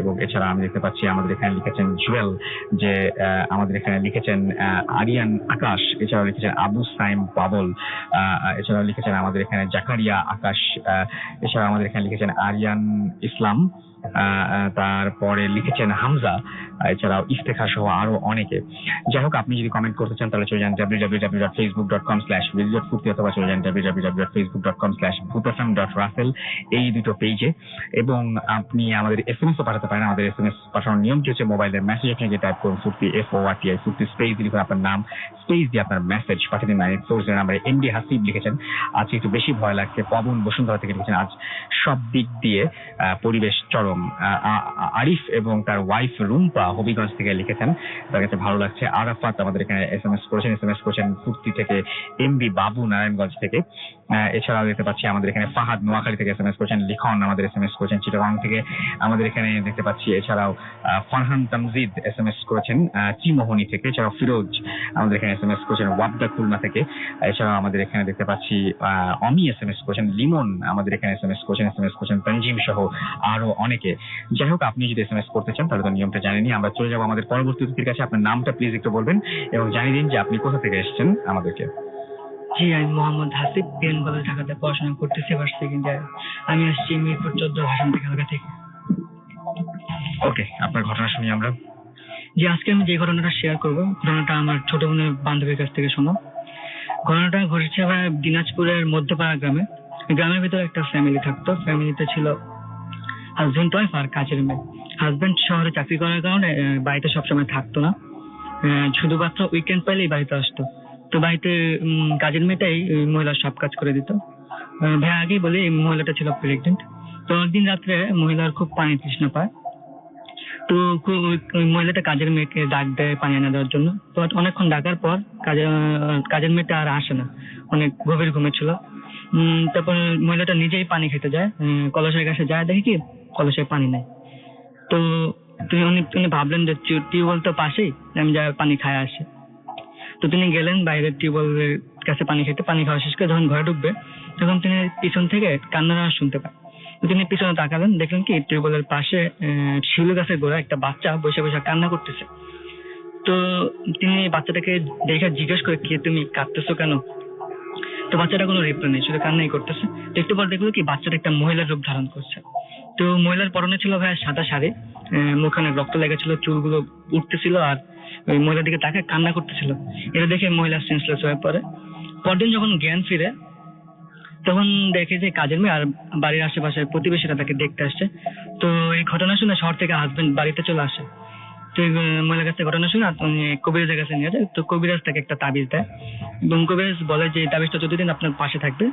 S1: এবং এছাড়া আমি দেখতে পাচ্ছি আমাদের এখানে লিখেছেন জুয়েল, যে আমাদের এখানে লিখেছেন আরিয়ান আকাশ। এছাড়াও লিখেছেন আবু সাইম বাবল। এছাড়াও লিখেছেন আমাদের এখানে জাকারিয়া আকাশ। এছাড়া আমাদের এখানে লিখেছেন আরিয়ান ইসলাম। তারপরে লিখেছেন হামজা। এছাড়াও ইফতেখার সহ আরো অনেকে। যাই হোক, আপনি যদি কমেন্ট করতে চান তাহলে চলে যান www.facebook.com/vizfurti অথবা চলে যান www.facebook.com/bhutfm.russell এই দুটো পেজে। এবং আপনি আমাদের SMS ও পাঠাতে পারেন। আমাদের SMS পাঠানোর নিয়মটি হচ্ছে মোবাইলের মেসেজ আপনি গিয়ে টাইপ করুন ফুর্তি FORTI ফুর্তি স্পেস লিখুন আপনার নাম, স্পেস দিয়ে আপনার মেসেজ পাঠিয়ে দিন। সোর্সের নাম্বারে MD হাসিব লিখেছেন আজকে একটু বেশি ভয় লাগছে। পবন বসুন্ধরা থেকে লিখেছেন আজ সব দিক দিয়ে পরিবেশ চরম, আরিফ এবং তার ওয়াইফ রুম্পা হবিগঞ্জ থেকে লিখেছেন, তার কাছে ভালো লাগছে। আরাফাত আমাদের এখানে এসএমএস করেছেন ফুর্তি থেকে। এমবি বাবু নারায়ণগঞ্জ থেকে। এছাড়াও দেখতে পাচ্ছি আমাদের এখানে ফাহাদ নোয়াখালী থেকে এসএমএস করেছেন, লিখন আমাদের এসএমএস করেছেন চিটাগাং থেকে আমাদের এখানে দেখতে পাচ্ছি। এছাড়াও ফারহান তামজিদ এসএমএস করেছেন চিমোহনী থেকে। এছাড়াও ফিরোজ আমাদের এখানে এসএমএস করেছেন ওয়াবদা খুলনা থেকে। এছাড়াও আমাদের এখানে দেখতে পাচ্ছি অমি এসএমএস করেছেন, লিমন আমাদের এখানে এসএমএস করেছেন তঞ্জিম সহ আরো অনেকে। যাই হোক, আপনি যদি এসএমএস করতে চান তাহলে তো নিয়মটা জানেনই। আমরা চলে যাবো আমাদের পরবর্তী অতিথির কাছে। আপনার নামটা প্লিজ একটু বলবেন এবং জানিয়ে দিন যে আপনি কোথা থেকে এসেছেন আমাদেরকে।
S7: জি, আমি মোহাম্মদ হাসিব, পিএন কলেজ ঢাকাতে পড়াশোনা করতেছি, এবার সেকেন্ড ইয়ার। আমি আসছি মিরপুর 14 ভাষণ থেকে, ঢাকা থেকে।
S1: ওকে, আপনার ঘটনা শুনি আমরা।
S7: জি, আজকে আমি যে ঘটনাটা শেয়ার করবো, ঘটনাটা আমার ছোট বোনের বান্ধবীর কাছ থেকে শোনা। ঘটনাটা ঘটেছে আমার দিনাজপুরের মধ্যপাড়া গ্রামে। গ্রামের ভিতরে একটা ফ্যামিলি থাকতো। ফ্যামিলিতে ছিল হাজবেন্ড ওয়াইফ আর কাজের মেয়ে। হাজবেন্ড শহরে চাকরি করার কারণে বাড়িতে সবসময় থাকতো না, শুধুমাত্র উইকেন্ড পাইলেই বাড়িতে আসতো। তো বাড়িতে কাজের মেয়েটাই মহিলা সব কাজ করে দিত। ভাই আগেই বলি, এই মহিলাটা ছিল প্রেগনেন্ট। তো একদিন রাত্রে মহিলার খুব পানি তৃষ্ণা পায়। তো ওই মহিলাটা কাজের মেয়েকে ডাক দেয় পানি এনে দেওয়ার জন্য। তো অনেকক্ষণ ডাকার পর কাজের মেয়েটা আর আসে না, অনেক গভীর ঘুমে ছিল। তারপর মহিলাটা নিজেই পানি খেতে যায়। কলসের কাছে যায়, দেখে কি কলসে পানি নেই। তো তিনি ভাবলেন যে টিউবওয়েল তো পাশেই, আমি যা পানি খায় আসে। তো তিনি গেলেন বাইরের টিউবওয়েলের কাছে পানি খেতে। পানি খাওয়া শেষ করে যখন ঘরে ঢুকবে, তখন তিনি পিছন থেকে কান্নার আওয়াজ শুনতে পান। তিনি পিছনে তাকালেন, দেখলেন কি টিউবওয়েলের পাশে শিউলি গাছের গোড়ায় একটা বাচ্চা বসে বসে কান্না করতেছে। তো তিনি বাচ্চাটাকে দেখে জিজ্ঞেস করে, কি তুমি কাঁদতেছো কেন? তো বাচ্চাটা কোনো রিপ্লাই নেই, শুধু কান্নাই করতেছে। একটু পর দেখলো কি বাচ্চাটা একটা মহিলার রূপ ধারণ করছে। তো মহিলার পরনে ছিল ভাই সাদা শাড়ি, মুখে অনেক রক্ত লেগেছিল, চুলগুলো উঠতেছিল, আর ওই মহিলার দিকে তাকে কান্না করতেছিল। এটা দেখে মহিলা সেন্সলেস হয়ে পড়ে। পরদিন যখন জ্ঞান ফিরে, তখন দেখে যে কাজের মেয়ে আর বাড়ির আশেপাশে প্রতিবেশীরা তাকে দেখতে আসছে। তো এই ঘটনা শুনে শহর থেকে হাজবেন্ড বাড়িতে চলে আসে। তো মহিলার কাছে ঘটনা শুনে কবিরাজের কাছে নিয়ে যায়। তো কবিরাজ তাকে একটা তাবিজ দেয় এবং কবিরাজ বলে যে তাবিজটা যতদিন আপনার পাশে থাকবে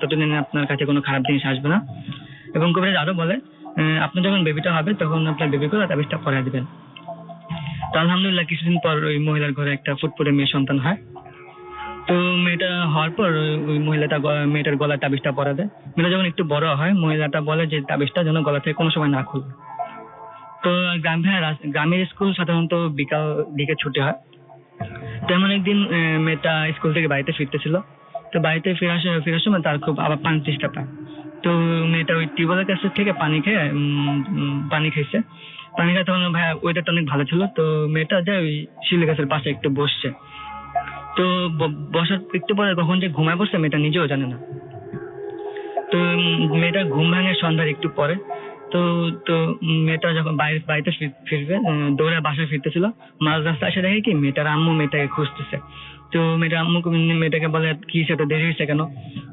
S7: ততদিন আপনার কাছে কোনো খারাপ জিনিস আসবে না। এবং কবিরাজ আরো বলে, আপনার যখন বেবিটা হবে তখন আপনার বেবি করে তাবিজটা পরায় দিবেন। তো আলহামদুলিল্লাহ কিছুদিন পর ওই মহিলার ঘরে একটা ফুটফুটে মেয়ে সন্তান হয়। তো মেয়েটা হওয়ার পর ওই মেয়েটার গলায় তাবিজটা পরা দেয়। মেয়েটা যখন একটু বড় হয়, মহিলাটা বলে যে তাবিজটা যেন গলা থেকে কোনো সময় না খুলবে। তো গ্রামের স্কুল সাধারণত বিকাল দিকে ছুটি হয়। তেমন একদিন মেয়েটা স্কুল থেকে বাড়িতে ফিরতেছিল। তো বাড়িতে ফেরার সময় তার খুব আবার পানি তৃষ্ণা পায়। তো মেয়েটা ওই টিউবওয়েলের কাছ থেকে পানি খাইছে। পানি খায় তখন ভাই ওয়েদারটা অনেক ভালো ছিল। তো মেয়েটা যায় ওই শিউলি গাছের পাশে একটু বসছে। তো বসার একটু পরে কখন যে ঘুমায় পড়ছে মেয়েটা নিজেও জানে না। তো মেয়েটা ঘুম ভাঙে সন্ধ্যার একটু পরে। তো তো মেয়েটা যখন বাড়িতে ফিরবে, দৌড়ে বাসায় ফিরতেছিল, মাঝ রাস্তায় এসে দেখে কি মেয়েটার আম্মু মেয়েটাকে খুঁজতেছে। তো মেয়েটার আম্মু মেয়েটাকে বলে, কি সেটা দেরি হয়েছে কেন?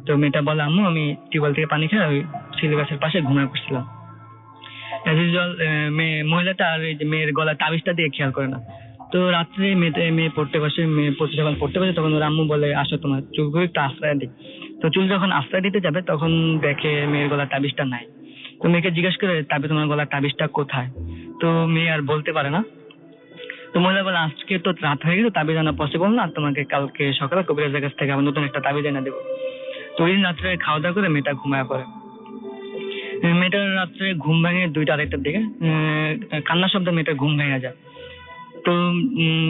S7: তো মেয়েটা বলে, আম্মু আমি টিউবওয়েল থেকে পানি খেয়ে ওই শিউলি গাছের পাশে ঘুমায় পড়ছিলাম। মহিলাটা আর এই যে মেয়ের গলায় তাবিজটা দিয়ে খেয়াল করে না। তো রাত্রে মেয়ে পড়তে বসে, যখন পড়তে বসে তখন ওর আম্মু বলে, আসো তোমার চুলগুলো একটু আশ্রয় দিই। তো চুল যখন আশ্রয় দিতে যাবে তখন দেখে মেয়ের গলার তাবিজটা নাই। তো মেয়েকে জিজ্ঞেস করে, তোমার গলার তাবিজটা কোথায়? তো মেয়ে আর বলতে পারে না। তো মহিলা বলে, আজকে তো রাত হয়ে গেছে, তাবিজ আনা পসিবল না, তোমাকে কালকে সকালে কবিরাজের কাছ থেকে আবার নতুন একটা তাবিজ এনে দেবো। তো ওই দিন রাত্রে খাওয়া দাওয়া করে মেয়েটা ঘুমায় পড়ে। মেয়েটার রাত্রে ঘুম ভাঙে 2টা-2:30টার দিকে, কান্নার শব্দে মেয়েটার ঘুম ভেঙে যায়। তো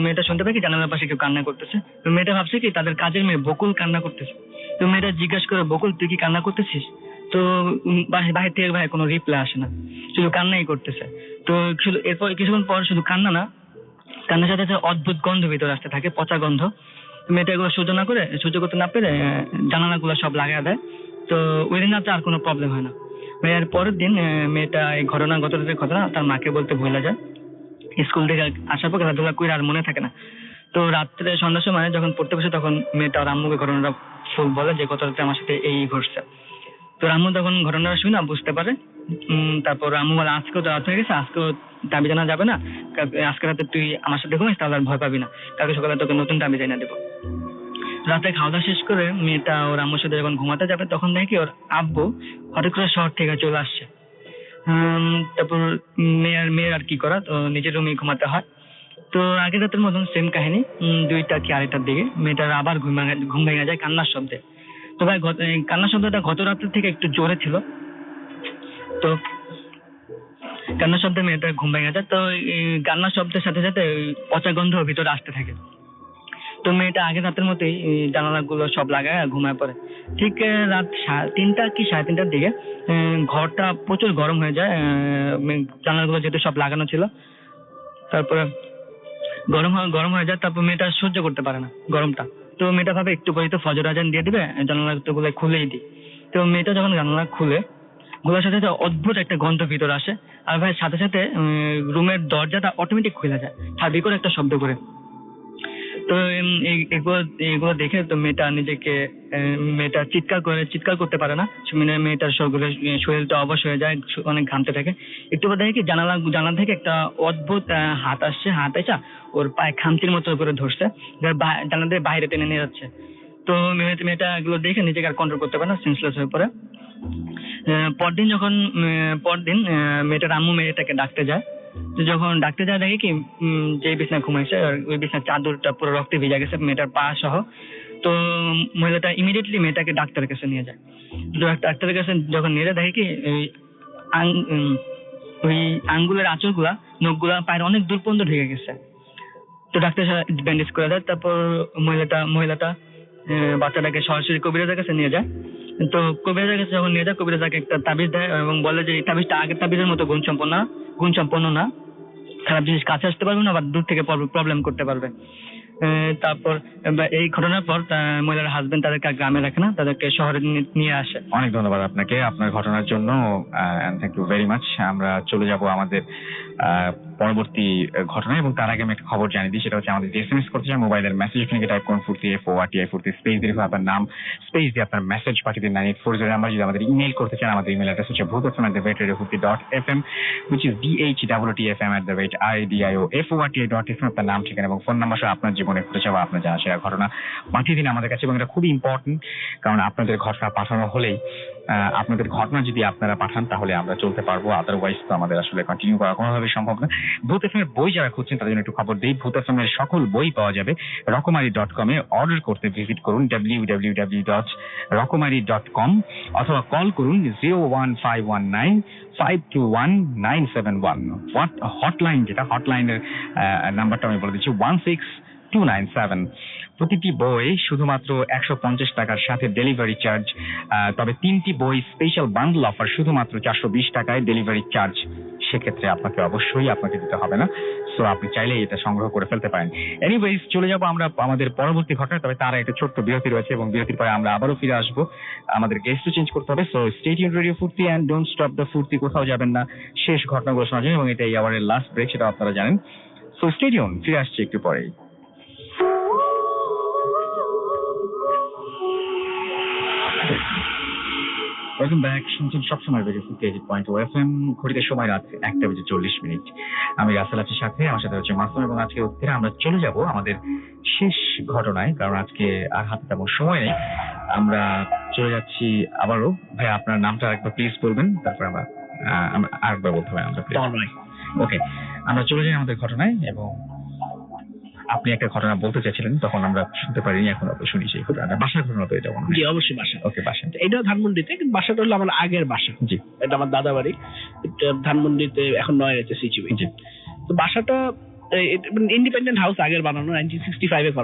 S7: মেয়েটা শুনতে পায় কি জানালার পাশে কেউ কান্না করতেছে। তো মেয়েটা ভাবছে কি তাদের কাজের মেয়ে বকুল কান্না করতেছে। তো মেয়েটা জিজ্ঞাসা করে, বকুল তুই কি কান্না করতেছিস? তো বাহির থেকে ভাই কোনো রিপ্লাই আসে না, শুধু কান্নাই করতেছে। তো এরপর কিছুক্ষণ পর শুধু কান্না না, কান্নার সাথে অদ্ভুত গন্ধ ভিতরে আসতে থাকে, পচা গন্ধ। মেয়েটা এগুলো সহ্য করতে না পেরে জানালাগুলো সব লাগায় দেয়। তো ওই দিন রাতে আর কোনো প্রবলেম হয় না। এর পরের দিন মেয়েটা এই গত রাতের ঘটনা তার মাকে বলতে ভুলে যায়। স্কুল থেকে আসার পর খেলাধুলা করে আর মনে থাকে না। তো রাত্রে সন্ধ্যার সময় যখন পড়তে বসে তখন মেয়েটা ওর আম্মুকে ঘটনাটা ফুল বলে যে গত রাতে আমার সাথে এই ঘটছে। তো আম্মু তখন ঘটনাটা শুনে বুঝতে পারে। তারপর আম্মু বলে, আজকেও তো রাত হয়ে গেছে, আজকেও তাবিজ আনা যাবে না, আজকে রাতে তুই আমার সাথে ঘুমাইস, তাহলে আর ভয় পাবি না, কালকে সকালে তোকে নতুন তাবিজ এনে দেবো। রাতে খাওয়া দাওয়া শেষ করে মেয়েটা ওর আম্মুর সাথে যখন ঘুমাতে যাবে তখন দেখি ওর আব্বু হঠাৎ করে শহর থেকে চলে আসছে। তারপর মেয়ের আর কি করা, তো নিজের রুমে ঘুমাতে হয়। তো আগের রাতের মতন সেম কাহিনী, 2টা কি 2:30টার দিকে মেয়েটার আবার ঘুম ভেঙে যায় কান্নার শব্দে। তো ভাই এই কান্নার শব্দটা গত রাতের থেকে একটু জোরে ছিল, তো কান্নার শব্দে মেয়েটার ঘুম ভেঙে যায়। তো এই কান্নার শব্দের সাথে সাথে ওই পচা গন্ধ ভিতরে আসতে থাকে। তো মেয়েটা আগের রাতের মতোই জানালাগুলো সব লাগায় ঘুমায় পড়ে। ঠিক রাত 3টা কি 3:30টার দিকে ঘরটা প্রচুর গরম হয়ে যায়, জানালাগুলো যেহেতু সব লাগানো ছিল। তারপরে গরম হয়ে যায়, তারপর মেয়েটা সহ্য করতে পারে না গরমটা। তো মেয়েটা ভাবে একটু পরে তো ফজর আজান দিয়ে দিবে, জানালাগুলো খুলেই দিই। তো মেয়েটা যখন জানালা খোলার সাথে সাথে অদ্ভুত একটা গন্ধ ভিতরে আসে, আর ভাই সাথে সাথে রুমের দরজাটা অটোমেটিক খুলে যায় ঠাবি করে একটা শব্দ করে। তো এগুলো দেখে তো মেয়েটা চিৎকার করতে পারে না, মেয়েটার শরীরটা অবশ হয়ে যায়, অনেক ঘামতে থাকে। একটু পর দেখে কি জানালা থেকে একটা অদ্ভুত হাত আসছে, হাত এসে ওর পায়ে খামচির মতো করে ধরছে, জানালা দিয়ে বাইরে টেনে নিয়ে যাচ্ছে। তো মেয়েটা এগুলো দেখে নিজেকে আর কন্ট্রোল করতে পারে না, সেন্সলেস হয়ে পড়ে। পরদিন মেয়েটার আম্মু মেয়েটাকে ডাকতে যায়। তো যখন ডাকতে যায় দেখে কি যে বিছানায় ঘুমাইছে ওই বিছানার চাদরটা পুরো রক্তে ভিজে গেছে, মেয়েটার পা সহ। তো মহিলাটা ইমিডিয়েটলি মেয়েটাকে ডাক্তারের কাছে নিয়ে যায়। ডাক্তারের কাছে যখন নিয়ে যায় দেখে কি ওই আঙ্গুলের আঁচড়গুলা, নখগুলা পায়ের অনেক দূর পর্যন্ত ঢেকে গেছে। তো ডাক্তার ব্যান্ডেজ করে দেয়। তারপর মহিলাটা বাচ্চাটাকে সরাসরি কবিরাজের কাছে নিয়ে যায়। তো কবিরাজের কাছে যখন নিয়ে যায়, কবিরাজ তাকে একটা তাবিজ দেয় এবং বলে যে এই তাবিজটা আগের তাবিজের মতো গুণসম্পন্ন না, খারাপ জিনিস কাছে আসতে পারবে না বা দূর থেকে প্রবলেম করতে পারবে। তারপর এই ঘটনার পর মহিলার হাজবেন্ড তাদেরকে আর গ্রামে রাখে না, তাদেরকে শহরে নিয়ে আসে।
S1: অনেক ধন্যবাদ আপনাকে আপনার ঘটনার জন্য, থ্যাংক ইউ ভেরি মাচ। আমরা চলে যাব আমাদের পরবর্তী ঘটনা, এবং তার আগে আমি একটা খবর জানিয়ে দিই। সেটা হচ্ছে আমাদের যে এসএমএস করতে চান মোবাইলের মেসেজ লিখে টাইপ করুন ফুর্তি FORTI স্পেস দিয়ে আপনার নাম স্পেস দিয়ে আপনার মেসেজ পাঠিয়ে দিন 9840 নাম্বার। যদি আমাদের ইমেল করতে চান, আমাদের ইমেল অ্যাড্রেস হচ্ছে bhutfm@radiofurti.fm which is BHWTFM@RADIOFORTI.FM। আপনার নাম, ঠিকানা এবং ফোন নাম্বার সহ আপনার জীবনে ঘটে যাওয়া আপনার জানা সেরা ঘটনা পাঠিয়ে দিন আমাদের কাছে। এবং এটা খুবই ইম্পর্টেন্ট, কারণ আপনাদের ঘটনা পাঠানো হলেই আপনাদের ঘটনা যদি আপনারা পাঠান তাহলে আমরা চলতে পারবো, আদারওয়াইজ তো আমাদের আসলে কন্টিনিউ করা কোনোভাবে সম্ভব না। ভূত এফএম এর বই যারা খুঁজছেন তাদের জন্য একটু খবর দিই। ভূত এফএম এর সকল বই পাওয়া যাবে রকমারি.com এ। অর্ডার করতে ভিজিট করুন www.রকমারি.com অথবা কল করুন 01519521971। হটলাইন যেটা হটলাইনের নাম্বারটা আমি বলে দিচ্ছি 16297। প্রতিটি বই শুধুমাত্র 150 টাকার সাথে ডেলিভারি চার্জ, তবে 3টি বই স্পেশাল বান্ডল অফার শুধুমাত্র 420 টাকায় ডেলিভারি চার্জ। সেক্ষেত্রে আপনাকে দিতে হবে না, সো আপনি চাইলে এটা সংগ্রহ করে ফেলতে পারেন। এনিওয়েজ চলে যাব আমরা আমাদের পরবর্তী ঘটনা, তবে তার একটা ছোট্ট বিরতি রয়েছে এবং বিরতির পরে আমরা আবারও ফিরে আসবো। আমাদের গেস্টও চেঞ্জ করতে হবে, সো স্টে টিউনড রেডিও ফুর্তি এন্ড ডোন্ট স্টপ দ্য ফুর্তি। কোথাও যাবেন না, শেষ ঘটনাগুলো শোনার জন্য, এবং এটা এই আওয়ারের লাস্ট ব্রেক, সেটা আপনারা জানেন। সো স্টে টিউনড, ফিরে আসছি একটু পরেই। ওয়েলকাম ব্যাক, শুনছেন সবসময় রেডিও ফুর্তি 80.2 FM। ঘড়িতে সময় রাত 1:40। আমি রাসেল আছি সাথে, আমার সাথে হচ্ছে মাসুম, এবং আজকে উত্তরে আমরা চলে যাব আমাদের শেষ ঘটনায়, কারণ আজকে আর হাতে তেমন সময় নেই। আমরা চলে যাচ্ছি আবারও। ভাই আপনার নামটা একবার প্লিজ বলবেন, তারপর আমরা আরেকবার বলতে হবে আমরা প্লিজ। ওকে, আমরা চলে যাই আমাদের ঘটনায়, এবং আপনি একটা ঘটনা বলতে চাইছিলেন, তখন আমরা শুনতে পারিনি, এখন আমরা শুনি সেই ঘটনাটা। বাসার ঘটনা তো এটা মনে হয়?
S2: জি অবশ্যই বাসা।
S1: ওকে, বাসা।
S2: এটাও ধানমন্ডিতে, কিন্তু বাসাটা হলো আমার আগের বাসা।
S1: জি,
S2: এটা আমার দাদা বাড়ি, এটা ধানমন্ডিতে, এখন নয়রাতে সিচুয়ে।
S1: জি।
S2: তো বাসাটা ইন্ডিপেন্ডেন্ট হাউস আগের বানানো, 1965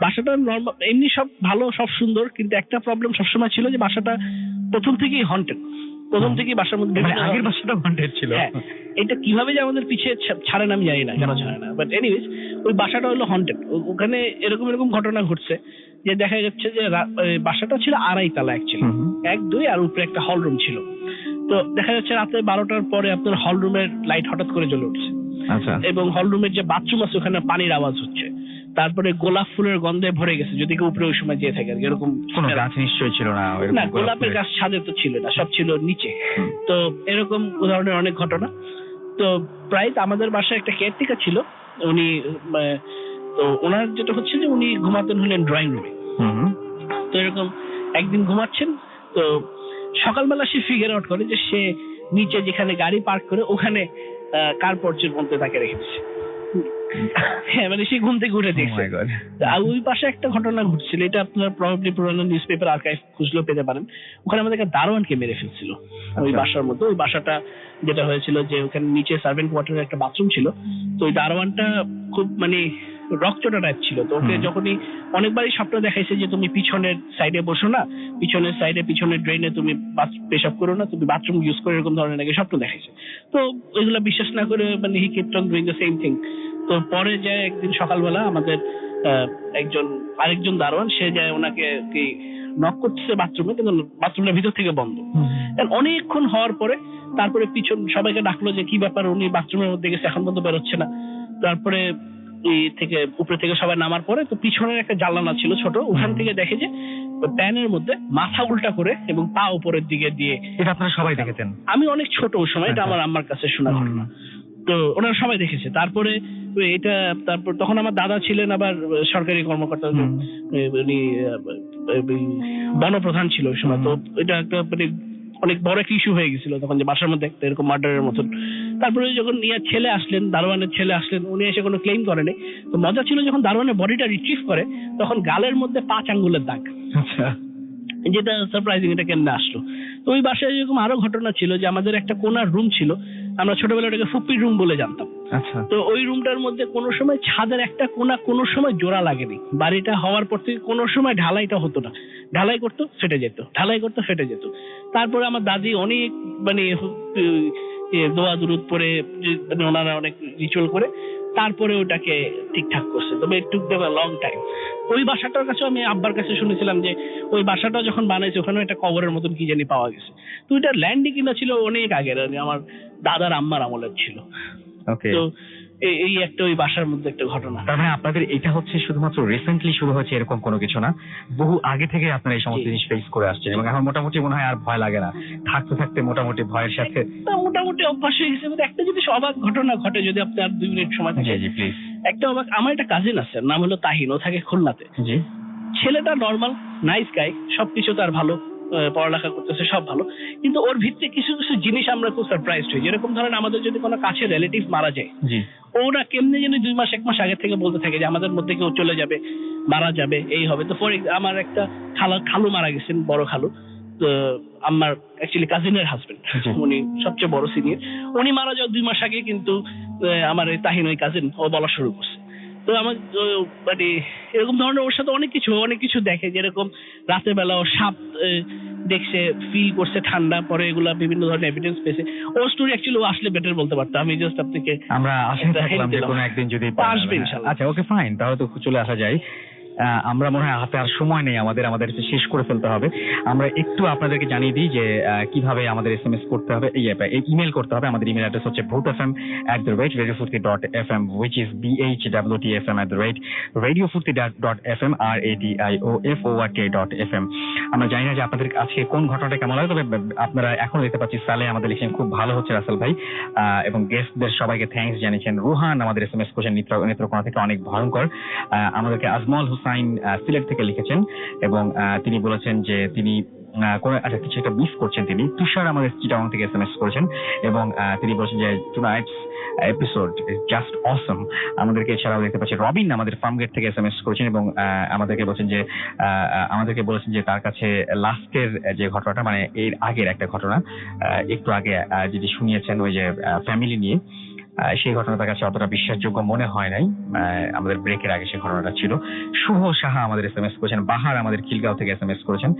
S2: বাসাটা নরমাল, এমনি সব ভালো, সব সুন্দর, কিন্তু একটা প্রবলেম সবসময় ছিল যে বাসাটা প্রথম থেকেই হন্টেড। বাসার মধ্যে
S1: আগের বাসাটা হন্টেড ছিল।
S2: এটা কিভাবে যে আমাদের পিছিয়ে ছাড়েন আমি জানি না, কেন ছাড়ে না, বাট এনিওয়েজ ওই বাসাটা হলো হন্টেড। ওখানে এরকম ঘটনা ঘটছে যে দেখা যাচ্ছে যে বাসাটা ছিল 2.5 তলা, অ্যাকচুয়ালি 1-2 আর উপরে একটা হল রুম ছিল। তো দেখা যাচ্ছে রাতে 12টার পরে আপনার হল রুমের লাইট হঠাৎ করে জ্বলে উঠছে, এবং হল রুমের যে বাথরুম আছে ওখানে পানির আওয়াজ হচ্ছে। তারপরে গোলাপ ফুলের গন্ধে ভরে গেছে, যদি কেউ উপরে ওই সময় যেয়ে থাকে। এরকম
S1: কোনো গাছ নিশ্চয়ই ছিল না,
S2: না গোলাপের গাছ ছাদে তো ছিল না, সব ছিল নিচে। তো এরকম উদাহরণের অনেক ঘটনা। তো প্রায় আমাদের বাসায় একটা কেয়ারটেকার ছিল, উনি তো ওনার যেটা হচ্ছে যে উনি ঘুমাতেন হলেন ড্রয়িং রুমে। তো এরকম একদিন ঘুমাচ্ছেন, তো সকালবেলা সে ফিগার আউট করে যে সে নিচে যেখানে গাড়ি পার্ক করে ওখানে কার পর্চের মধ্যে তাকে রেখেছে। হ্যাঁ, মানে সে ঘুম থেকে উঠে
S1: Oh
S2: দেখছে।
S1: my God.
S2: আর ওই পাশে একটা ঘটনা ঘটছিল, এটা আপনার প্রবাবলি পুরোনো নিউজ পেপার আর্কাইভ খুঁজলেও পেতে পারেন। ওখানে আমাদের একটা দারোয়ানকে মেরে ফেলছিল ওই
S1: আচ্ছা।
S2: বাসার মধ্যে। ওই বাসাটা যেটা হয়েছিল যে ওখানে নিচে সার্ভেন্ট কোয়ার্টারের একটা বাথরুম ছিল, তো ওই দারোয়ানটা খুব মানে রকচটা টাইপ ছিল। তো ওকে যখনই অনেকবারই স্বপ্ন দেখাইছে যে তুমি পিছনের সাইডে বসো না, পিছনের সাইডে পিছনের ড্রেনে তুমি পেশাব করো না, তুমি বাথরুম ইউজ করো, এরকম ধরনের নাকি স্বপ্ন দেখাইছে। তো এগুলো বিশ্বাস না করে মানে he kept on doing the same thing. তো পরে যায় একদিন সকালবেলা আমাদের আরেকজন দারোয়ান সে যায় ওনাকে কি নক করতেছে বাথরুমে, কিন্তু বাথরুমের ভিতর থেকে বন্ধ। অনেকক্ষণ হওয়ার পরে তারপরে পিছন সবাইকে ডাকলো যে কি ব্যাপার, উনি বাথরুমের মধ্যে গেছে এখন পর্যন্ত বেরোচ্ছে না। তারপরে উপরে থেকে সবাই নামার পরে তো পিছনের একটা জানালা ছিল ছোট, ওখান থেকে দেখে যে প্যানের মধ্যে মাথা উল্টা করে এবং পা উপরের দিকে দিয়ে।
S1: এটা আপনারা সবাই দেখেছেন?
S2: আমি অনেক ছোট ওই সময়, এটা আমার আম্মার কাছে শোনা ঘটনা। তো ওনারা সবাই দেখেছে। তারপরে তারপর তখন আমার দাদা ছিলেন আবার সরকারি কর্মকর্তা, উনি বনপ্রধান ছিল ওই সময়। তো এটা একটা মানে অনেক বড় একটা ইস্যু হয়ে গেছিল তখন, যে বাসার মধ্যে একটা এরকম মার্ডারের মতন। তারপরে যখন ছেলে আসলেন, দারোয়ানের ছেলে আসলেন, উনি এসে কোনো ক্লেম করেনি। তো মজা ছিল যখন দারোয়ানের বডিটা রিট্রিভ করে তখন গালের মধ্যে 5 আঙ্গুলের দাগ,
S1: আচ্ছা,
S2: যেটা সারপ্রাইজিং, এটা কেমনে আসলো। তো ওই বাসায় এরকম আরো ঘটনা ছিল যে আমাদের একটা কোনার রুম ছিল, আমরা ছোটবেলায় ওটাকে ফুপির রুম বলে জানতাম।
S1: আচ্ছা।
S2: তো ওই রুমটার মধ্যে কোনো সময় ছাদের একটা কোনা কোনো সময় জোড়া লাগেনি। বাড়িটা হওয়ার পর থেকে কোনো সময় ঢালাইটা হতো না, ঢালাই করতো ফেটে যেত, ঢালাই করতো ফেটে যেত। তারপরে আমার দাদি অনেক মানে দোয়া দুরুদ পড়ে, মানে ওনারা অনেক রিচুয়াল করে তারপরে ওটাকে ঠিকঠাক করছে। তবে ইট টুক দেম আ লং টাইম। ওই বাসাটার কাছে আমি আব্বার কাছে শুনেছিলাম যে ওই বাসাটা যখন বানাইছে ওখানে একটা কবরের মতন কি জানি পাওয়া গেছে। তো এটা ল্যান্ডই কিনা ছিল অনেক আগের, আমার দাদার আম্মার আমলের ছিল।
S1: ওকে।
S2: তো এই একটা ওই বাসার মধ্যে একটা ঘটনা।
S1: তার মানে আপনাদের এটা হচ্ছে শুধুমাত্র রিসেন্টলি শুরু হয়েছে এরকম কোনো কিছু না, বহু আগে থেকে আপনারা এই সমস্ত
S2: জি।
S1: জিনিস ফেস করে আসছেন এবং এখন মোটামুটি মনে হয় আর ভয় লাগে না, থাকতে থাকতে মোটামুটি ভয়ের সাথে।
S2: তা মোটামুটি অভ্যাস হয়ে গেছে। কিন্তু একটা জিনিস অবাক ঘটনা ঘটে, যদি আপনি আর 2 মিনিট সময়
S1: জি
S2: থাকে।
S1: জি প্লিজ।
S2: একটা অবাক, আমার একটা কাজিন আছে, নাম হলো তাহিন, ও থাকে খুলনাতে।
S1: জি।
S2: ছেলেটা নর্মাল নাইস গাই, সবকিছু তার ভালো, পড়ালেখা করতেছে সব ভালো, কিন্তু ওর ভিত্তিতে কিছু কিছু জিনিস আমরা খুব সারপ্রাইজড হই। যেরকম ধরেন আমাদের যদি কোনো কাছের রিলেটিভ মারা যায়,
S1: জি।
S2: ওরা কেমনে যেন 2 মাস 1 মাস আগে থেকে বলতে থাকে যে আমাদের মধ্যে কেউ চলে যাবে, মারা যাবে, এই হবে। তো আমার একটা খালু মারা গেছেন, বড় খালু, তো আমার অ্যাকচুয়ালি কাজিনের হাজবেন্ড, উনি সবচেয়ে বড় সিনিয়র। উনি মারা যাওয়ার 2 মাস আগে কিন্তু আমার এই তাহিন ওই কাজিন ও বলা শুরু করছে। তো আমার মানে এরকম ধরনের ওর সাথে অনেক কিছু দেখে, যেরকম রাতের বেলা ও সাপ দেখছে, ফিল করছে ঠান্ডা, পরে এগুলা বিভিন্ন ধরনের এভিডেন্স পেয়েছে। ও স্টোরি অ্যাকচুয়ালি ও আসলে বেটার বলতে পারতাম, আমি জাস্ট আপনাকে
S1: আমরা আশা থাকলাম যে কোনো একদিন যদি
S2: আসবে ইনশাআল্লাহ।
S1: আচ্ছা, ওকে ফাইন, তাহলে তো চলে আসা যায়। আমরা মনে হয় হাতে আর সময় নেই, আমাদের শেষ করে ফেলতে হবে। আমরা একটু আপনাদেরকে জানিয়ে দিই যে কিভাবে আমাদের SMS করতে হবে, ইমেল করতে হবে। আমাদের ইমেল অ্যাড্রেস হচ্ছে bhutfm@radiofurti.fm, which is bhwtfm@radiofurti.fm, radiofurti.fm। আমরা জানি না যে আপনাদের আজকে কোন ঘটনাটা কেমন লাগে, তবে আপনারা এখন দেখতে পাচ্ছি সালে আমাদের লিখেছেন খুব ভালো হচ্ছে রাসেল ভাই, এবং গেস্টদের সবাইকে থ্যাঙ্কস জানিয়েছেন। রুহান আমাদের SMS করছেন নেত্রকোনা থেকে, অনেক ভয়ঙ্কর। আমাদেরকে আজমল হুসাইন সিলেট থেকে লিখেছেন এবং তিনি বলেছেন যে তিনি কিছু একটা মিস করছেন। তিনি তুষার আমাদের চিটাগং থেকে SMS করেছেন এবং তিনি বলেছেন যে টুনাইটস এপিসোড ইজ জাস্ট অসম। আমাদেরকে এছাড়াও দেখতে পাচ্ছি রবিন আমাদের ফার্মগেট থেকে SMS করেছেন এবং আমাদেরকে বলেছেন যে তার কাছে লাস্টের যে ঘটনাটা, মানে এর আগের একটা ঘটনা একটু আগে যেটি শুনিয়েছেন ওই যে ফ্যামিলি নিয়ে, সেই ঘটনা তার কাছে অতটা বিশ্বাসযোগ্য মনে হয় নাই। আমাদের ব্রেকের আগে সেই ঘটনাটা ছিল। শুভ সাহা আমাদের SMS করেছেন, বাহার আমাদের খিলগাঁও থেকে SMS করেছেন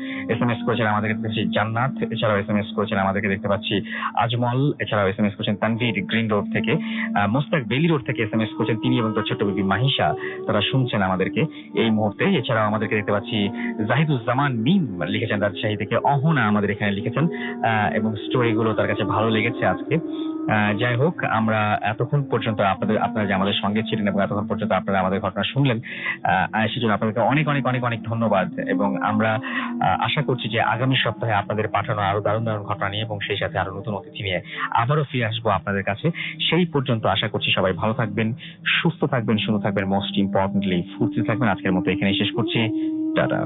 S1: আমাদেরকে দেখতে পাচ্ছি জান্নাত, এছাড়াও SMS করেছেন আমাদেরকে দেখতে পাচ্ছি আজমল, এছাড়াও SMS করেছেন তানভীর গ্রিন রোড থেকে, মোস্তাক বেলি রোড থেকে SMS করেছেন তিনি এবং তার ছোট্ট বেবি মাহিশা, তারা শুনছেন আমাদেরকে এই মুহূর্তে। এছাড়াও আমাদেরকে দেখতে পাচ্ছি জাহিদুজ্জামান মিম লিখেছেন রাজশাহী থেকে, অহনা আমাদের এখানে লিখেছেন এবং স্টোরিগুলো তার কাছে ভালো লেগেছে আজকে। যাই হোক, আমরা এতক্ষণ পর্যন্ত আপনারা যে আমাদের সঙ্গে ছিলেন এবং এতক্ষণ পর্যন্ত আপনারা আমাদের ঘটনা শুনলেন, সেজন্য আপনাদেরকে অনেক অনেক অনেক অনেক ধন্যবাদ। এবং আমরা আশা করছি যে আগামী সপ্তাহে আপনাদের পাঠানো আরো দারুণ দারুণ ঘটনা নিয়ে এবং সেই সাথে আরো নতুন অতিথি নিয়ে আবারও ফিরে আসবো আপনাদের কাছে। সেই পর্যন্ত আশা করছি সবাই ভালো থাকবেন, সুস্থ থাকবেন, সুন্দর থাকবেন, মোস্ট ইম্পর্টেন্টলি ফুর্তি থাকবেন। আজকের মতো এখানে শেষ করছি, টাটা।